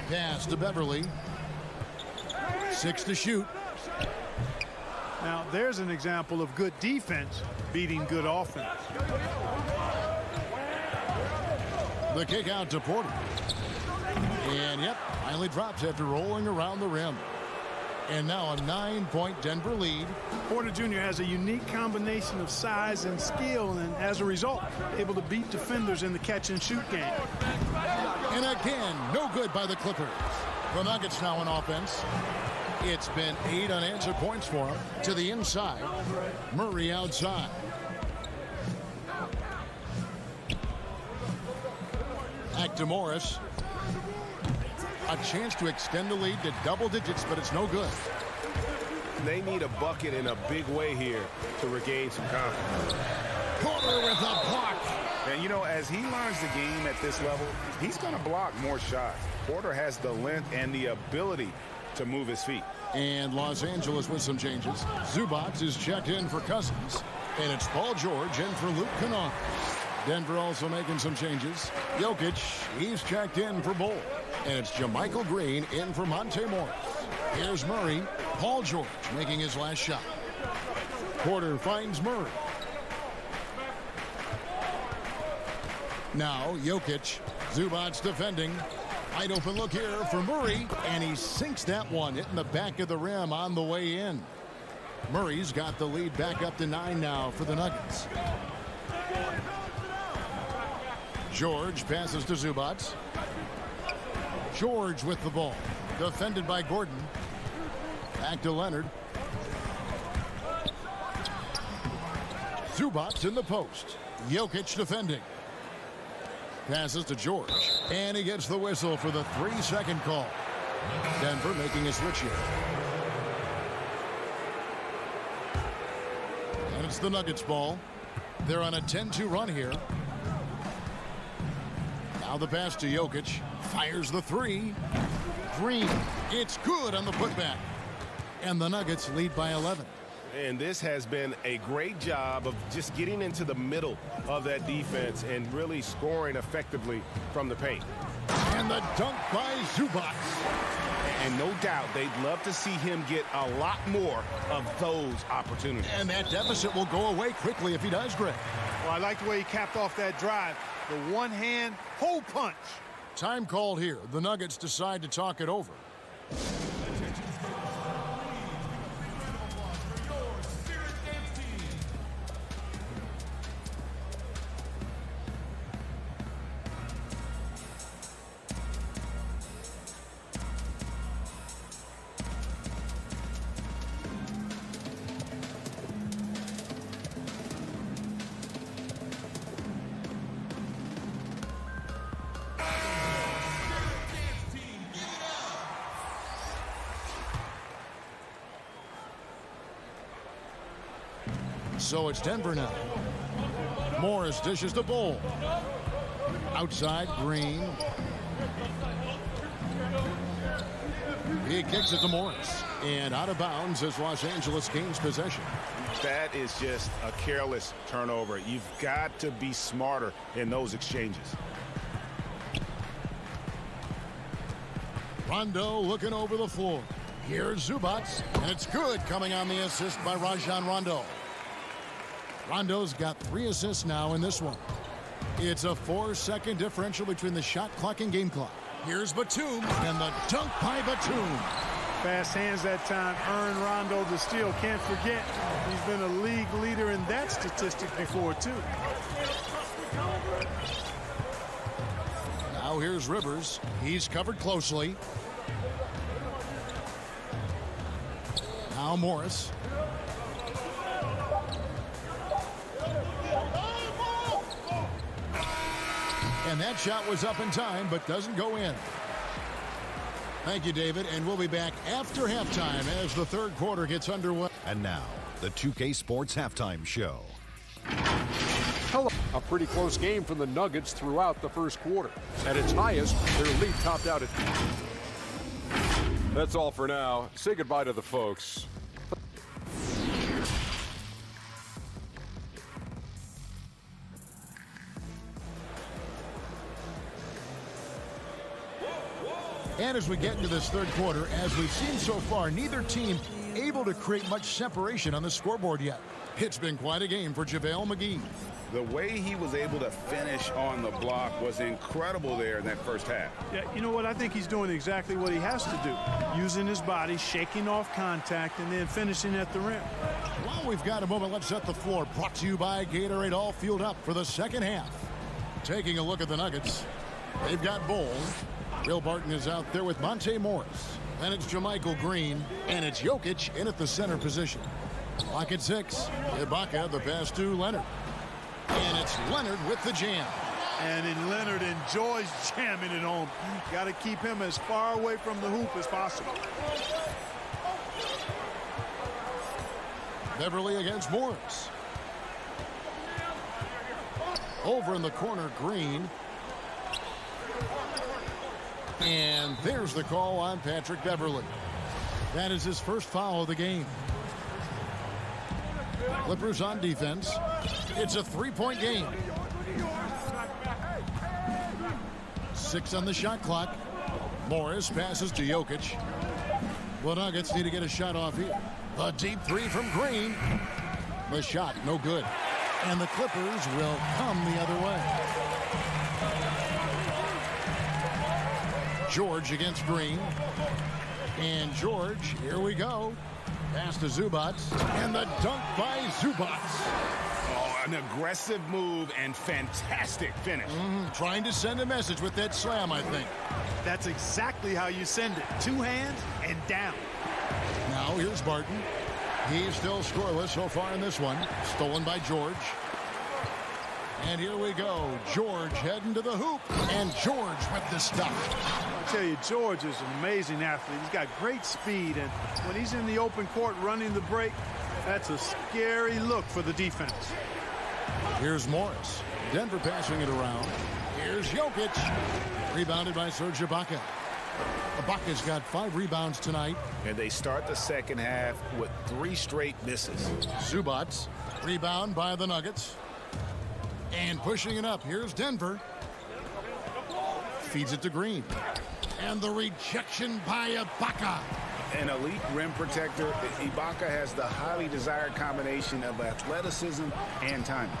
Pass to Beverly. 6 to shoot.
Now, there's an example of good defense beating good offense.
The kick out to Porter. And, yep, finally drops after rolling around the rim. And now a 9-point Denver lead.
Porter Jr. has a unique combination of size and skill, and as a result, able to beat defenders in the catch-and-shoot game.
And again, no good by the Clippers. The Nuggets now on offense. It's been 8 unanswered points for them. To the inside. Murray outside. Back to Morris. A chance to extend the lead to double digits, but it's no good.
They need a bucket in a big way here to regain some confidence.
Porter with a block.
And, you know, as he learns the game at this level, he's going to block more shots. Porter has the length and the ability to move his feet.
And Los Angeles with some changes. Zubac is checked in for Cousins. And it's Paul George in for Luke Kennard. Denver also making some changes. Jokic, he's checked in for Bull. And it's JaMychal Green in for Monte Morris. Here's Murray. Paul George making his last shot. Porter finds Murray. Now Jokic. Zubac defending. Wide open look here for Murray. And he sinks that one, hitting the back of the rim on the way in. Murray's got the lead back up to 9 now for the Nuggets. George passes to Zubac. George with the ball. Defended by Gordon. Back to Leonard. Zubac in the post. Jokic defending. Passes to George. And he gets the whistle for the 3-second call. Denver making a switch here. And it's the Nuggets ball. They're on a 10-2 run here. Now the pass to Jokic. Fires the 3. Green. It's good on the putback. And the Nuggets lead by 11.
And this has been a great job of just getting into the middle of that defense and really scoring effectively from the paint.
And the dunk by Zubac.
And no doubt they'd love to see him get a lot more of those opportunities.
And that deficit will go away quickly if he does, Greg.
Well, I like the way he capped off that drive. The one-hand hole punch.
Time called here. The Nuggets decide to talk it over. So it's Denver now. Morris dishes the Bull. Outside, Green. He kicks it to Morris. And out of bounds as Los Angeles gains possession.
That is just a careless turnover. You've got to be smarter in those exchanges.
Rondo looking over the floor. Here's Zubac. And it's good, coming on the assist by Rajon Rondo. Rondo's got 3 assists now in this one. It's a 4-second differential between the shot clock and game clock. Here's Batum, and the dunk by Batum.
Fast hands that time earned Rondo the steal. Can't forget, he's been a league leader in that statistic before, too.
Now here's Rivers. He's covered closely. Now Morris. And that shot was up in time, but doesn't go in. Thank you, David, and we'll be back after halftime as the third quarter gets underway.
And now, the 2K Sports Halftime Show.
Hello. A pretty close game for the Nuggets throughout the first quarter. At its highest, their lead topped out at... That's all for now. Say goodbye to the folks.
And as we get into this third quarter, as we've seen so far, neither team able to create much separation on the scoreboard yet. It's been quite a game for JaVale McGee.
The way he was able to finish on the block was incredible there in that first half.
Yeah, you know what? I think he's doing exactly what he has to do. Using his body, shaking off contact, and then finishing at the rim.
Well, we've got a moment. Let's set the floor. Brought to you by Gatorade, all fueled up for the second half. Taking a look at the Nuggets. They've got Bowles. Will Barton is out there with Monte Morris. Then it's JaMychal Green, and it's Jokic in at the center position. Clock at 6. Ibaka, the pass to Leonard. And it's Leonard with the jam.
And Leonard enjoys jamming it home. Got to keep him as far away from the hoop as possible.
Beverly against Morris. Over in the corner, Green. And there's the call on Patrick Beverly. That is his first foul of the game. Clippers on defense. It's a three-point game. 6 on the shot clock. Morris passes to Jokic. The Nuggets need to get a shot off here. A deep three from Green. The shot, no good. And the Clippers will come the other way. George against Green. And George, here we go. Pass to Zubac. And the dunk by Zubac.
Oh, an aggressive move and fantastic finish.
Trying to send a message with that slam, I think.
That's exactly how you send it. Two hands and down.
Now here's Barton. He's still scoreless so far in this one. Stolen by George. And here we go. George heading to the hoop. And George with the stuff.
I tell you, George is an amazing athlete. He's got great speed. And when he's in the open court running the break, that's a scary look for the defense.
Here's Morris. Denver passing it around. Here's Jokic. Rebounded by Serge Ibaka. Ibaka's got 5 rebounds tonight.
And they start the second half with 3 straight misses.
Zubac. Rebound by the Nuggets. And pushing it up. Here's Denver. Feeds it to Green. And the rejection by Ibaka.
An elite rim protector. Ibaka has the highly desired combination of athleticism and timing.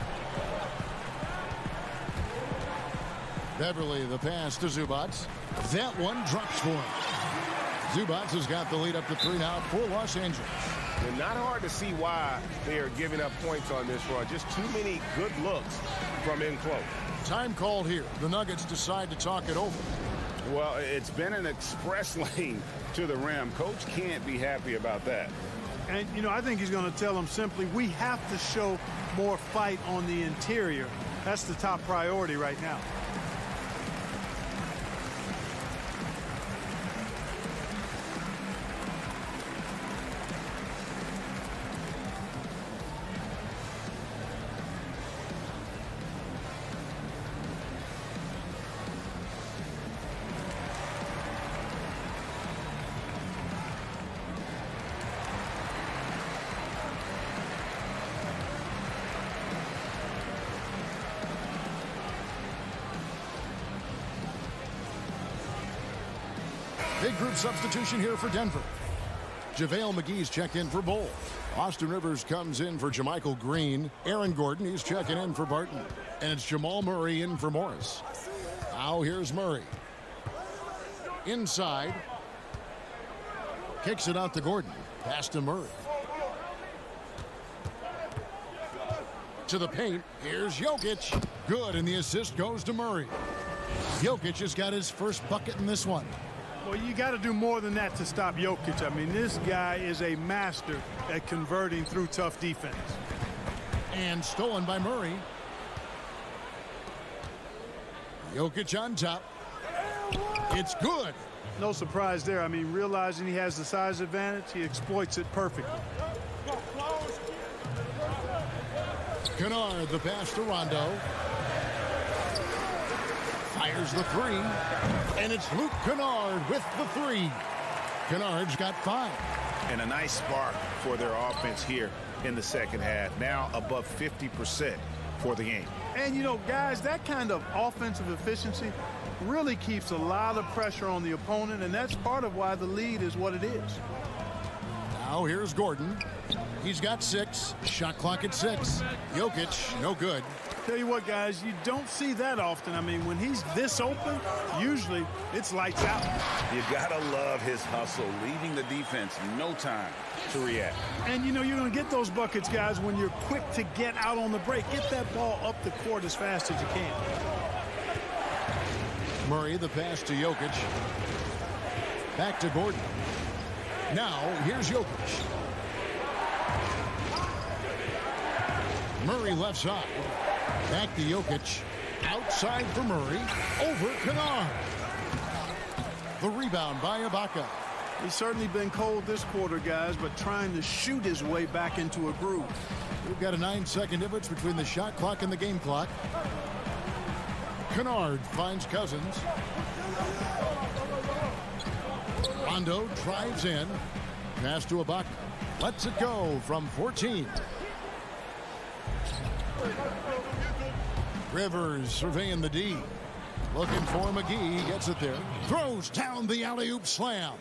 Beverly, the pass to Zubac. That one drops for him. Zubac has got the lead up to 3 now for Los Angeles.
And not hard to see why they are giving up points on this run. Just too many good looks from in close.
Time called here. The Nuggets decide to talk it over.
Well, it's been an express lane to the rim. Coach can't be happy about that.
And, you know, I think he's going to tell them simply, we have to show more fight on the interior. That's the top priority right now.
Big group substitution here for Denver. JaVale McGee's checked in for Bowles. Austin Rivers comes in for JaMychal Green. Aaron Gordon, he's checking in for Barton. And it's Jamal Murray in for Morris. Now here's Murray. Inside. Kicks it out to Gordon. Pass to Murray. To the paint. Here's Jokic. Good, and the assist goes to Murray. Jokic has got his first bucket in this one.
Well, you got to do more than that to stop Jokic. I mean, this guy is a master at converting through tough defense.
And stolen by Murray. Jokic on top. It's good.
No surprise there. I mean, realizing he has the size advantage, he exploits it perfectly.
Kennard, the pass to Rondo. Fires the three. And it's Luke Kennard with the three. Kennard's got 5.
And a nice spark for their offense here in the second half. Now above 50% for the game.
And, you know, guys, that kind of offensive efficiency really keeps a lot of pressure on the opponent, and that's part of why the lead is what it is.
Now here's Gordon. He's got 6. Shot clock at 6. Jokic, no good.
Tell you what, guys, you don't see that often. I mean, when he's this open, usually it's lights out.
You gotta love his hustle, leaving the defense no time to react.
And, you know, you're going to get those buckets, guys, when you're quick to get out on the break. Get that ball up the court as fast as you can.
Murray, the pass to Jokic. Back to Gordon. Now, here's Jokic. Murray left side. Back to Jokic. Outside for Murray. Over Kennard. The rebound by Ibaka.
He's certainly been cold this quarter, guys, but trying to shoot his way back into a groove.
We've got a 9-second difference between the shot clock and the game clock. Kennard finds Cousins. Rondo drives in. Pass to Ibaka. Lets it go from 14. Rivers surveying the D. Looking for McGee. He gets it there. Throws down the alley-oop slam.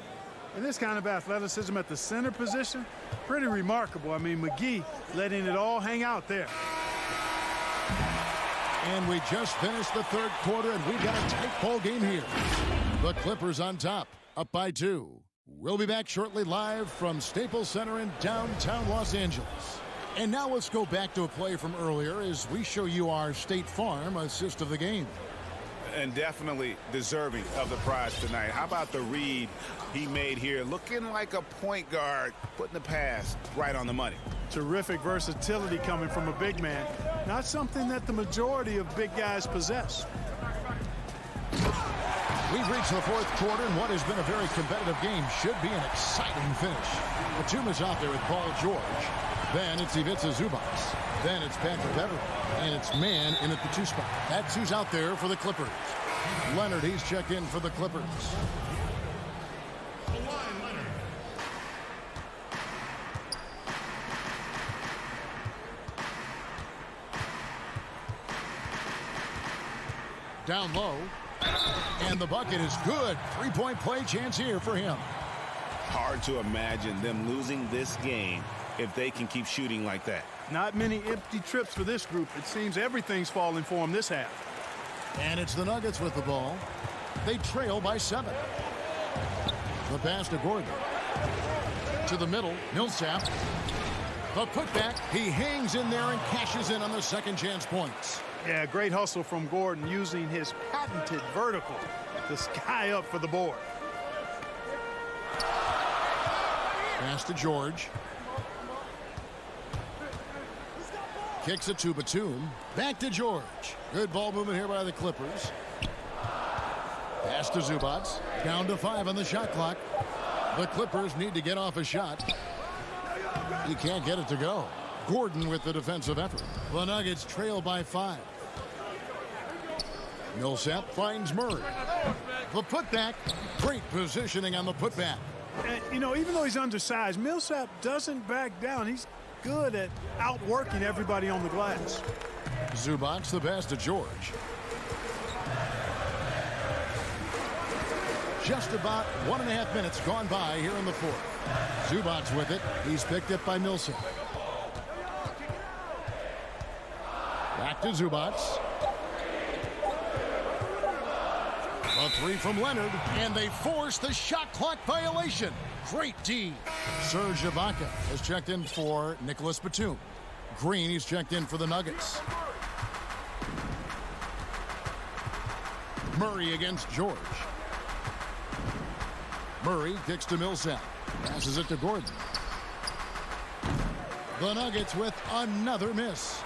And this kind of athleticism at the center position, pretty remarkable. I mean, McGee letting it all hang out there.
And we just finished the third quarter, and we've got a tight ball game here. The Clippers on top, up by 2. We'll be back shortly live from Staples Center in downtown Los Angeles. And now let's go back to a play from earlier as we show you our State Farm assist of the game.
And definitely deserving of the prize tonight. How about the read he made here? Looking like a point guard, putting the pass right on the money.
Terrific versatility coming from a big man. Not something that the majority of big guys possess.
We've reached the fourth quarter, and what has been a very competitive game should be an exciting finish. Batum is out there with Paul George. Then it's Ivica Zubac. Then it's Patrick Beverly. And it's man in at the 2 spot. That's who's out there for the Clippers. Leonard, he's checked in for the Clippers. Down low. And the bucket is good. 3-point play chance here for him.
Hard to imagine them losing this game if they can keep shooting like that.
Not many empty trips for this group. It seems everything's falling for them this half.
And it's the Nuggets with the ball. They trail by 7. The pass to Gordon. To the middle, Millsap. The putback, he hangs in there and cashes in on the second chance points.
Yeah, great hustle from Gordon using his patented vertical to sky up for the board.
Pass to George. Kicks it to Batum. Back to George. Good ball movement here by the Clippers. Pass to Zubac. Down to 5 on the shot clock. The Clippers need to get off a shot. He can't get it to go. Gordon with the defensive effort. The Nuggets trail by 5. Millsap finds Murray. The putback. Great positioning on the putback.
And, you know, even though he's undersized, Millsap doesn't back down. He's good at outworking everybody on the glass.
Zubac the pass to George. Just about 1.5 minutes gone by here in the fourth. Zubac with it. He's picked up by Millsap. Back to Zubac. A 3 from Leonard, and they force the shot clock violation. Great D. Serge Ibaka has checked in for Nicholas Batum. Green, he's checked in for the Nuggets. Murray against George. Murray kicks to Millsap. Passes it to Gordon. The Nuggets with another miss.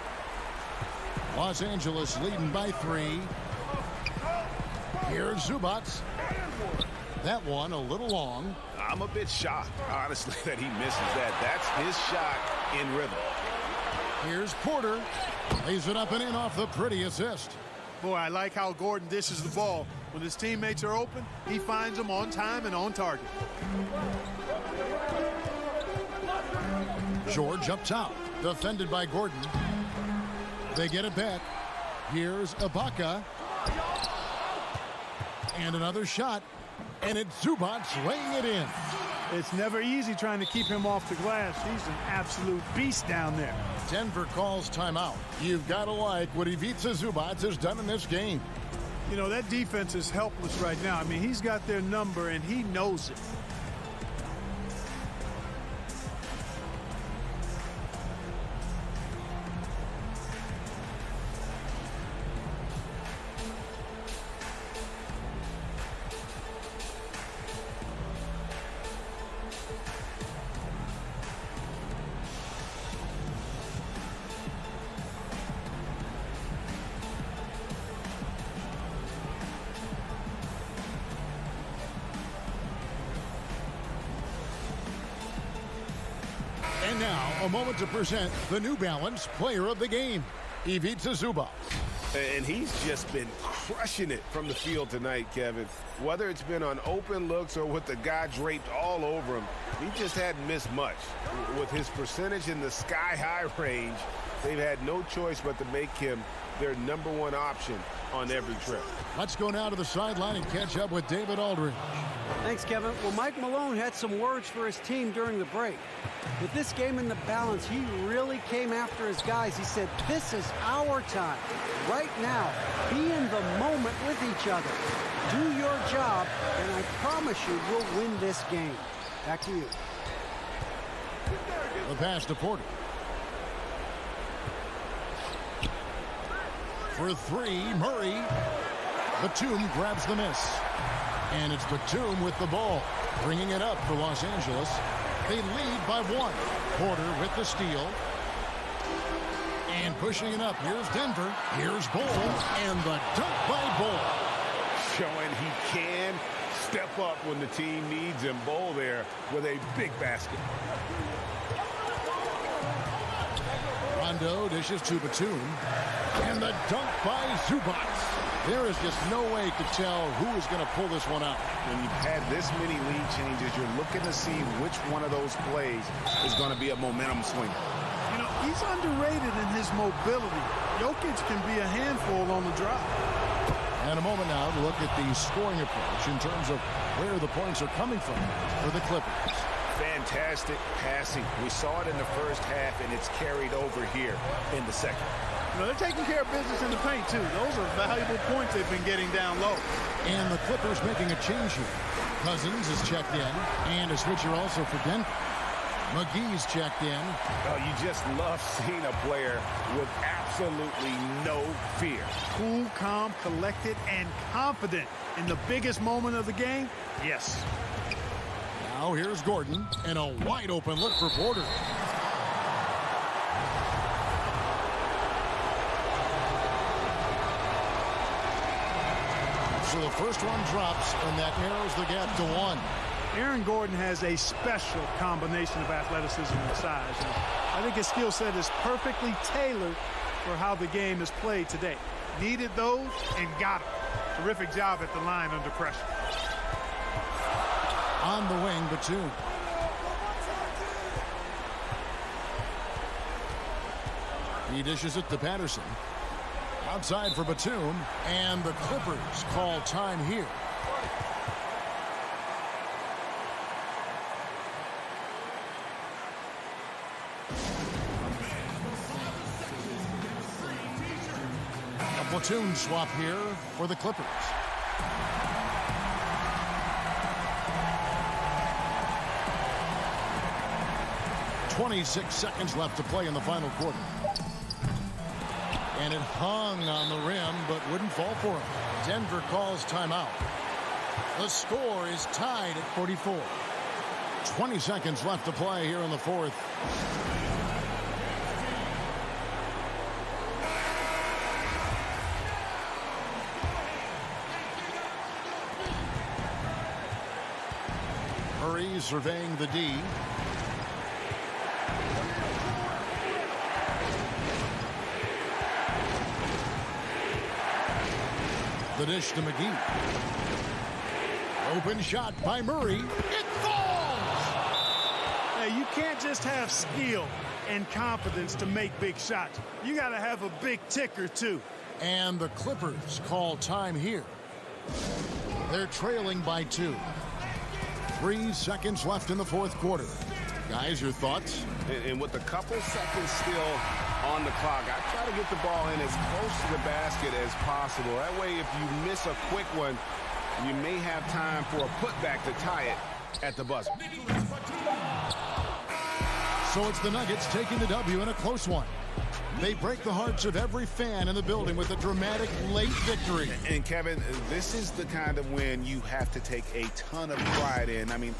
Los Angeles leading by 3. Here's Zubac. That one a little long.
I'm a bit shocked, honestly, that he misses that. That's his shot in rhythm.
Here's Porter. Lays it up and in off the pretty assist.
Boy, I like how Gordon dishes the ball. When his teammates are open, he finds them on time and on target.
George up top. Defended by Gordon. They get it back. Here's Ibaka. And another shot. And it's Zubac laying it in.
It's never easy trying to keep him off the glass. He's an absolute beast down there.
Denver calls timeout. You've got to like what Ivica Zubac has done in this game.
You know, that defense is helpless right now. I mean, he's got their number, and he knows it.
And now, a moment to present the New Balance Player of the Game, Ivica Zubac.
And he's just been crushing it from the field tonight, Kevin. Whether it's been on open looks or with the guy draped all over him, he just hadn't missed much. With his percentage in the sky-high range, they've had no choice but to make him their #1 option on every trip.
Let's go now to the sideline and catch up with David Aldridge.
Thanks, Kevin. Well, Mike Malone had some words for his team during the break. With this game in the balance, he really came after his guys. He said, this is our time. Right now, be in the moment with each other. Do your job, and I promise you we'll win this game. Back to you.
The pass to Porter. For 3, Murray. Batum grabs the miss. And it's Batum with the ball, bringing it up for Los Angeles. They lead by 1. Porter with the steal. And pushing it up. Here's Denver. Here's Bol. And the dunk by Bol.
Showing he can step up when the team needs him. Bol there with a big basket.
Rondo dishes to Batum. And the dunk by Zubac. There is just no way to tell who is going to pull this one out.
When you've had this many lead changes, you're looking to see which one of those plays is going to be a momentum swinger.
You know, he's underrated in his mobility. Jokic can be a handful on the drop.
And a moment now to look at the scoring approach in terms of where the points are coming from for the Clippers.
Fantastic passing. We saw it in the first half, and it's carried over here in the second.
You know, they're taking care of business in the paint, too. Those are valuable points they've been getting down low.
And the Clippers making a change here. Cousins is checked in, and a switcher also for Denver. McGee's checked in.
Oh, you just love seeing a player with absolutely no fear.
Cool, calm, collected, and confident in the biggest moment of the game. Yes.
Now here's Gordon, and a wide open look for Porter. So the first one drops, and that narrows the gap to 1.
Aaron Gordon has a special combination of athleticism and size. And I think his skill set is perfectly tailored for how the game is played today. Needed those and got them. Terrific job at the line under pressure.
On the wing, Batum. He dishes it to Patterson. Outside for Batum, and the Clippers call time here. A platoon swap here for the Clippers. .26 seconds left to play in the final quarter. And it hung on the rim, but wouldn't fall for him. Denver calls timeout. The score is tied at 44. 20 seconds left to play here in the fourth. Murray surveying the D. The dish to McGee. Open shot by Murray. It falls!
Hey, you can't just have skill and confidence to make big shots. You got to have a big ticker, too.
And the Clippers call time here. They're trailing by 2. 3 seconds left in the fourth quarter. Guys, your thoughts?
And with a couple seconds still on the clock, I try to get the ball in as close to the basket as possible. That way, if you miss a quick one, you may have time for a putback to tie it at the buzzer.
So it's the Nuggets taking the W in a close one. They break the hearts of every fan in the building with a dramatic late victory.
And Kevin, this is the kind of win you have to take a ton of pride in. I mean,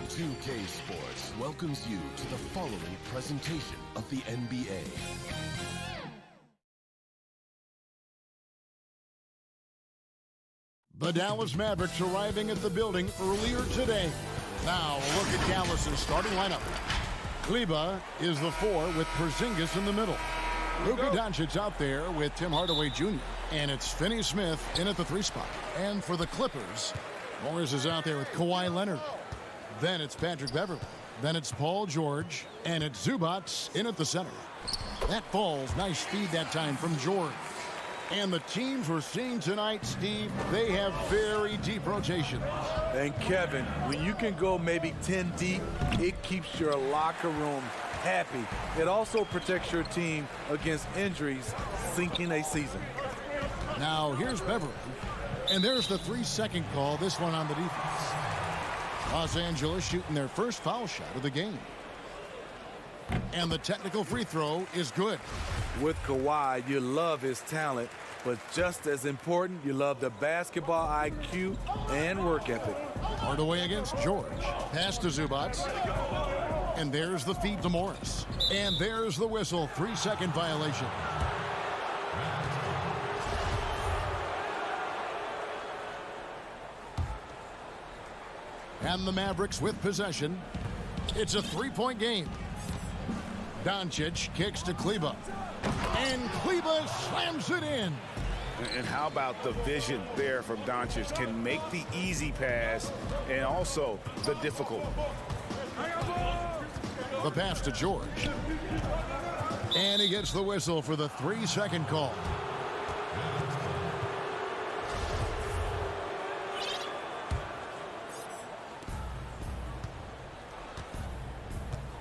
2K Sports welcomes you to the following presentation of the NBA.
The Dallas Mavericks arriving at the building earlier today. Now a look at Dallas's starting lineup. Kleba is the 4 with Porzingis in the middle. Luka Doncic out there with Tim Hardaway Jr. And it's Finney Smith in at the 3 spot. And for the Clippers, Morris is out there with Kawhi Leonard. Then it's Patrick Beverley. Then it's Paul George. And it's Zubac in at the center. That falls. Nice speed that time from George. And the teams we're seeing tonight, Steve, they have very deep rotations.
And Kevin, when you can go maybe 10 deep, it keeps your locker room happy. It also protects your team against injuries sinking a season.
Now here's Beverley. And there's the 3-second call, this one on the defense. Los Angeles shooting their first foul shot of the game. And the technical free throw is good.
With Kawhi, you love his talent, but just as important, you love the basketball IQ and work ethic.
Hardaway against George. Pass to Zubac. And there's the feed to Morris. And there's the whistle. 3-second violation. And the Mavericks with possession. It's a 3-point game. Doncic kicks to Kleba. And Kleba slams it in.
And how about the vision there from Doncic? Can make the easy pass and also the difficult one.
The pass to George. And he gets the whistle for the 3-second call.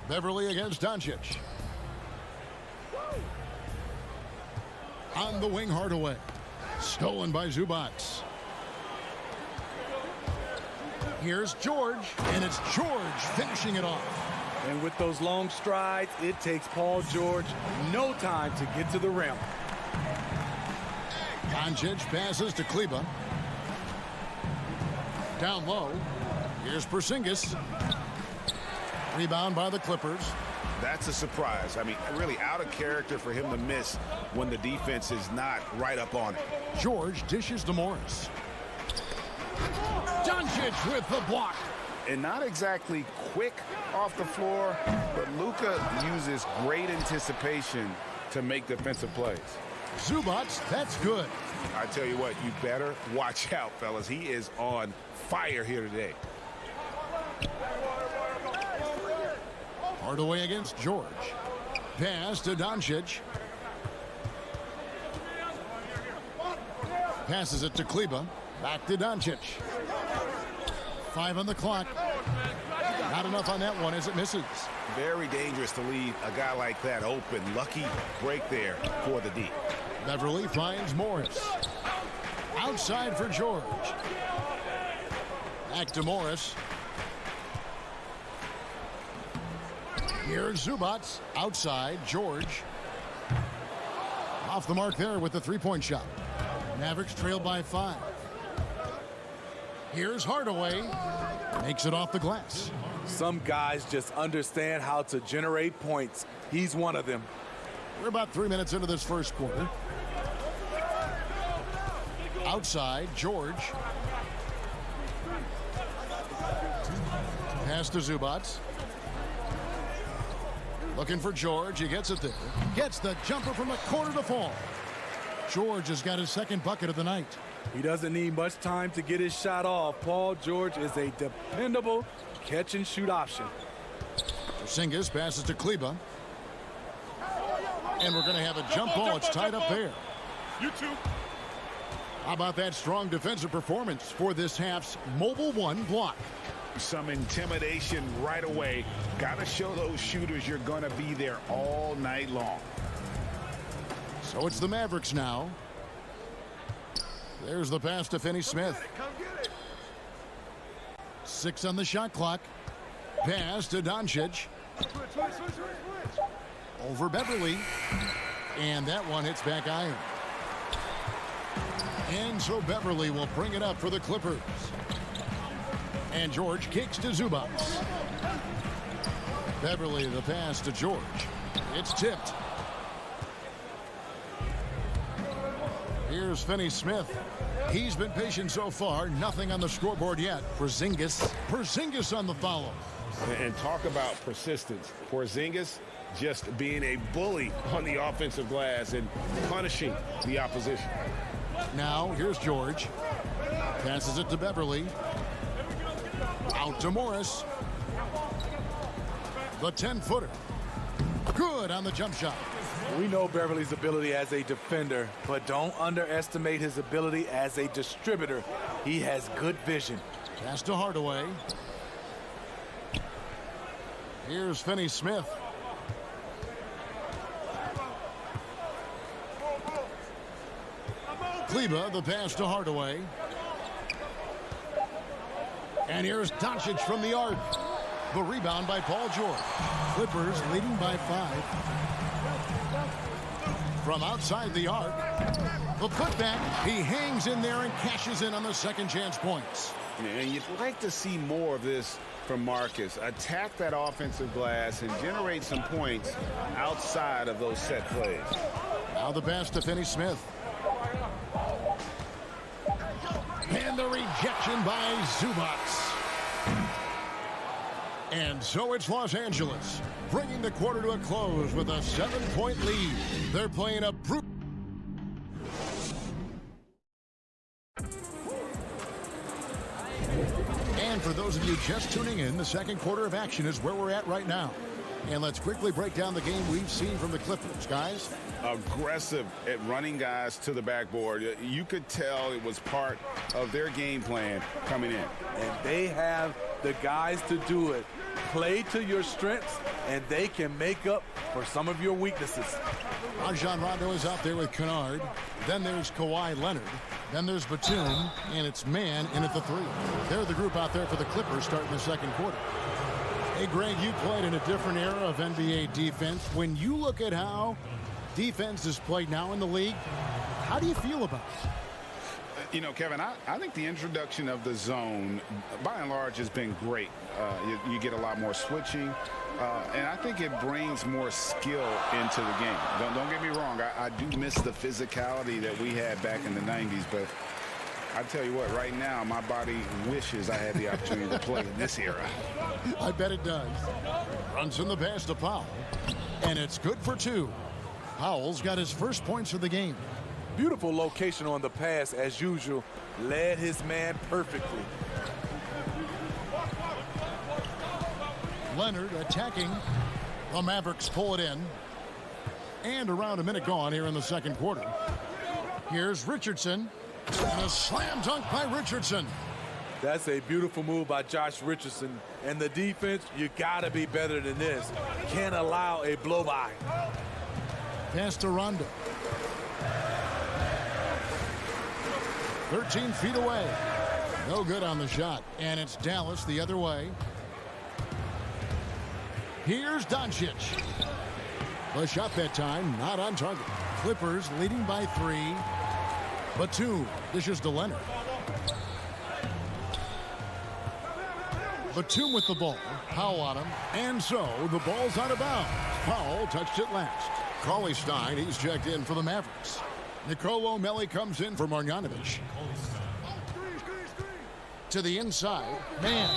Beverley against Doncic. On the wing, Hardaway. Stolen by Zubac. Here's George, and it's George finishing it off.
And with those long strides, it takes Paul George no time to get to the rim.
Doncic passes to Kleba. Down low. Here's Porzingis. Rebound by the Clippers.
That's a surprise. I mean, really out of character for him to miss when the defense is not right up on it.
George dishes to Morris. Doncic with the block.
And not exactly quick off the floor, but Luka uses great anticipation to make defensive plays.
Zubac, that's good.
I tell you what, you better watch out, fellas. He is on fire here today.
Hardaway against George. Pass to Doncic. Passes it to Kleba. Back to Doncic. 5 on the clock. Not enough on that one as it misses.
Very dangerous to leave a guy like that open. Lucky break there for the D.
Beverley finds Morris. Outside for George. Back to Morris. Here's Zubac. Outside, George. Off the mark there with the 3-point shot. Mavericks trailed by 5. Here's Hardaway. Makes it off the glass.
Some guys just understand how to generate points. He's one of them.
We're about 3 minutes into this first quarter. Outside, George. Pass to Zubac. Looking for George. He gets it there. Gets the jumper from the corner to fall. George has got his second bucket of the night.
He doesn't need much time to get his shot off. Paul George is a dependable catch-and-shoot option.
Porzingis passes to Kleba. And we're going to have a jump ball. It's tied up there.
You too.
How about that strong defensive performance for this half's Mobile One block?
Some intimidation right away. Got to show those shooters you're going to be there all night long.
So it's the Mavericks now. There's the pass to Finney Smith. 6 on the shot clock. Pass to Doncic. Over Beverley. And that one hits back iron. And so Beverley will bring it up for the Clippers. And George kicks to Zubac. Beverly the pass to George. It's tipped. Here's Finney-Smith. He's been patient so far. Nothing on the scoreboard yet. Porzingis on the follow.
And talk about persistence. Porzingis just being a bully on the offensive glass and punishing the opposition.
Now, here's George. Passes it to Beverly. Out to Morris. The 10-footer. Good on the jump shot.
We know Beverly's ability as a defender, but don't underestimate his ability as a distributor. He has good vision.
Pass to Hardaway. Here's Finney-Smith. Kleba, the pass to Hardaway. And here's Doncic from the arc. The rebound by Paul George. Clippers leading by 5. From outside the arc. The putback. He hangs in there and cashes in on the second chance points.
And you'd like to see more of this from Marcus. Attack that offensive glass and generate some points outside of those set plays.
Now the pass to Finney-Smith. And the rejection by Zubac. And so it's Los Angeles, bringing the quarter to a close with a 7-point lead. They're playing a brute. And for those of you just tuning in, the second quarter of action is where we're at right now. And let's quickly break down the game we've seen from the Clippers, guys.
Aggressive at running guys to the backboard. You could tell it was part of their game plan coming in.
And they have the guys to do it. Play to your strengths, and they can make up for some of your weaknesses.
Rajon Rondo is out there with Kennard. Then there's Kawhi Leonard. Then there's Batum, and it's Man in at the 3. They're the group out there for the Clippers starting the second quarter. Hey, Greg, you played in a different era of NBA defense. When you look at how defense is played now in the league, how do you feel about it?
You know, Kevin, I think the introduction of the zone, by and large, has been great. You get a lot more switching, and I think it brings more skill into the game. Don't get me wrong. I do miss the physicality that we had back in the 90s, but I tell you what, right now, my body wishes I had the opportunity to play in this era.
I bet it does. Runs in the pass to Powell, and it's good for 2. Powell's got his first points of the game.
Beautiful location on the pass, as usual. Led his man perfectly.
Leonard attacking. The Mavericks pull it in. And around a minute gone here in the second quarter. Here's Richardson. And a slam dunk by Richardson.
That's a beautiful move by Josh Richardson. And the defense, you got to be better than this. Can't allow a blow-by.
Pass to Rondo. 13 feet away. No good on the shot. And it's Dallas the other way. Here's Doncic. The shot that time not on target. Clippers leading by 3. Batum dishes to Leonard. Batum with the ball. Powell on him. And so the ball's out of bounds. Powell touched it last. Cauley-Stein, he's checked in for the Mavericks. Nicolo Melli comes in for Marjanovic. To the inside. Man.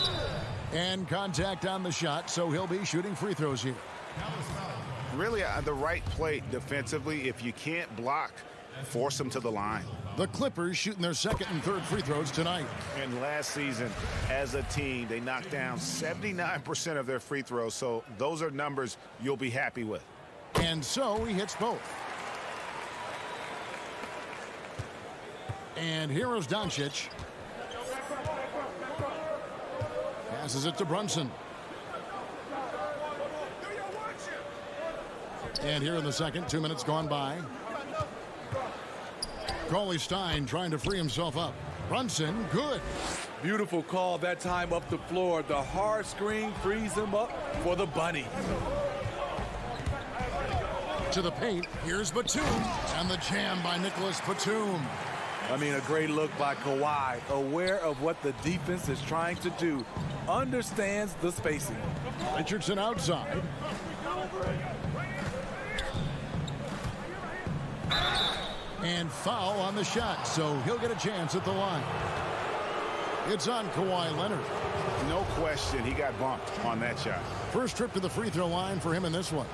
And contact on the shot, so he'll be shooting free throws here.
Really the right play defensively. If you can't block, force them to the line.
The Clippers shooting their second and third free throws tonight.
And last season, as a team, they knocked down 79% of their free throws, so those are numbers you'll be happy with.
And so he hits both. And here is Doncic. Passes it to Brunson. And here in the second, 2 minutes gone by. Cauley-Stein trying to free himself up. Brunson, good.
Beautiful call that time up the floor. The hard screen frees him up for the bunny.
To the paint, here's Batum. And the jam by Nicholas Batum.
I mean, a great look by Kawhi, aware of what the defense is trying to do, understands the spacing.
Richardson outside. And foul on the shot, so he'll get a chance at the line. It's on Kawhi Leonard.
No question he got bumped on that shot.
First trip to the free throw line for him in this one.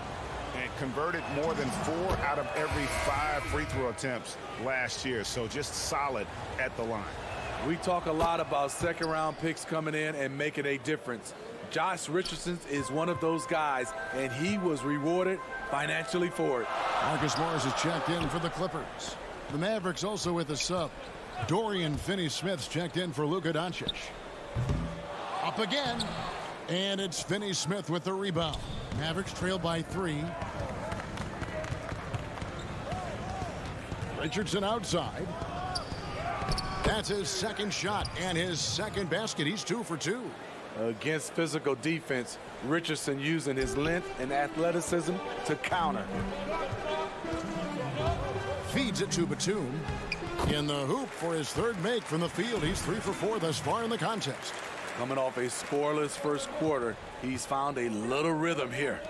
And converted more than 4 out of every 5 free throw attempts last year, so just solid at the line.
We talk a lot about second-round picks coming in and making a difference. Josh Richardson is one of those guys, and he was rewarded financially for it.
Marcus Morris is checked in for the Clippers. The Mavericks also with a sub. Dorian Finney-Smith's checked in for Luka Doncic. Up again, and it's Finney-Smith with the rebound. Mavericks trail by 3. Richardson outside. That's his second shot and his second basket. He's 2 for 2.
Against physical defense, Richardson using his length and athleticism to counter.
Feeds it to Batum. In the hoop for his third make from the field. He's 3 for 4 thus far in the contest.
Coming off a scoreless first quarter, he's found a little rhythm here.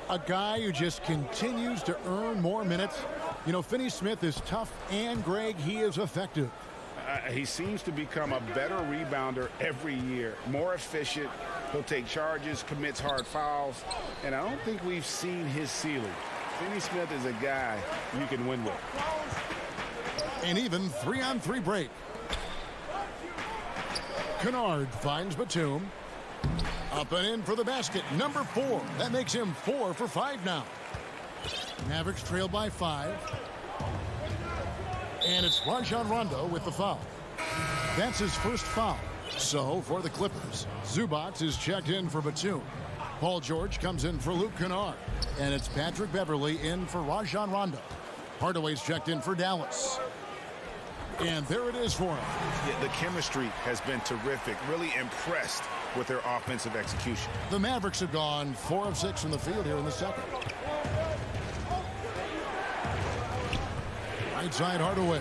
A guy who just continues to earn more minutes. You know, Finney-Smith is tough, and Greg, he is effective.
He seems to become a better rebounder every year, more efficient. He'll take charges, commits hard fouls, and I don't think we've seen his ceiling. Finney-Smith is a guy you can win with.
An even 3-on-3 break. Kennard finds Batum. Up and in for the basket. Number 4. That makes him 4 for 5 now. Mavericks trail by 5. And it's Rajon Rondo with the foul. That's his first foul. So for the Clippers, Zubac is checked in for Batum. Paul George comes in for Luke Kennard. And it's Patrick Beverley in for Rajon Rondo. Hardaway's checked in for Dallas. And there it is for him.
Yeah, the chemistry has been terrific. Really impressed with their offensive execution.
The Mavericks have gone 4 of 6 from the field here in the second. Right side, Hardaway.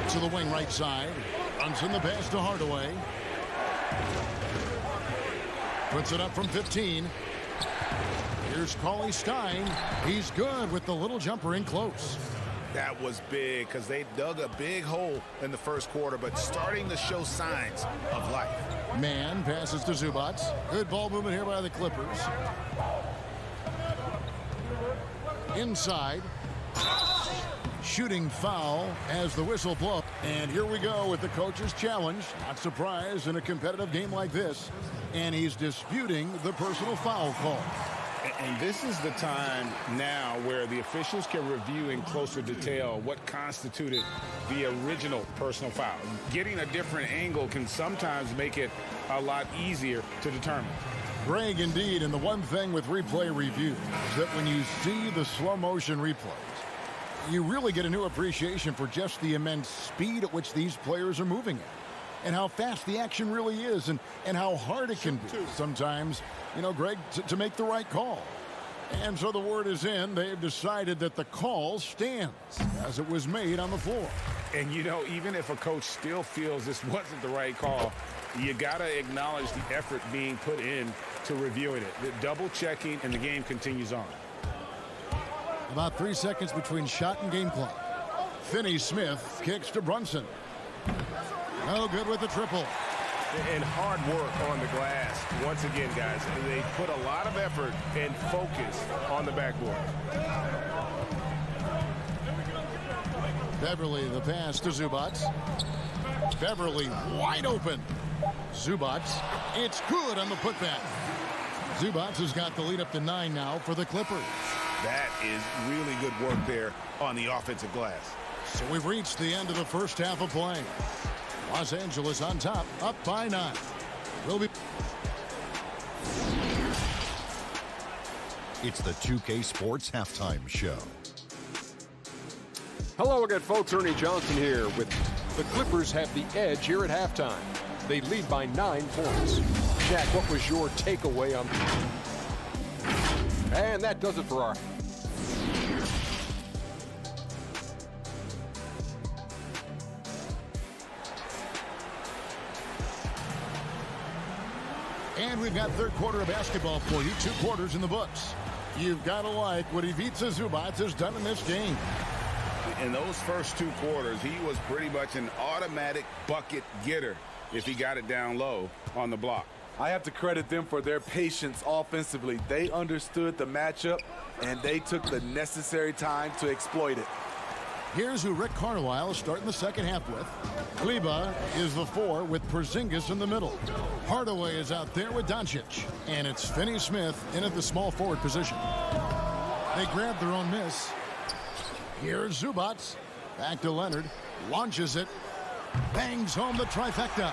To the wing right side. Runs in the pass to Hardaway. Puts it up from 15. Here's Cauley Stein. He's good with the little jumper in close.
That was big because they dug a big hole in the first quarter, but starting to show signs of life.
Man passes to Zubac. Good ball movement here by the Clippers. Inside. Shooting foul as the whistle blows. And here we go with the coach's challenge. Not surprised in a competitive game like this. And he's disputing the personal foul call.
And this is the time now where the officials can review in closer detail what constituted the original personal foul. Getting a different angle can sometimes make it a lot easier to determine.
Greg, indeed, and the one thing with replay review is that when you see the slow motion replays, you really get a new appreciation for just the immense speed at which these players are moving at. And how fast the action really is, and how hard it can be sometimes, you know, Greg, to make the right call. And so the word is in. They've decided that the call stands as it was made on the floor.
And, you know, even if a coach still feels this wasn't the right call, you got to acknowledge the effort being put in to reviewing it. The double checking, and the game continues on.
About 3 seconds between shot and game clock. Finney-Smith kicks to Brunson. No good with the triple.
And hard work on the glass. Once again, guys, they put a lot of effort and focus on the backboard.
Beverley, the pass to Zubac. Beverley wide open. Zubac, it's good on the putback. Zubac has got the lead up to 9 now for the Clippers.
That is really good work there on the offensive glass.
So we've reached the end of the first half of play. Los Angeles on top, up by 9. We'll be.
It's the 2K Sports Halftime Show.
Hello again, folks. Ernie Johnson here with the Clippers have the edge here at halftime. They lead by 9 points. Jack, what was your takeaway on? And that does it for our
And we've got third quarter of basketball for you. 2 quarters in the books. You've got to like what Ivica Zubac has done in this game.
In those first 2 quarters, he was pretty much an automatic bucket getter if he got it down low on the block.
I have to credit them for their patience offensively. They understood the matchup, and they took the necessary time to exploit it.
Here's who Rick Carlisle is starting the second half with. Kleba is the 4 with Porzingis in the middle. Hardaway is out there with Doncic. And it's Finney-Smith in at the small forward position. They grab their own miss. Here's Zubac. Back to Leonard. Launches it. Bangs home the trifecta.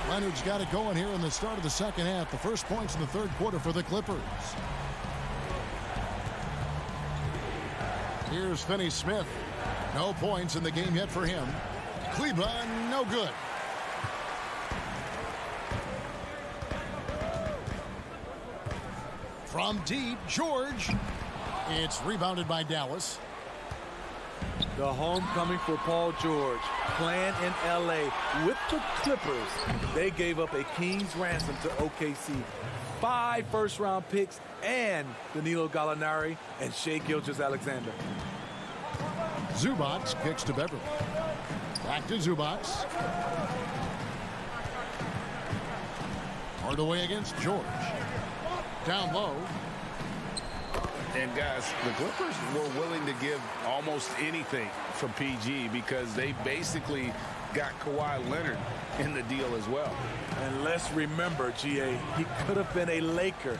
Leonard's got it going here in the start of the second half. The first points in the third quarter for the Clippers. Here's Finney-Smith. No points in the game yet for him. Kleba, no good. From deep, George. It's rebounded by Dallas.
The homecoming for Paul George, playing in L.A. with the Clippers. They gave up a king's ransom to OKC. 5 first-round picks and Danilo Gallinari and Shai Gilgeous-Alexander.
Zubac kicks to Beverly. Back to Zubac. Hardaway against George. Down low.
And guys, the Clippers were willing to give almost anything for PG because they basically got Kawhi Leonard in the deal as well.
And let's remember, GA, he could have been a Laker.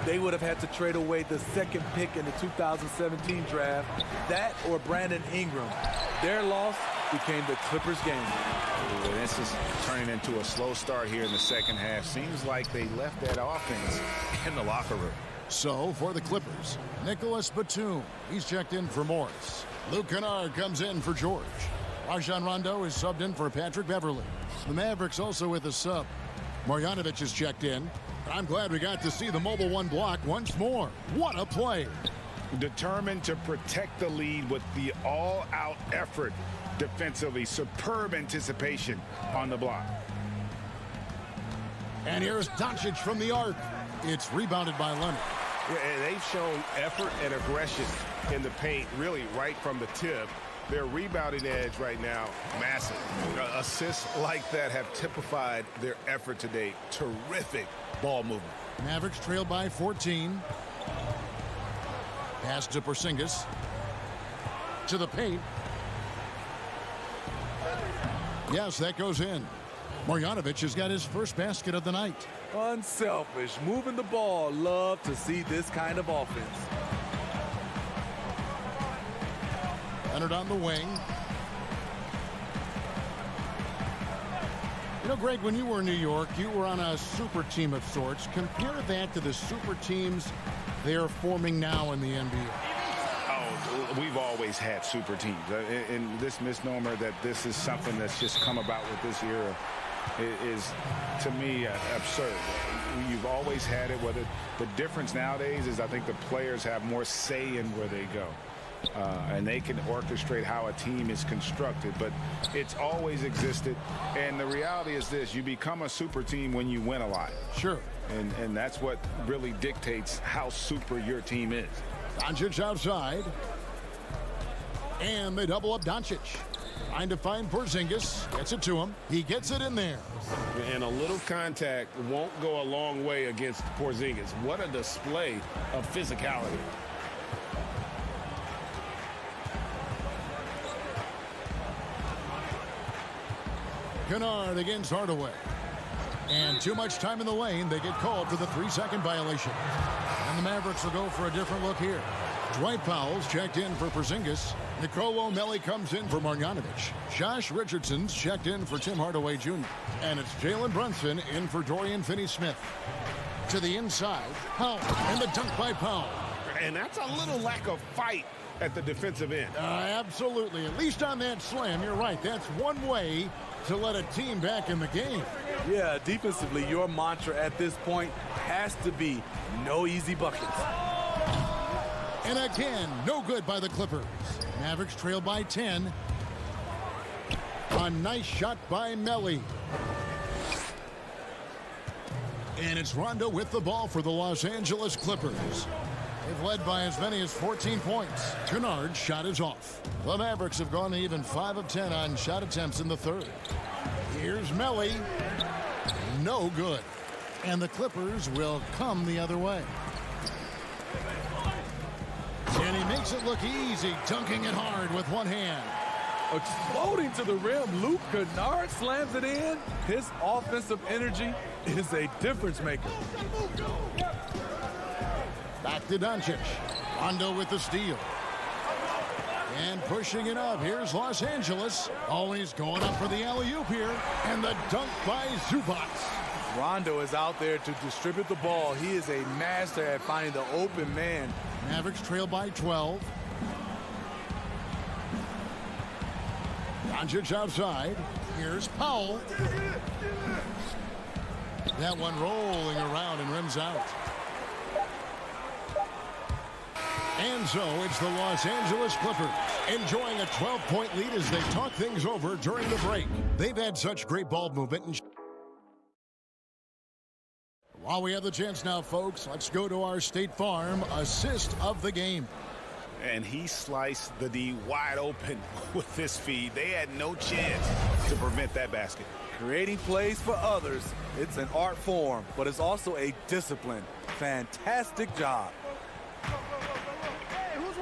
They would have had to trade away the second pick in the 2017 draft. That or Brandon Ingram. Their loss became the Clippers' game.
Ooh, this is turning into a slow start here in the second half. Seems like they left that offense in the locker room.
So, for the Clippers, Nicholas Batum. He's checked in for Morris. Luke Kennard comes in for George. Rajon Rondo is subbed in for Patrick Beverly. The Mavericks also with a sub. Marjanovic is checked in. I'm glad we got to see the mobile 1 block once more. What a play.
Determined to protect the lead with the all-out effort defensively. Superb anticipation on the block.
And here's Doncic from the arc. It's rebounded by Leonard.
And they've shown effort and aggression in the paint, really right from the tip. Their rebounding edge right now, massive. Assists like that have typified their effort today. Terrific ball movement.
Mavericks trailed by 14. Pass to Porzingis. To the paint. Yes, that goes in. Marjanovic has got his first basket of the night.
Unselfish, moving the ball. Love to see this kind of offense.
Leonard on the wing. You know, Greg, when you were in New York, you were on a super team of sorts. Compare that to the super teams they're forming now in the NBA.
Oh, we've always had super teams. And this misnomer that this is something that's just come about with this era is, to me, absurd. You've always had it. Whether the difference nowadays is I think the players have more say in where they go. And they can orchestrate how a team is constructed, but it's always existed. And the reality is this: you become a super team when you win a lot.
Sure.
And that's what really dictates how super your team is.
Doncic outside. And they double up Doncic. Trying to find Porzingis. Gets it to him. He gets it in there.
And a little contact won't go a long way against Porzingis. What a display of physicality.
Kennard against Hardaway. And too much time in the lane. They get called for the 3-second violation. And the Mavericks will go for a different look here. Dwight Powell's checked in for Porzingis. Nicolo Melli comes in for Marjanovic. Josh Richardson's checked in for Tim Hardaway Jr. And it's Jalen Brunson in for Dorian Finney-Smith. To the inside. Powell. And the dunk by Powell.
And that's a little lack of fight at the defensive end.
Absolutely. At least on that slam, you're right. That's one way to let a team back in the game.
Yeah, defensively, your mantra at this point has to be no easy buckets.
And again, no good by the Clippers. Mavericks trail by 10. A nice shot by Melli. And it's Rondo with the ball for the Los Angeles Clippers. They've led by as many as 14 points. Kennard's shot is off. The Mavericks have gone even 5 of 10 on shot attempts in the third. Here's Melly. No good. And the Clippers will come the other way. And he makes it look easy, dunking it hard with one hand.
Exploding to the rim, Luke Kennard slams it in. His offensive energy is a difference maker.
Back to Doncic. Rondo with the steal. And pushing it up. Here's Los Angeles. Always going up for the alley-oop here. And the dunk by Zubac.
Rondo is out there to distribute the ball. He is a master at finding the open man.
Mavericks trail by 12. Doncic outside. Here's Powell. That one rolling around and rims out. And so it's the Los Angeles Clippers enjoying a 12-point lead as they talk things over during the break. They've had such great ball movement. While we have the chance now, folks, let's go to our State Farm assist of the game.
And he sliced the D wide open with this feed. They had no chance to prevent that basket.
Creating plays for others, it's an art form, but it's also a discipline. Fantastic job.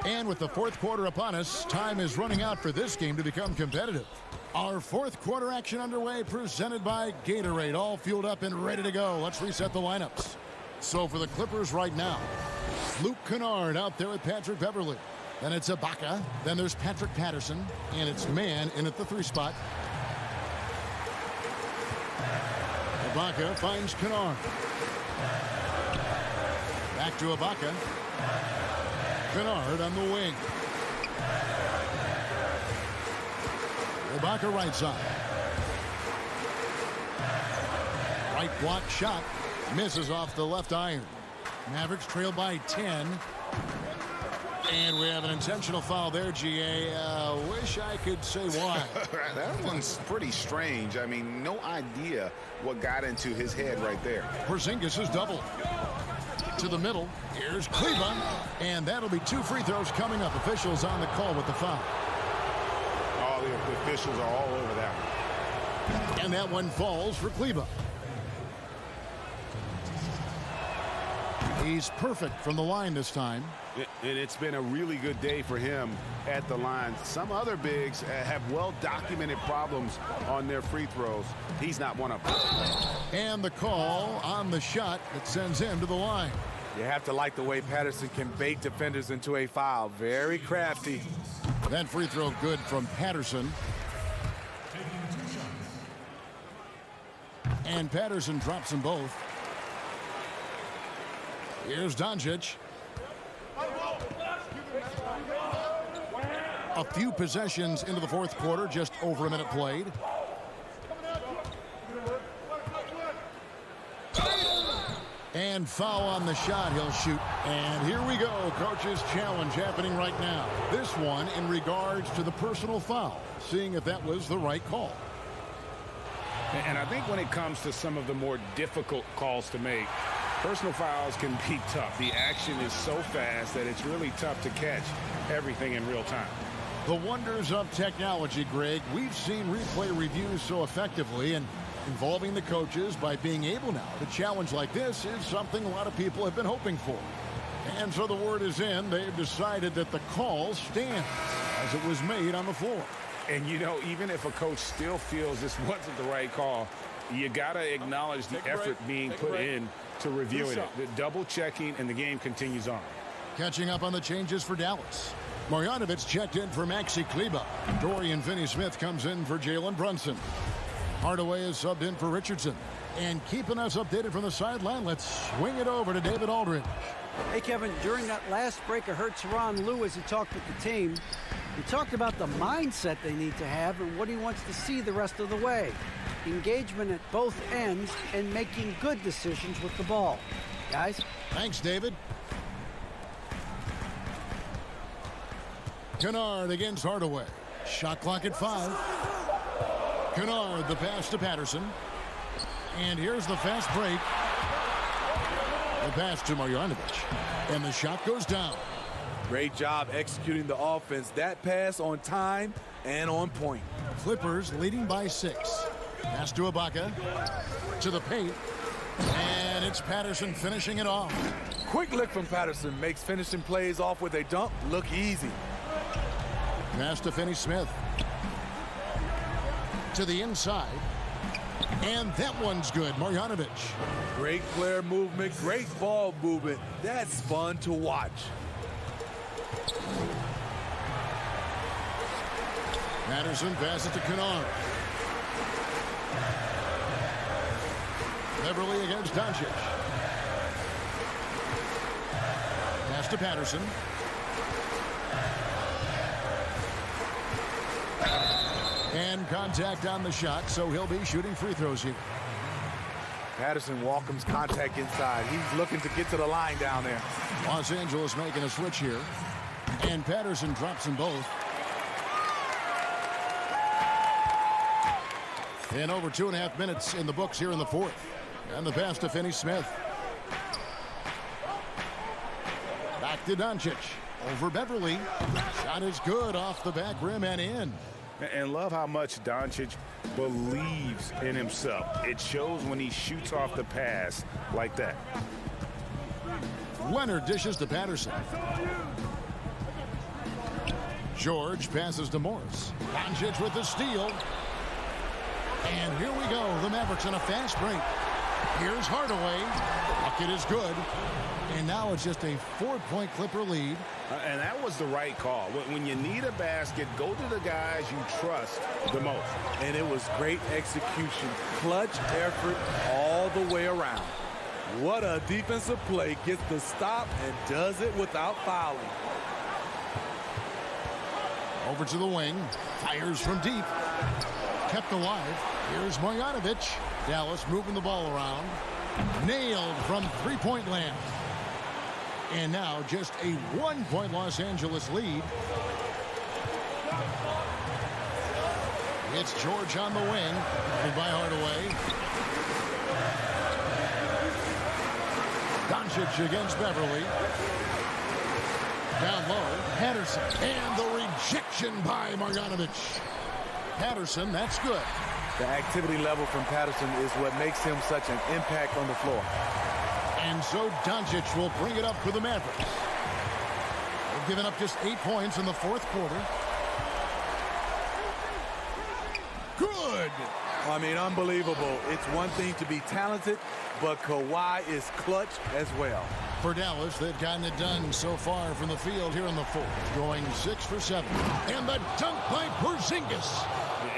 And with the fourth quarter upon us, time is running out for this game to become competitive. Our fourth quarter action underway, presented by Gatorade, all fueled up and ready to go. Let's reset the lineups. So for the Clippers right now, Luke Kennard out there with Patrick Beverley. Then it's Ibaka. Then there's Patrick Patterson. And it's Mann in at the 3 spot. Ibaka finds Kennard. Back to Ibaka. Kennard on the wing. Ibaka right side. Right block shot. Misses off the left iron. Mavericks trail by 10. And we have an intentional foul there, GA. Wish I could say why.
That one's pretty strange. I mean, no idea what got into his head right there.
Porzingis is double. To the middle. Here's Kleber. And that'll be 2 free throws coming up. Officials on the call with the foul.
All the officials are all over that one.
And that one falls for Kleber. He's perfect from the line this time.
And it's been a really good day for him at the line. Some other bigs have well-documented problems on their free throws. He's not one of them.
And the call on the shot that sends him to the line.
You have to like the way Patterson can bait defenders into a foul. Very crafty.
That free throw good from Patterson. And Patterson drops them both. Here's Doncic. A few possessions into the fourth quarter, just over a minute played. And foul on the shot, he'll shoot. And here we go, coach's challenge happening right now. This one in regards to the personal foul, seeing if that was the right call.
And I think when it comes to some of the more difficult calls to make, personal fouls can be tough. The action is so fast that it's really tough to catch everything in real time.
The wonders of technology, Greg. We've seen replay reviews so effectively, and involving the coaches by being able now to challenge like this is something a lot of people have been hoping for. And so the word is in. They've decided that the call stands as it was made on the floor.
And, you know, even if a coach still feels this wasn't the right call, you got to acknowledge the effort being put in to reviewing it. The double checking, and the game continues on.
Catching up on the changes for Dallas. Marjanovic checked in for Maxi Kleber. Dorian Finney-Smith comes in for Jalen Brunson. Hardaway is subbed in for Richardson. And keeping us updated from the sideline, let's swing it over to David Aldridge.
Hey, Kevin, during that last break, I heard Tyronn Lue as he talked with the team. He talked about the mindset they need to have and what he wants to see the rest of the way. Engagement at both ends and making good decisions with the ball. Guys?
Thanks, David. Kennard against Hardaway. Shot clock at 5. Kennard, the pass to Patterson. And here's the fast break. The pass to Marjanovic. And the shot goes down.
Great job executing the offense. That pass on time and on point.
Clippers leading by 6. Pass to Ibaka. To the paint. And it's Patterson finishing it off.
Quick lick from Patterson makes finishing plays off with a dunk look easy.
Pass to Finney-Smith. To the inside. And that one's good. Marjanovic.
Great player movement, great ball movement. That's fun to watch.
Patterson passes to Kennard. Beverly against Doncic. Pass to Patterson. And contact on the shot, so he'll be shooting free throws here.
Patterson welcomes contact inside. He's looking to get to the line down there.
Los Angeles making a switch here. And Patterson drops them both. And over 2.5 minutes in the books here in the fourth. And the pass to Finney-Smith. Back to Doncic. Over Beverly. Shot is good off the back rim and in.
And love how much Doncic believes in himself. It shows when he shoots off the pass like that.
Leonard dishes to Patterson. George passes to Morris. Doncic with the steal. And here we go. The Mavericks on a fast break. Here's Hardaway. Bucket is good. And now it's just a 4-point Clipper lead.
And that was the right call. When you need a basket, go to the guys you trust the most.
And it was great execution. Clutch effort all the way around. What a defensive play. Gets the stop and does it without fouling.
Over to the wing. Fires from deep. Kept alive. Here's Marjanovic. Dallas moving the ball around. Nailed from three-point land. And now just a 1-point Los Angeles lead. It's George on the wing. By Hardaway. Doncic against Beverly. Down low. Patterson. And the rejection by Marjanovic. Patterson, that's good.
The activity level from Patterson is what makes him such an impact on the floor.
And so Doncic will bring it up for the Mavericks. They've given up just 8 points in the fourth quarter. Good.
I mean, unbelievable. It's one thing to be talented, but Kawhi is clutch as well.
For Dallas, they've gotten it done so far from the field here in the fourth, going 6 for 7. And the dunk by Porzingis.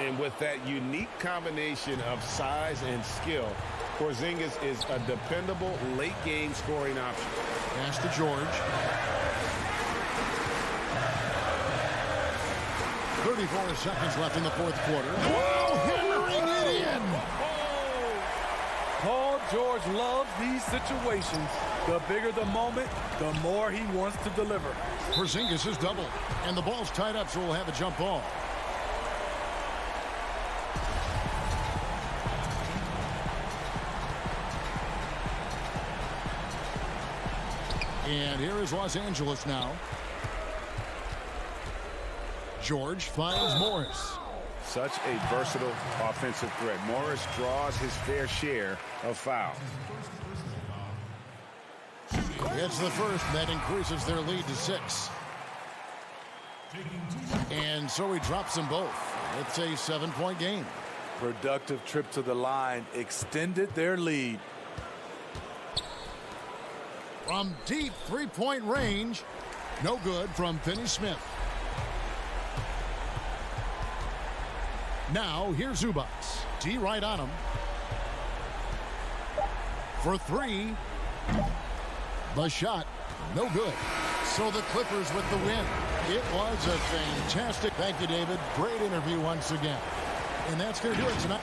And with that unique combination of size and skill, Porzingis is a dependable late-game scoring option.
Pass to George. 34 seconds left in the fourth quarter. Whoa, hammering it in.
Paul George loves these situations. The bigger the moment, the more he wants to deliver.
Porzingis is doubled, and the ball's tied up, so we'll have a jump ball. And here is Los Angeles now. George finds Morris.
Such a versatile offensive threat. Morris draws his fair share of fouls.
It's the first that increases their lead to 6. And so he drops them both. It's a 7-point game.
Productive trip to the line extended their lead.
From deep 3-point range, no good from Finney-Smith. Now here's Zubac. D right on him. For 3. The shot, no good. So the Clippers with the win. It was a fantastic. Thank you, David. Great interview once again. And that's going to do it tonight.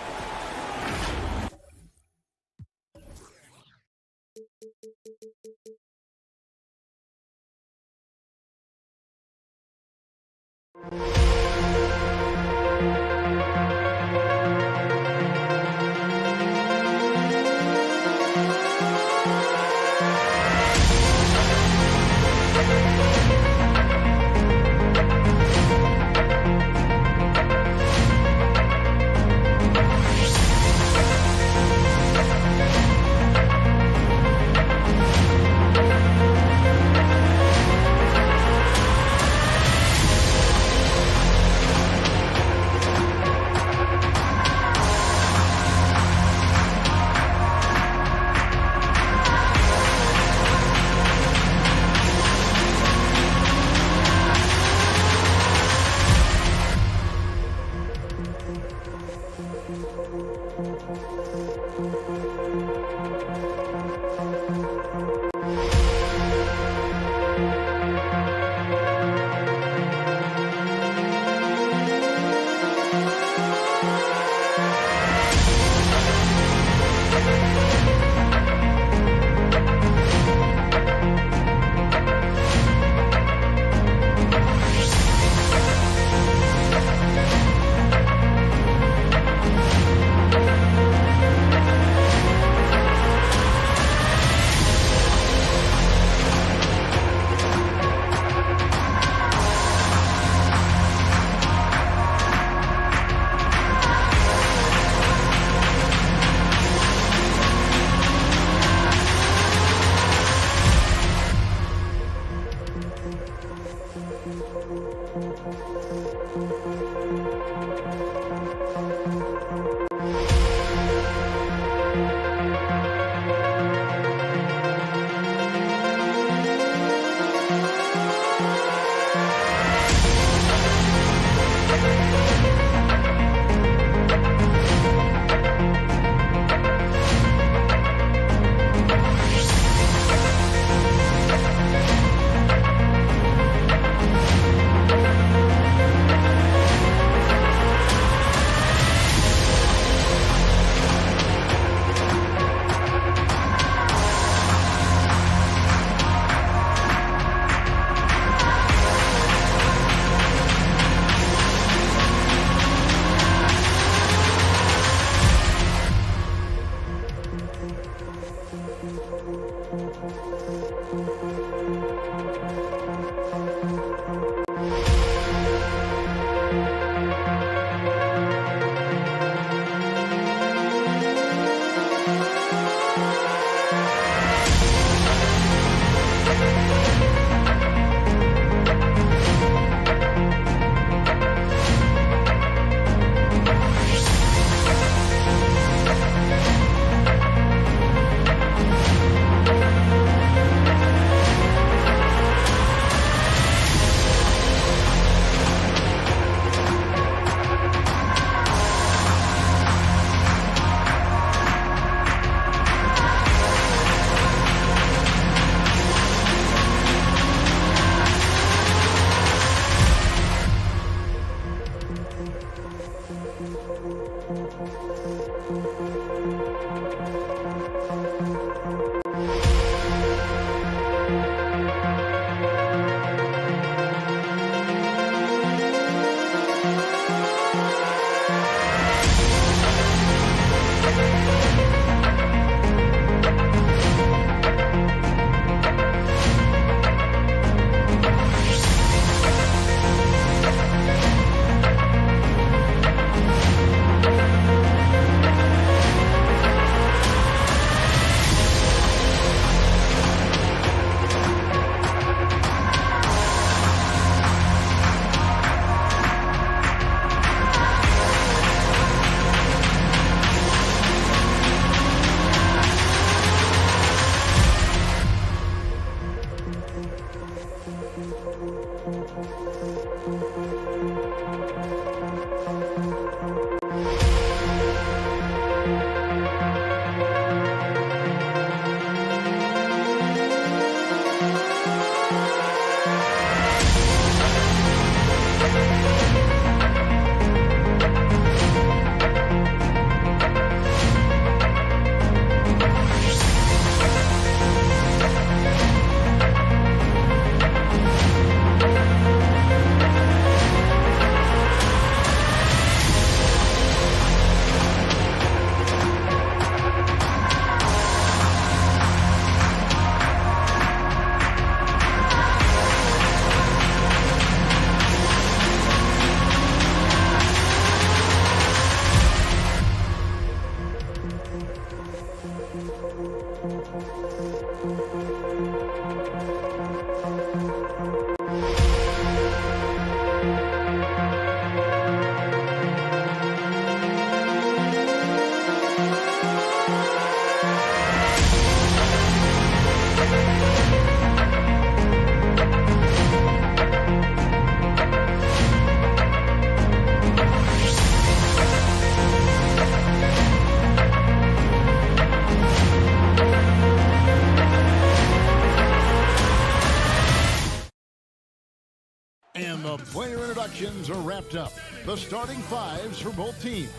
The player introductions are wrapped up. The starting fives for both teams.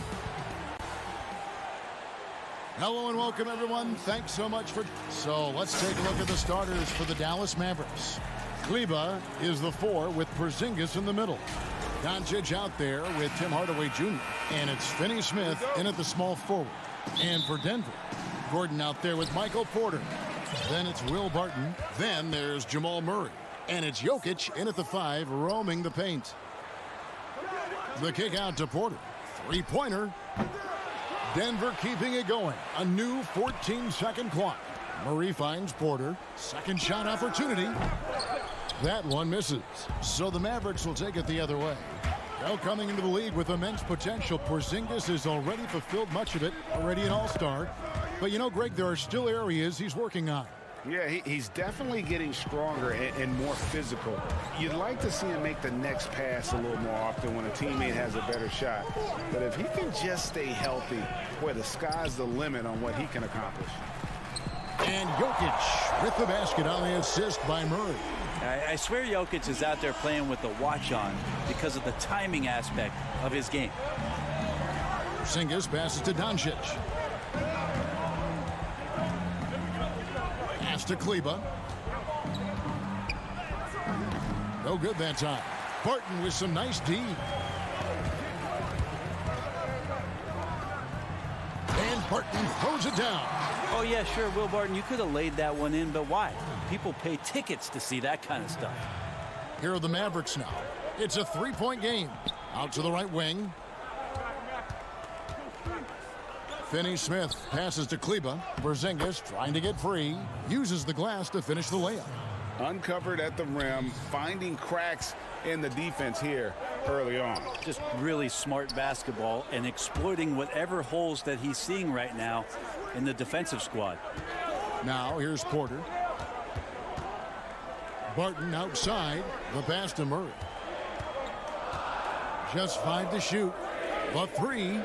Hello and welcome, everyone. Thanks so much for... So let's take a look at the starters for the Dallas Mavericks. Kleba is the 4 with Porzingis in the middle. Doncic out there with Tim Hardaway Jr. And it's Finney Smith in at the small forward. And for Denver, Gordon out there with Michael Porter. Then it's Will Barton. Then there's Jamal Murray. And it's Jokic in at the 5, roaming the paint. The kick out to Porter. Three-pointer. Denver keeping it going. A new 14-second clock. Murray finds Porter. Second shot opportunity. That one misses. So the Mavericks will take it the other way. Now coming into the league with immense potential, Porzingis has already fulfilled much of it. Already an all-star. But you know, Greg, there are still areas he's working on.
Yeah, he's definitely getting stronger and more physical. You'd like to see him make the next pass a little more often when a teammate has a better shot. But if he can just stay healthy, boy, the sky's the limit on what he can accomplish.
And Jokic with the basket on the assist by Murray.
I swear Jokic is out there playing with the watch on because of the timing aspect of his game.
Porzingis passes to Doncic. Pass to Kleba. No good that time. Barton with some nice D. And Barton throws it down.
Oh, yeah, sure, Will Barton, you could have laid that one in, but why? People pay tickets to see that kind of stuff.
Here are the Mavericks now. It's a three-point game. Out to the right wing. Finney Smith passes to Kleba. Porzingis trying to get free. Uses the glass to finish the layup.
Uncovered at the rim, finding cracks in the defense here early on.
Just really smart basketball and exploiting whatever holes that he's seeing right now in the defensive squad.
Now here's Porter. Barton outside. The pass to Murray. Just 5 to shoot. The 3.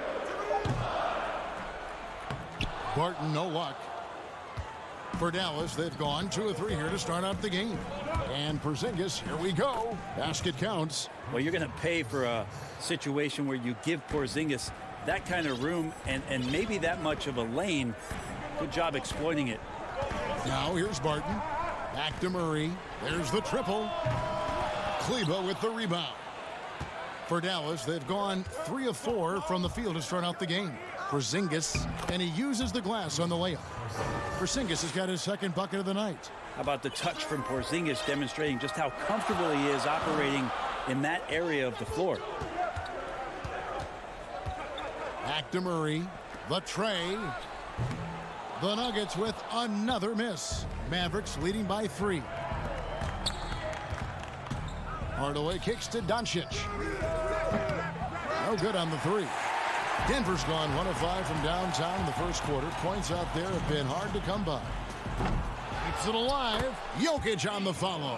Barton, no luck. For Dallas, they've gone 2 of 3 here to start out the game. And Porzingis, here we go. Basket counts.
Well, you're going to pay for a situation where you give Porzingis that kind of room and maybe that much of a lane. Good job exploiting it.
Now here's Barton. Back to Murray. There's the triple. Kleba with the rebound. For Dallas, they've gone 3 of 4 from the field to start out the game. Porzingis, and he uses the glass on the layup. Porzingis has got his second bucket of the night.
How about the touch from Porzingis demonstrating just how comfortable he is operating in that area of the floor.
Back to Murray. The tray. The Nuggets with another miss. Mavericks leading by 3. Hardaway kicks to Doncic. No good on the 3. Denver's gone 1 of 5 from downtown in the first quarter. Points out there have been hard to come by. Keeps it alive. Jokic on the follow.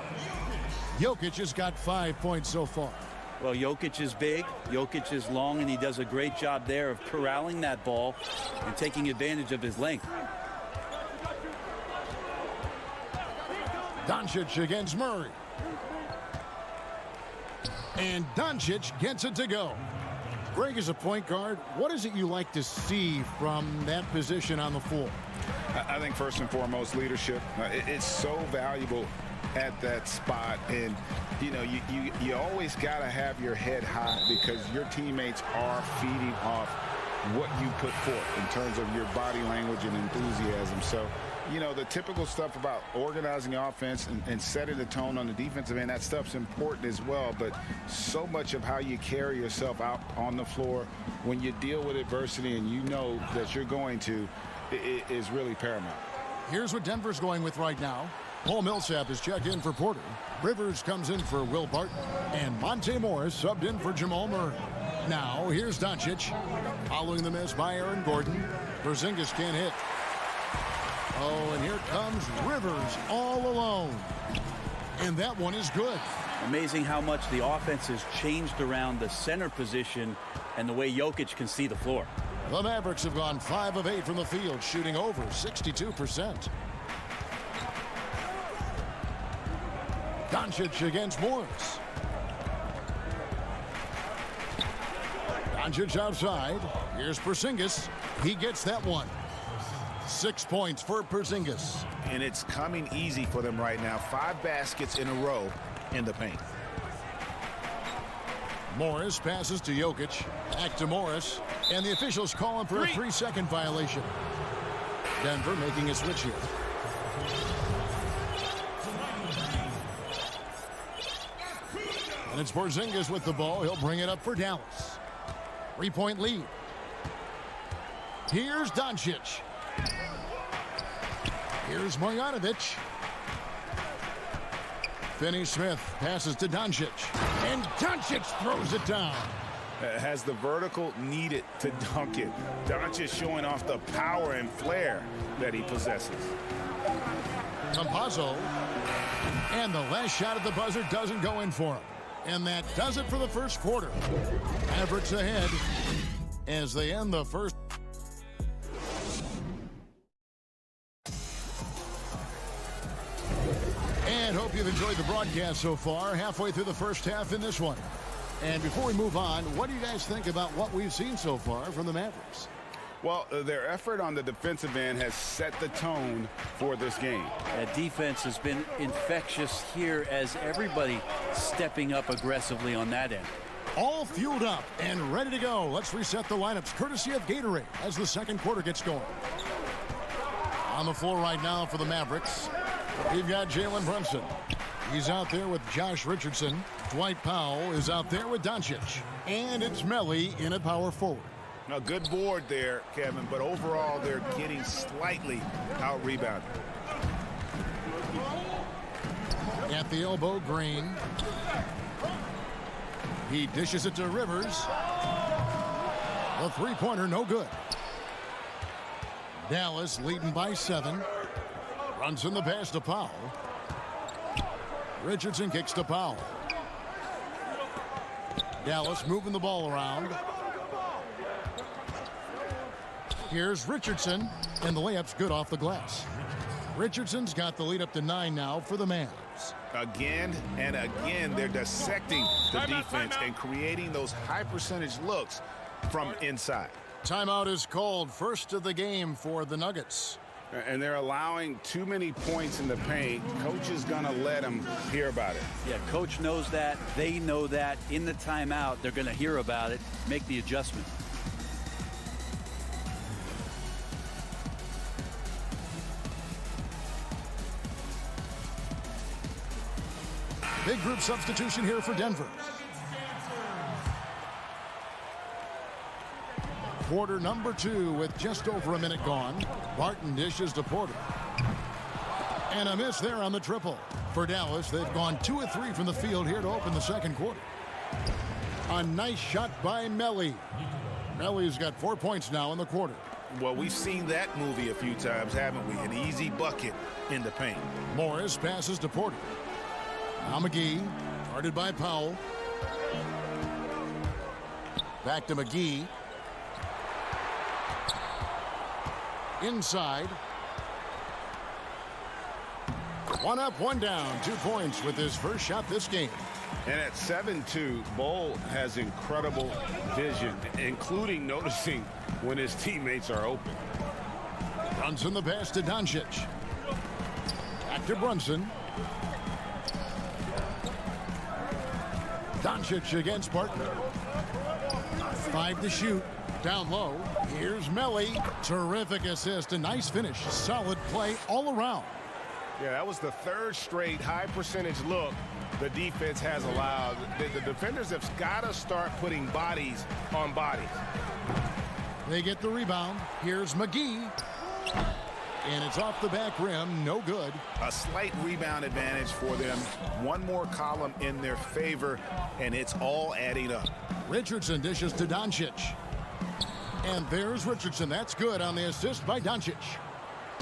Jokic has got 5 points so far.
Well, Jokic is big, Jokic is long, and he does a great job there of corralling that ball and taking advantage of his length.
Doncic against Murray. And Doncic gets it to go. Greg, is a point guard, what is it you like to see from that position on the floor?
I think first and foremost, leadership. It's so valuable at that spot, and you know, you always got to have your head high because your teammates are feeding off what you put forth in terms of your body language and enthusiasm. So, you know, the typical stuff about organizing your offense and setting the tone on the defensive end, that stuff's important as well. But so much of how you carry yourself out on the floor when you deal with adversity and you know that you're going to is really paramount.
Here's what Denver's going with right now. Paul Millsap is checked in for Porter. Rivers comes in for Will Barton. And Monte Morris subbed in for Jamal Murray. Now, here's Doncic. Following the miss by Aaron Gordon. Porzingis can't hit. Oh, and here comes Rivers all alone. And that one is good.
Amazing how much the offense has changed around the center position and the way Jokic can see the floor.
The Mavericks have gone 5 of 8 from the field, shooting over 62%. Doncic against Morris. Doncic outside. Here's Porzingis. He gets that one. 6 points for Porzingis.
And it's coming easy for them right now. 5 baskets in a row in the paint.
Morris passes to Jokic. Back to Morris. And the officials call him for a 3-second violation. Denver making a switch here. And it's Porzingis with the ball. He'll bring it up for Dallas. 3-point lead. Here's Doncic. Here's Marjanovic. Finney-Smith passes to Doncic. And Doncic throws it down.
Has the vertical needed to dunk it. Doncic showing off the power and flair that he possesses.
Campazzo. And the last shot at the buzzer doesn't go in for him. And that does it for the first quarter. Mavericks ahead as they end the first. And hope you've enjoyed the broadcast so far. Halfway through the first half in this one. And before we move on, what do you guys think about what we've seen so far from the Mavericks?
Well, their effort on the defensive end has set the tone for this game.
That defense has been infectious here as everybody stepping up aggressively on that end.
All fueled up and ready to go. Let's reset the lineups courtesy of Gatorade as the second quarter gets going. On the floor right now for the Mavericks, we've got Jalen Brunson. He's out there with Josh Richardson. Dwight Powell is out there with Doncic. And it's Melli in at power forward.
A good board there, Kevin, but overall they're getting slightly out-rebounded.
At the elbow, Green. He dishes it to Rivers. The three-pointer, no good. Dallas leading by 7. Brunson the pass to Powell. Richardson kicks to Powell. Dallas moving the ball around. Here's Richardson, and the layup's good off the glass. Richardson's got the lead up to 9 now for the Mavs.
Again and again, they're dissecting the defense and creating those high-percentage looks from inside.
Timeout is called. First of the game for the Nuggets.
And they're allowing too many points in the paint. Coach is going to let them hear about it.
Yeah, coach knows that. They know that. In the timeout, they're going to hear about it, make the adjustment.
Big group substitution here for Denver. Quarter number 2 with just over a minute gone. Barton dishes to Porter. And a miss there on the triple. For Dallas, they've gone 2 of 3 from the field here to open the second quarter. A nice shot by Melli. Melli's got 4 points now in the quarter.
Well, we've seen that movie a few times, haven't we? An easy bucket in the paint.
Morris passes to Porter. Now McGee, guarded by Powell. Back to McGee. Inside. 1 up, 1 down. 2 points with his first shot this game.
And at 7-2, Bol has incredible vision, including noticing when his teammates are open.
Brunson the pass to Doncic. Back to Brunson. Doncic against Barton. 5 to shoot. Down low. Here's Melli. Terrific assist. A nice finish. Solid play all around.
Yeah, that was the 3rd straight high percentage look the defense has allowed. The defenders have got to start putting bodies on bodies.
They get the rebound. Here's McGee. And it's off the back rim. No good.
A slight rebound advantage for them. One more column in their favor, and it's all adding up.
Richardson dishes to Doncic. And there's Richardson. That's good on the assist by Doncic.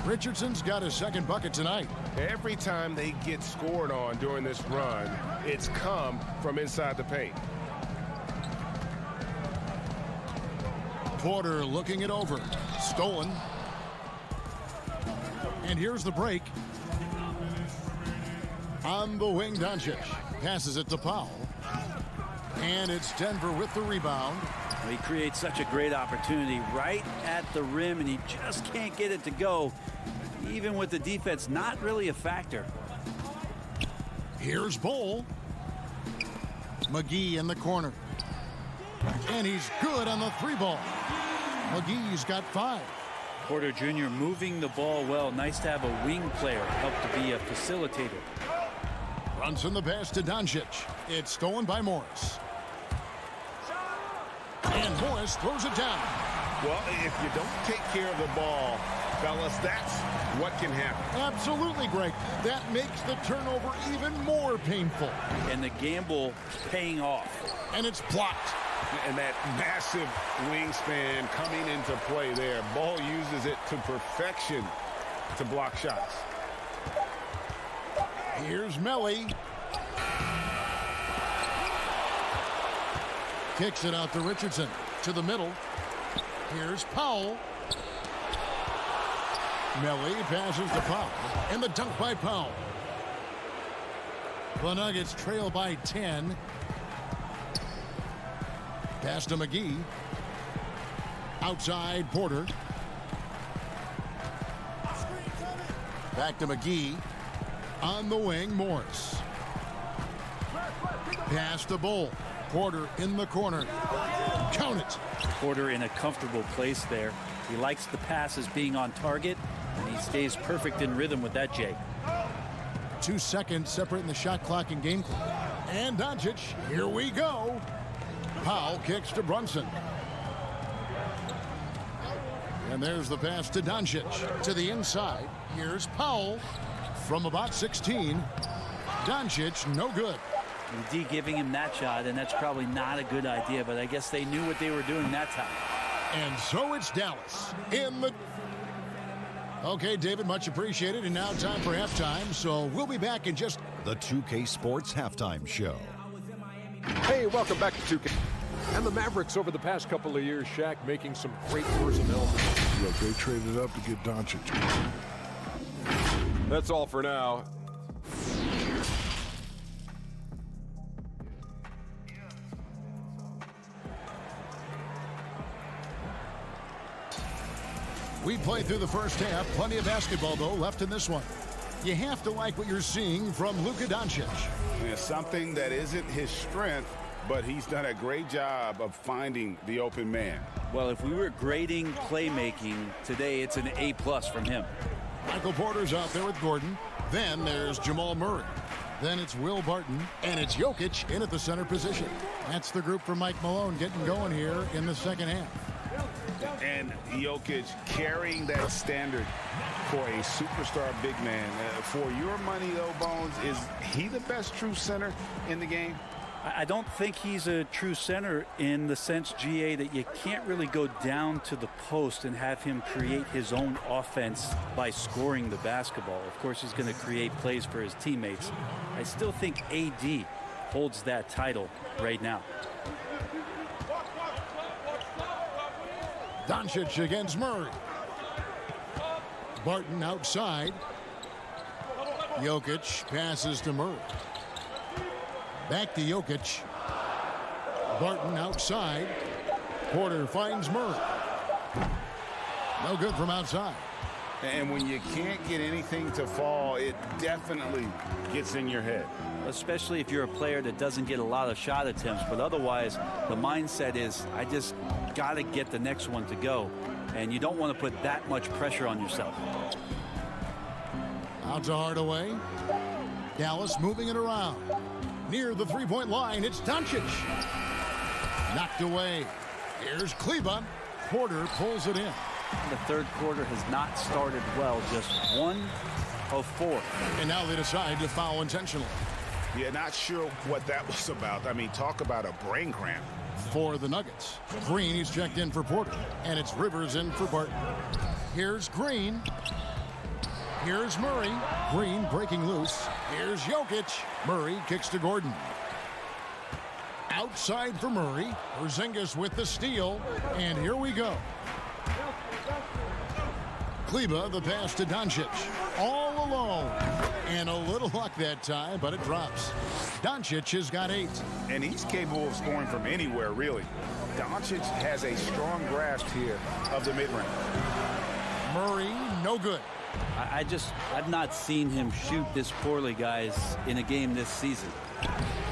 Richardson's got his 2nd bucket tonight.
Every time they get scored on during this run, it's come from inside the paint.
Porter looking it over. Stolen. And here's the break. On the wing, Doncic passes it to Powell. And it's Denver with the rebound.
He creates such a great opportunity right at the rim, and he just can't get it to go, even with the defense not really a factor.
Here's Bowl. McGee in the corner. And he's good on the 3-ball. McGee's got 5.
Porter Jr. moving the ball well. Nice to have a wing player help to be a facilitator.
Brunson the pass to Doncic. It's stolen by Morris. And Morris throws it down.
Well, if you don't take care of the ball, fellas, that's what can happen.
Absolutely, Greg. That makes the turnover even more painful.
And the gamble paying off.
And it's blocked.
And that massive wingspan coming into play there. Ball uses it to perfection to block shots.
Here's Melly. Kicks it out to Richardson. To the middle. Here's Powell. Melly passes to Powell. And the dunk by Powell. The Nuggets trail by 10. Pass to McGee. Outside Porter. Back to McGee. On the wing, Morris. Pass to Bull. Porter in the corner. Count it.
Porter in a comfortable place there. He likes the passes being on target, and he stays perfect in rhythm with that, Jay.
2 seconds separating the shot clock and game clock. And Doncic, here we go. Powell kicks to Brunson. And there's the pass to Doncic. To the inside. Here's Powell from about 16. Doncic, no good.
D giving him that shot, and that's probably not a good idea, but I guess they knew what they were doing that time.
And so it's Dallas in the... Okay, David, much appreciated. And now time for halftime, so we'll be back in just...
The 2K Sports Halftime Show.
Hey, welcome back to 2K. And the Mavericks over the past couple of years, Shaq, making some great personnel.
Look, they traded up to get Doncic.
That's all for now.
We played through the first half. Plenty of basketball, though, left in this one. You have to like what you're seeing from Luka Doncic.
It's something that isn't his strength, but he's done a great job of finding the open man.
Well, if we were grading playmaking today, it's an A+ from him.
Michael Porter's out there with Gordon. Then there's Jamal Murray. Then it's Will Barton. And it's Jokic in at the center position. That's the group for Mike Malone getting going here in the second half.
And Jokic carrying that standard for a superstar big man. For your money, though, Bones, is he the best true center in the game?
I don't think he's a true center in the sense, GA, that you can't really go down to the post and have him create his own offense by scoring the basketball. Of course, he's going to create plays for his teammates. I still think AD holds that title right now.
Doncic against Murray. Barton outside. Jokic passes to Murray. Back to Jokic. Barton outside. Porter finds Murray. No good from outside.
And when you can't get anything to fall, it definitely gets in your head.
Especially if you're a player that doesn't get a lot of shot attempts. But otherwise, the mindset is, I just got to get the next one to go. And you don't want to put that much pressure on yourself.
Out to Hardaway. Dallas moving it around. Near the three-point line, it's Doncic. Knocked away. Here's Kleba. Porter pulls it in.
The third quarter has not started well, just 1 of 4.
And now they decide to foul intentionally.
Yeah, not sure what that was about. I mean, talk about a brain cramp.
For the Nuggets. Green, he's checked in for Porter. And it's Rivers in for Barton. Here's Green. Here's Murray. Green breaking loose. Here's Jokic. Murray kicks to Gordon. Outside for Murray. Porzingis with the steal. And here we go. Kleba, the pass to Doncic. All alone. And a little luck that time, but it drops. Doncic has got 8.
And he's capable of scoring from anywhere, really.
Doncic has a strong grasp here of the mid-range.
Murray, no good.
I've not seen him shoot this poorly, guys, in a game this season.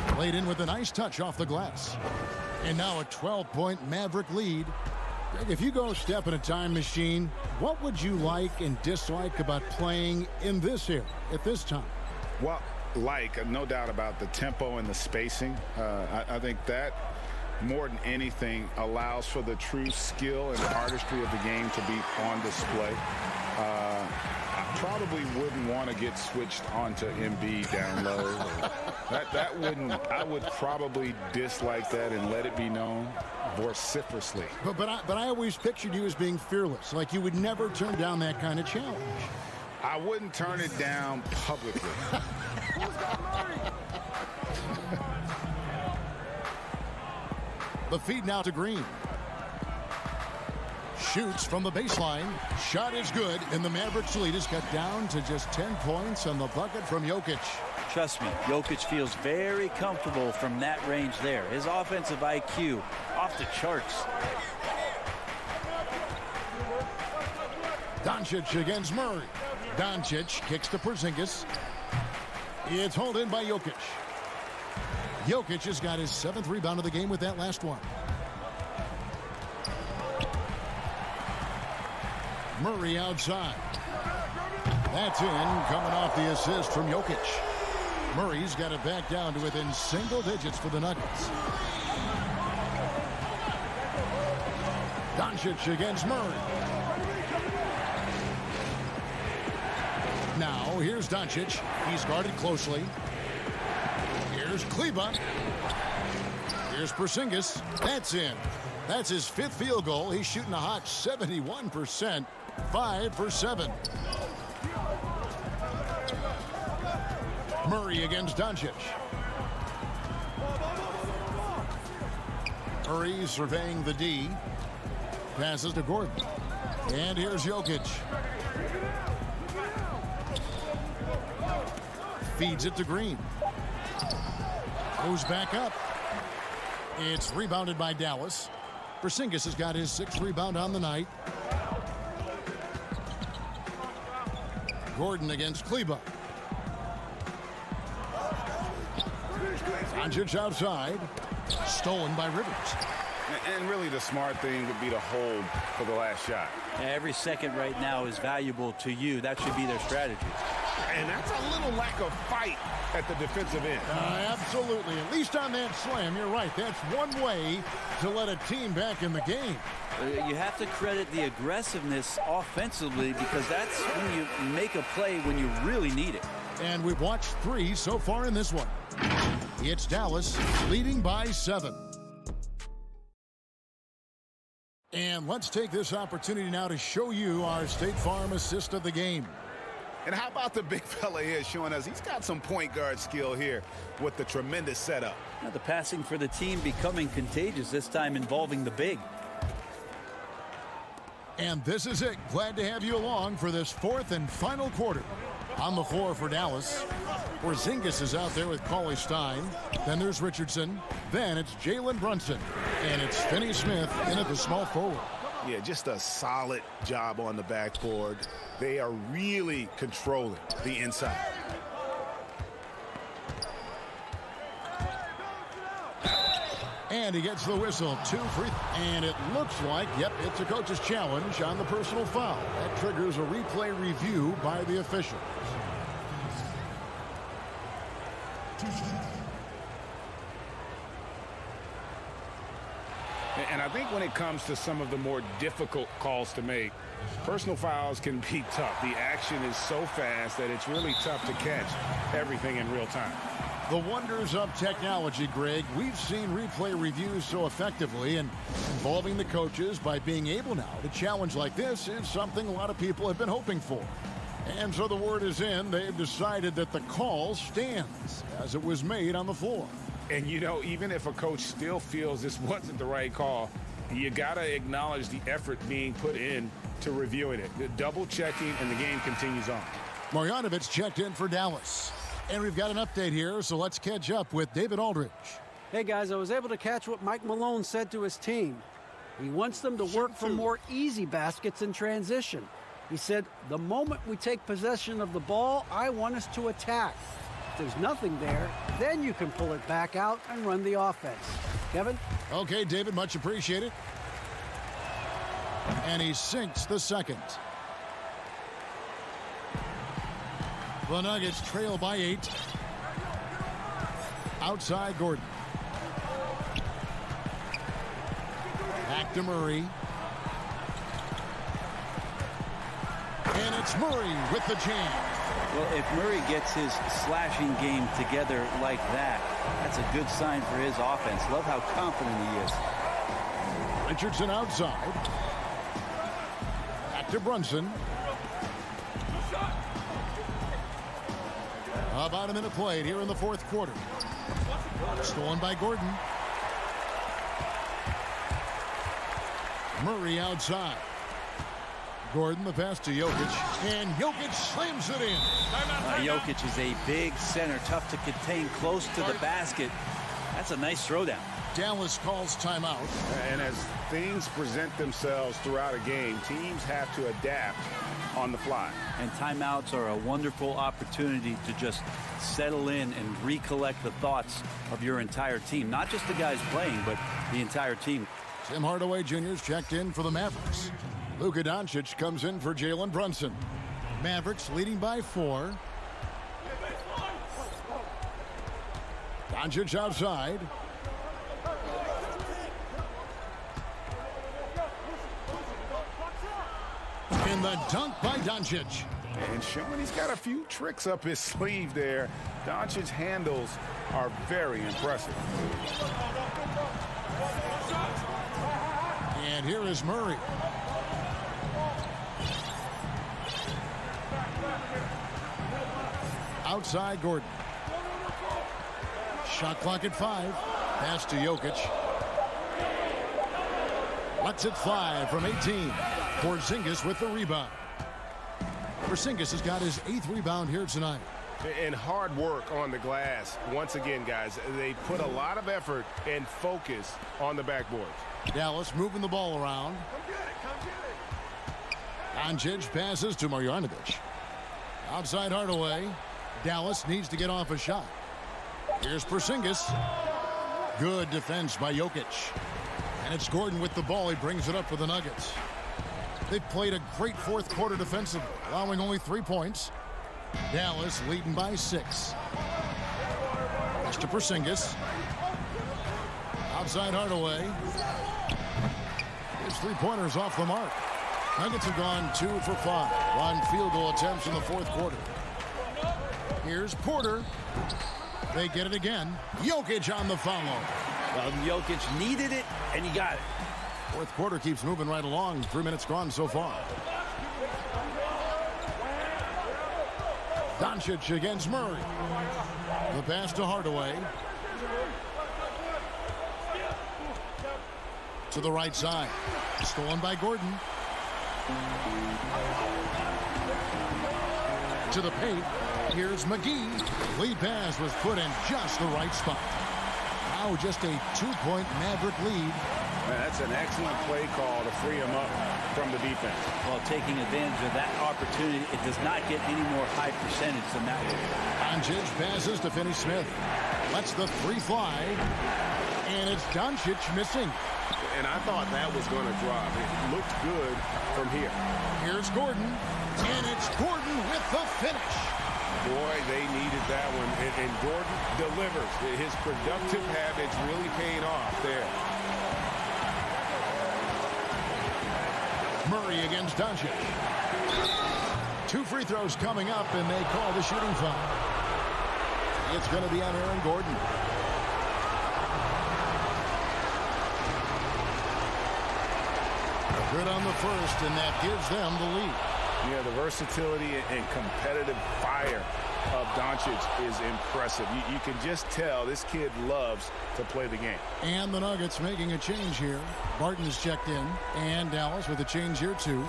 Played in with a nice touch off the glass. And now a 12-point Maverick lead. Greg, if you go step in a time machine, what would you like and dislike about playing in this era at this time?
Well, no doubt about the tempo and the spacing. I think that more than anything allows for the true skill and artistry of the game to be on display. I probably wouldn't want to get switched onto Embiid down low. I would probably dislike that and let it be known vociferously.
But I always pictured you as being fearless, like you would never turn down that kind of challenge.
I wouldn't turn it down publicly.
The feed now to Green. Shoots from the baseline. Shot is good, and the Mavericks lead is cut down to just 10 points on the bucket from Jokic.
Trust me, Jokic feels very comfortable from that range there. His offensive IQ off the charts.
Doncic against Murray. Doncic kicks to Porzingis. It's hauled in by Jokic. Jokic has got his 7th rebound of the game with that last one. Murray outside. That's in, coming off the assist from Jokic. Murray's got it back down to within single digits for the Nuggets. Doncic against Murray. Now, here's Doncic. He's guarded closely. Here's Kleba. Here's Porzingis. That's in. That's his 5th field goal. He's shooting a hot 71%. 5 for 7. Murray against Doncic. Murray surveying the D. Passes to Gordon. And here's Jokic. Feeds it to Green. Goes back up. It's rebounded by Dallas. Porzingis has got his 6th rebound on the night. Gordon against Kleba. Doncic outside. Stolen by Rivers.
And really the smart thing would be to hold for the last shot.
Every second right now is valuable to you. That should be their strategy.
And that's a little lack of fight at the defensive end.
Absolutely. At least on that slam, you're right. That's one way to let a team back in the game.
You have to credit the aggressiveness offensively because that's when you make a play when you really need it.
And we've watched 3 so far in this one. It's Dallas leading by 7. And let's take this opportunity now to show you our State Farm assist of the game.
And how about the big fella here showing us he's got some point guard skill here with the tremendous setup.
Now the passing for the team becoming contagious, this time involving the big.
And this is it. Glad to have you along for this 4th and final quarter. On the floor for Dallas, Porzingis is out there with Cauley Stein. Then there's Richardson. Then it's Jalen Brunson. And it's Finney Smith in at the small forward.
Yeah, just a solid job on the backboard. They are really controlling the inside.
And he gets the whistle. 2 free. And it looks like, yep, it's a coach's challenge on the personal foul. That triggers a replay review by the officials.
And I think when it comes to some of the more difficult calls to make, personal fouls can be tough. The action is so fast that it's really tough to catch everything in real time.
The wonders of technology, Greg. We've seen replay reviews so effectively, and involving the coaches by being able now to challenge like this is something a lot of people have been hoping for. And so the word is in. They've decided that the call stands as it was made on the floor.
And, you know, even if a coach still feels this wasn't the right call, you got to acknowledge the effort being put in to reviewing it. The double checking, and the game continues on.
Marjanovic checked in for Dallas. And we've got an update here, so let's catch up with David Aldridge.
Hey, guys, I was able to catch what Mike Malone said to his team. He wants them to work for more easy baskets in transition. He said, the moment we take possession of the ball, I want us to attack. If there's nothing there, then you can pull it back out and run the offense. Kevin?
Okay, David, much appreciated. And he sinks the second. The Nuggets trail by 8. Outside Gordon. Back to Murray. And it's Murray with the jam.
Well, if Murray gets his slashing game together like that, that's a good sign for his offense. Love how confident he is.
Richardson outside. Back to Brunson. About a minute played here in the fourth quarter. Stolen by Gordon. Murray outside. Gordon, the pass to Jokic, and Jokic slams it in.
Jokic is a big center, tough to contain, close to the basket. That's a nice throwdown.
Dallas calls timeout.
And as things present themselves throughout a game, teams have to adapt on the fly.
And timeouts are a wonderful opportunity to just settle in and recollect the thoughts of your entire team. Not just the guys playing, but the entire team.
Tim Hardaway Jr.'s checked in for the Mavericks. Luka Doncic comes in for Jalen Brunson. Mavericks leading by 4. Doncic outside. And the dunk by Doncic.
And showing he's got a few tricks up his sleeve there. Doncic's handles are very impressive.
And here is Murray. Outside Gordon. Shot clock at 5. Pass to Jokic. Lets it fly from 18. Porzingis with the rebound. Porzingis has got his 8th rebound here tonight.
And hard work on the glass. Once again, guys, they put a lot of effort and focus on the backboards.
Dallas moving the ball around. Doncic passes to Marjanovic. Outside Hardaway. Dallas needs to get off a shot. Here's Porzingis. Good defense by Jokic. And it's Gordon with the ball. He brings it up for the Nuggets. They've played a great fourth quarter defensively, allowing only 3 points. Dallas leading by 6. Pass to Porzingis. Outside Hardaway. His 3-pointers off the mark. Nuggets have gone 2 for 5 on field goal attempts in the fourth quarter. Here's Porter. They get it again. Jokic on the follow.
Well, Jokic needed it, and he got it.
Fourth quarter keeps moving right along. 3 minutes gone so far. Doncic against Murray. The pass to Hardaway. To the right side. Stolen by Gordon. To the paint. Here's McGee. Lead pass was put in just the right spot. Now just a 2-point Maverick lead.
That's an excellent play call to free him up from the defense.
Well, taking advantage of that opportunity, it does not get any more high percentage than that one.
Doncic passes to Finney-Smith. Lets the 3 fly. And it's Doncic missing.
And I thought that was going to drop. It looked good from here.
Here's Gordon. And it's Gordon with the finish.
Boy, they needed that one. And Gordon delivers. His productive habits really paid off there.
Murray against Doncic. 2 free throws coming up, and they call the shooting foul. It's going to be on Aaron Gordon. Good on the first, and that gives them the lead.
Yeah, the versatility and competitive fire of Doncic is impressive. You can just tell this kid loves to play the game.
And the Nuggets making a change here. Barton's checked in, and Dallas with a change here too.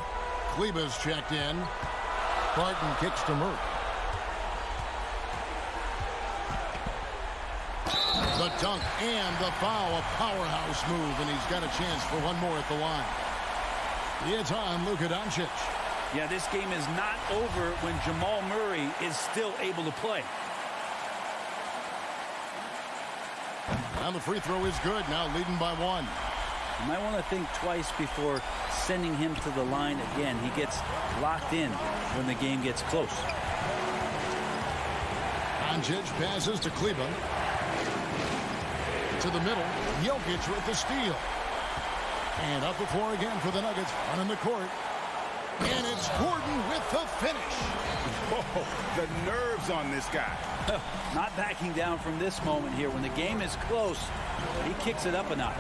Kleba's checked in. Barton kicks to Murray. The Dunk and the foul, a powerhouse move, and he's got a chance for one more at the line. It's on Luka Doncic.
Yeah, this game is not over when Jamal Murray is still able to play.
And the free throw is good, now leading by one.
You might want to think twice before sending him to the line again. He gets locked in when the game gets close.
Doncic passes to Kleber. To the middle, Jokic with the steal. And up the floor again for the Nuggets, running the court. And it's Gordon with the finish.
Oh, the nerves on this guy.
Not backing down from this moment here. When the game is close, he kicks it up a notch.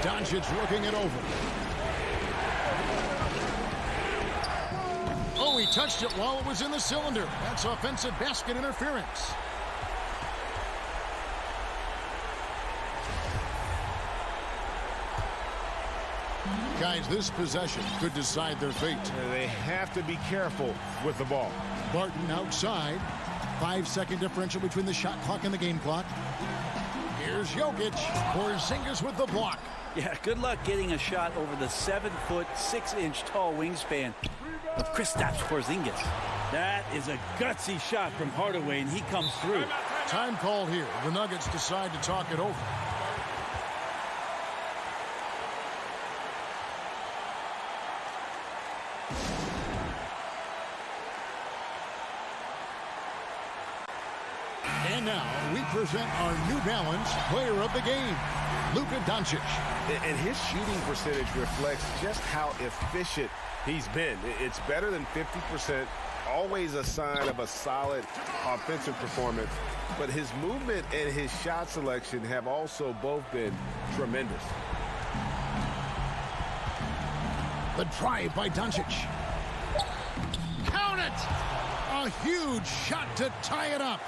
Doncic looking it over. Oh, he touched it while it was in the cylinder. That's offensive basket interference. Guys, this possession could decide their fate.
They have to be careful with the ball.
Barton outside. 5-second differential between the shot clock and the game clock. Here's Jokic. Porzingis with the block.
Yeah, good luck getting a shot over the 7-foot, 6-inch tall wingspan of Kristaps Porzingis. That is a gutsy shot from Hardaway, and he comes through.
Time called here. The Nuggets decide to talk it over. And now we present our New Balance player of the game, Luka Doncic.
And his shooting percentage reflects just how efficient he's been. It's better than 50%, always a sign of a solid offensive performance. But his movement and his shot selection have also both been tremendous.
The drive by Doncic. Count it! A huge shot to tie it up.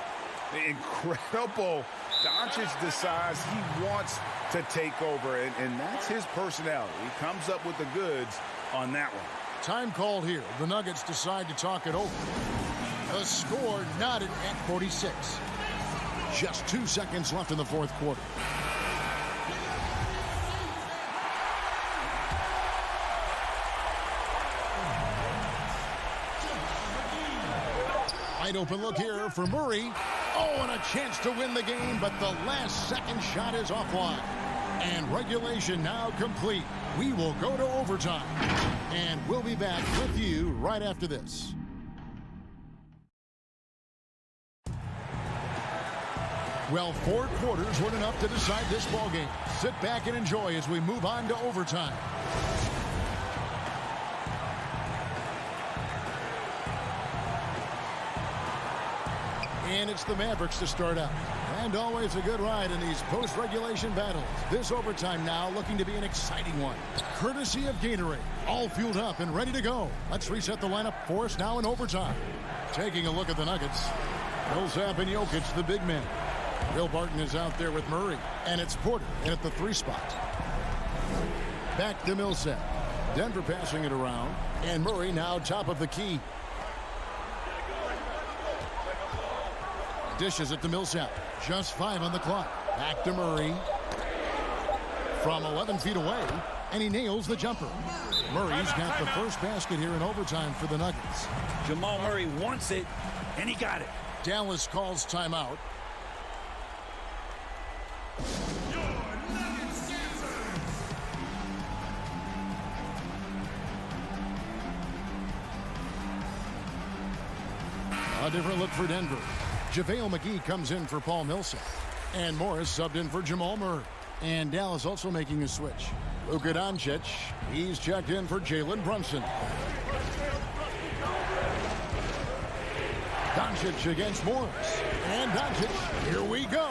Incredible. Doncic decides he wants to take over, and that's his personality. He comes up with the goods on that one.
Time called here. The Nuggets decide to talk it over. The score knotted at 46. Just 2 seconds left in the fourth quarter. Wide open look here for Murray. Oh, and a chance to win the game, but the last second shot is offline. And regulation now complete. We will go to overtime. And we'll be back with you right after this. Well, 4 quarters weren't enough to decide this ball game. Sit back and enjoy as we move on to overtime. And it's the Mavericks to start out. And always a good ride in these post-regulation battles. This overtime now looking to be an exciting one. Courtesy of Gatorade. All fueled up and ready to go. Let's reset the lineup for us now in overtime. Taking a look at the Nuggets. Millsap and Jokic, the big men. Will Barton is out there with Murray. And it's Porter in at the 3 spot. Back to Millsap. Denver passing it around. And Murray now top of the key. Dishes it to Millsap. Just 5 on the clock. Back to Murray. From 11 feet away. And he nails the jumper. Murray's got the first basket here in overtime for the Nuggets.
Jamal Murray wants it, and he got it.
Dallas calls timeout. A different look for Denver. JaVale McGee comes in for Paul Millsap. And Morris subbed in for Jamal Murray. And Dallas also making a switch. Luka Doncic, he's checked in for Jalen Brunson. Doncic against Morris. And Doncic, here we go.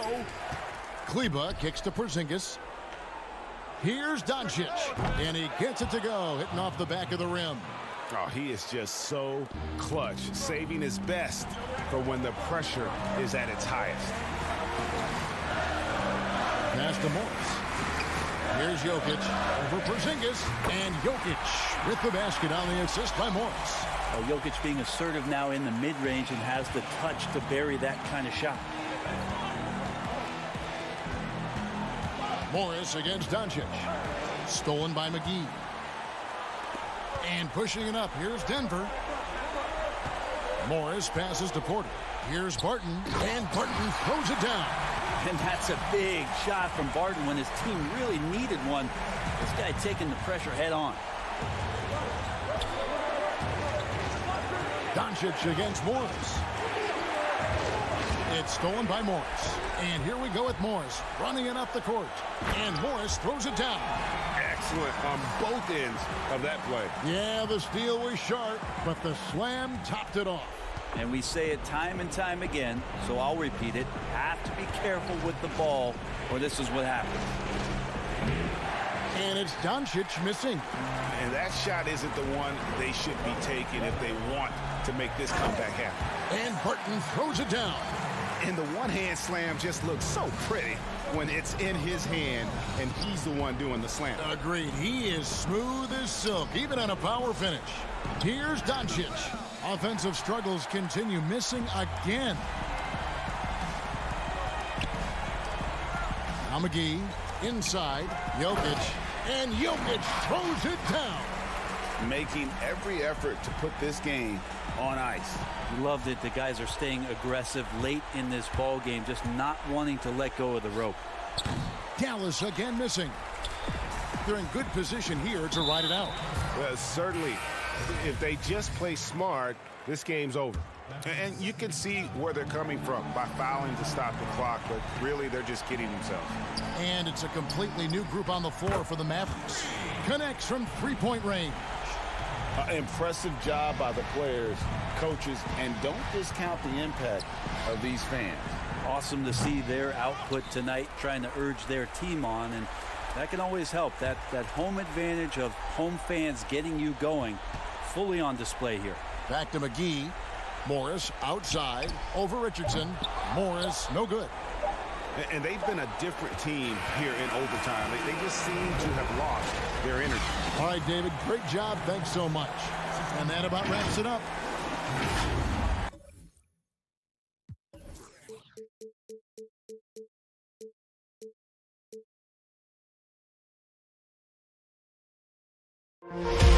Kleber kicks to Porzingis. Here's Doncic. And he gets it to go, hitting off the back of the rim.
Oh, he is just so clutch, saving his best for when the pressure is at its highest.
Pass to Morris. Here's Jokic over Porzingis. And Jokic with the basket on the assist by Morris.
Jokic being assertive now in the mid-range and has the touch to bury that kind of shot.
Morris against Doncic. Stolen by McGee. And pushing it up. Here's Denver. Morris passes to Porter. Here's Barton. And Barton throws it down.
And that's a big shot from Barton when his team really needed one. This guy taking the pressure head on.
Doncic against Morris. It's stolen by Morris. And here we go with Morris running it up the court. And Morris throws it down.
Excellent on both ends of that play.
Yeah, the steal was sharp, but the slam topped it off.
And we say it time and time again, so I'll repeat it. Have to be careful with the ball, or this is what happens.
And it's Doncic missing.
And that shot isn't the one they should be taking if they want to make this comeback happen.
And Barton throws it down.
And the one-hand slam just looks so pretty when it's in his hand and he's the one doing the slam.
Agreed. He is smooth as silk, even on a power finish. Here's Doncic. Offensive struggles continue, missing again. Now McGee inside. Jokic. And Jokic throws it down.
Making every effort to put this game on ice.
Loved it. The guys are staying aggressive late in this ball game, just not wanting to let go of the rope.
Dallas again missing. They're in good position here to ride it out.
Well, certainly, if they just play smart, this game's over. And you can see where they're coming from by fouling to stop the clock, but really they're just kidding themselves.
And it's a completely new group on the floor for the Mavericks. Connects from three-point range.
Impressive job by the players, coaches, and don't discount the impact of these fans.
Awesome to see their output tonight, trying to urge their team on, and that can always help. That home advantage of home fans getting you going, fully on display here.
Back to McGee. Morris outside over Richardson. Morris no good.
And they've been a different team here in overtime. They just seem to have lost their energy.
All right, David, great job. Thanks so much. And that about wraps it up.
you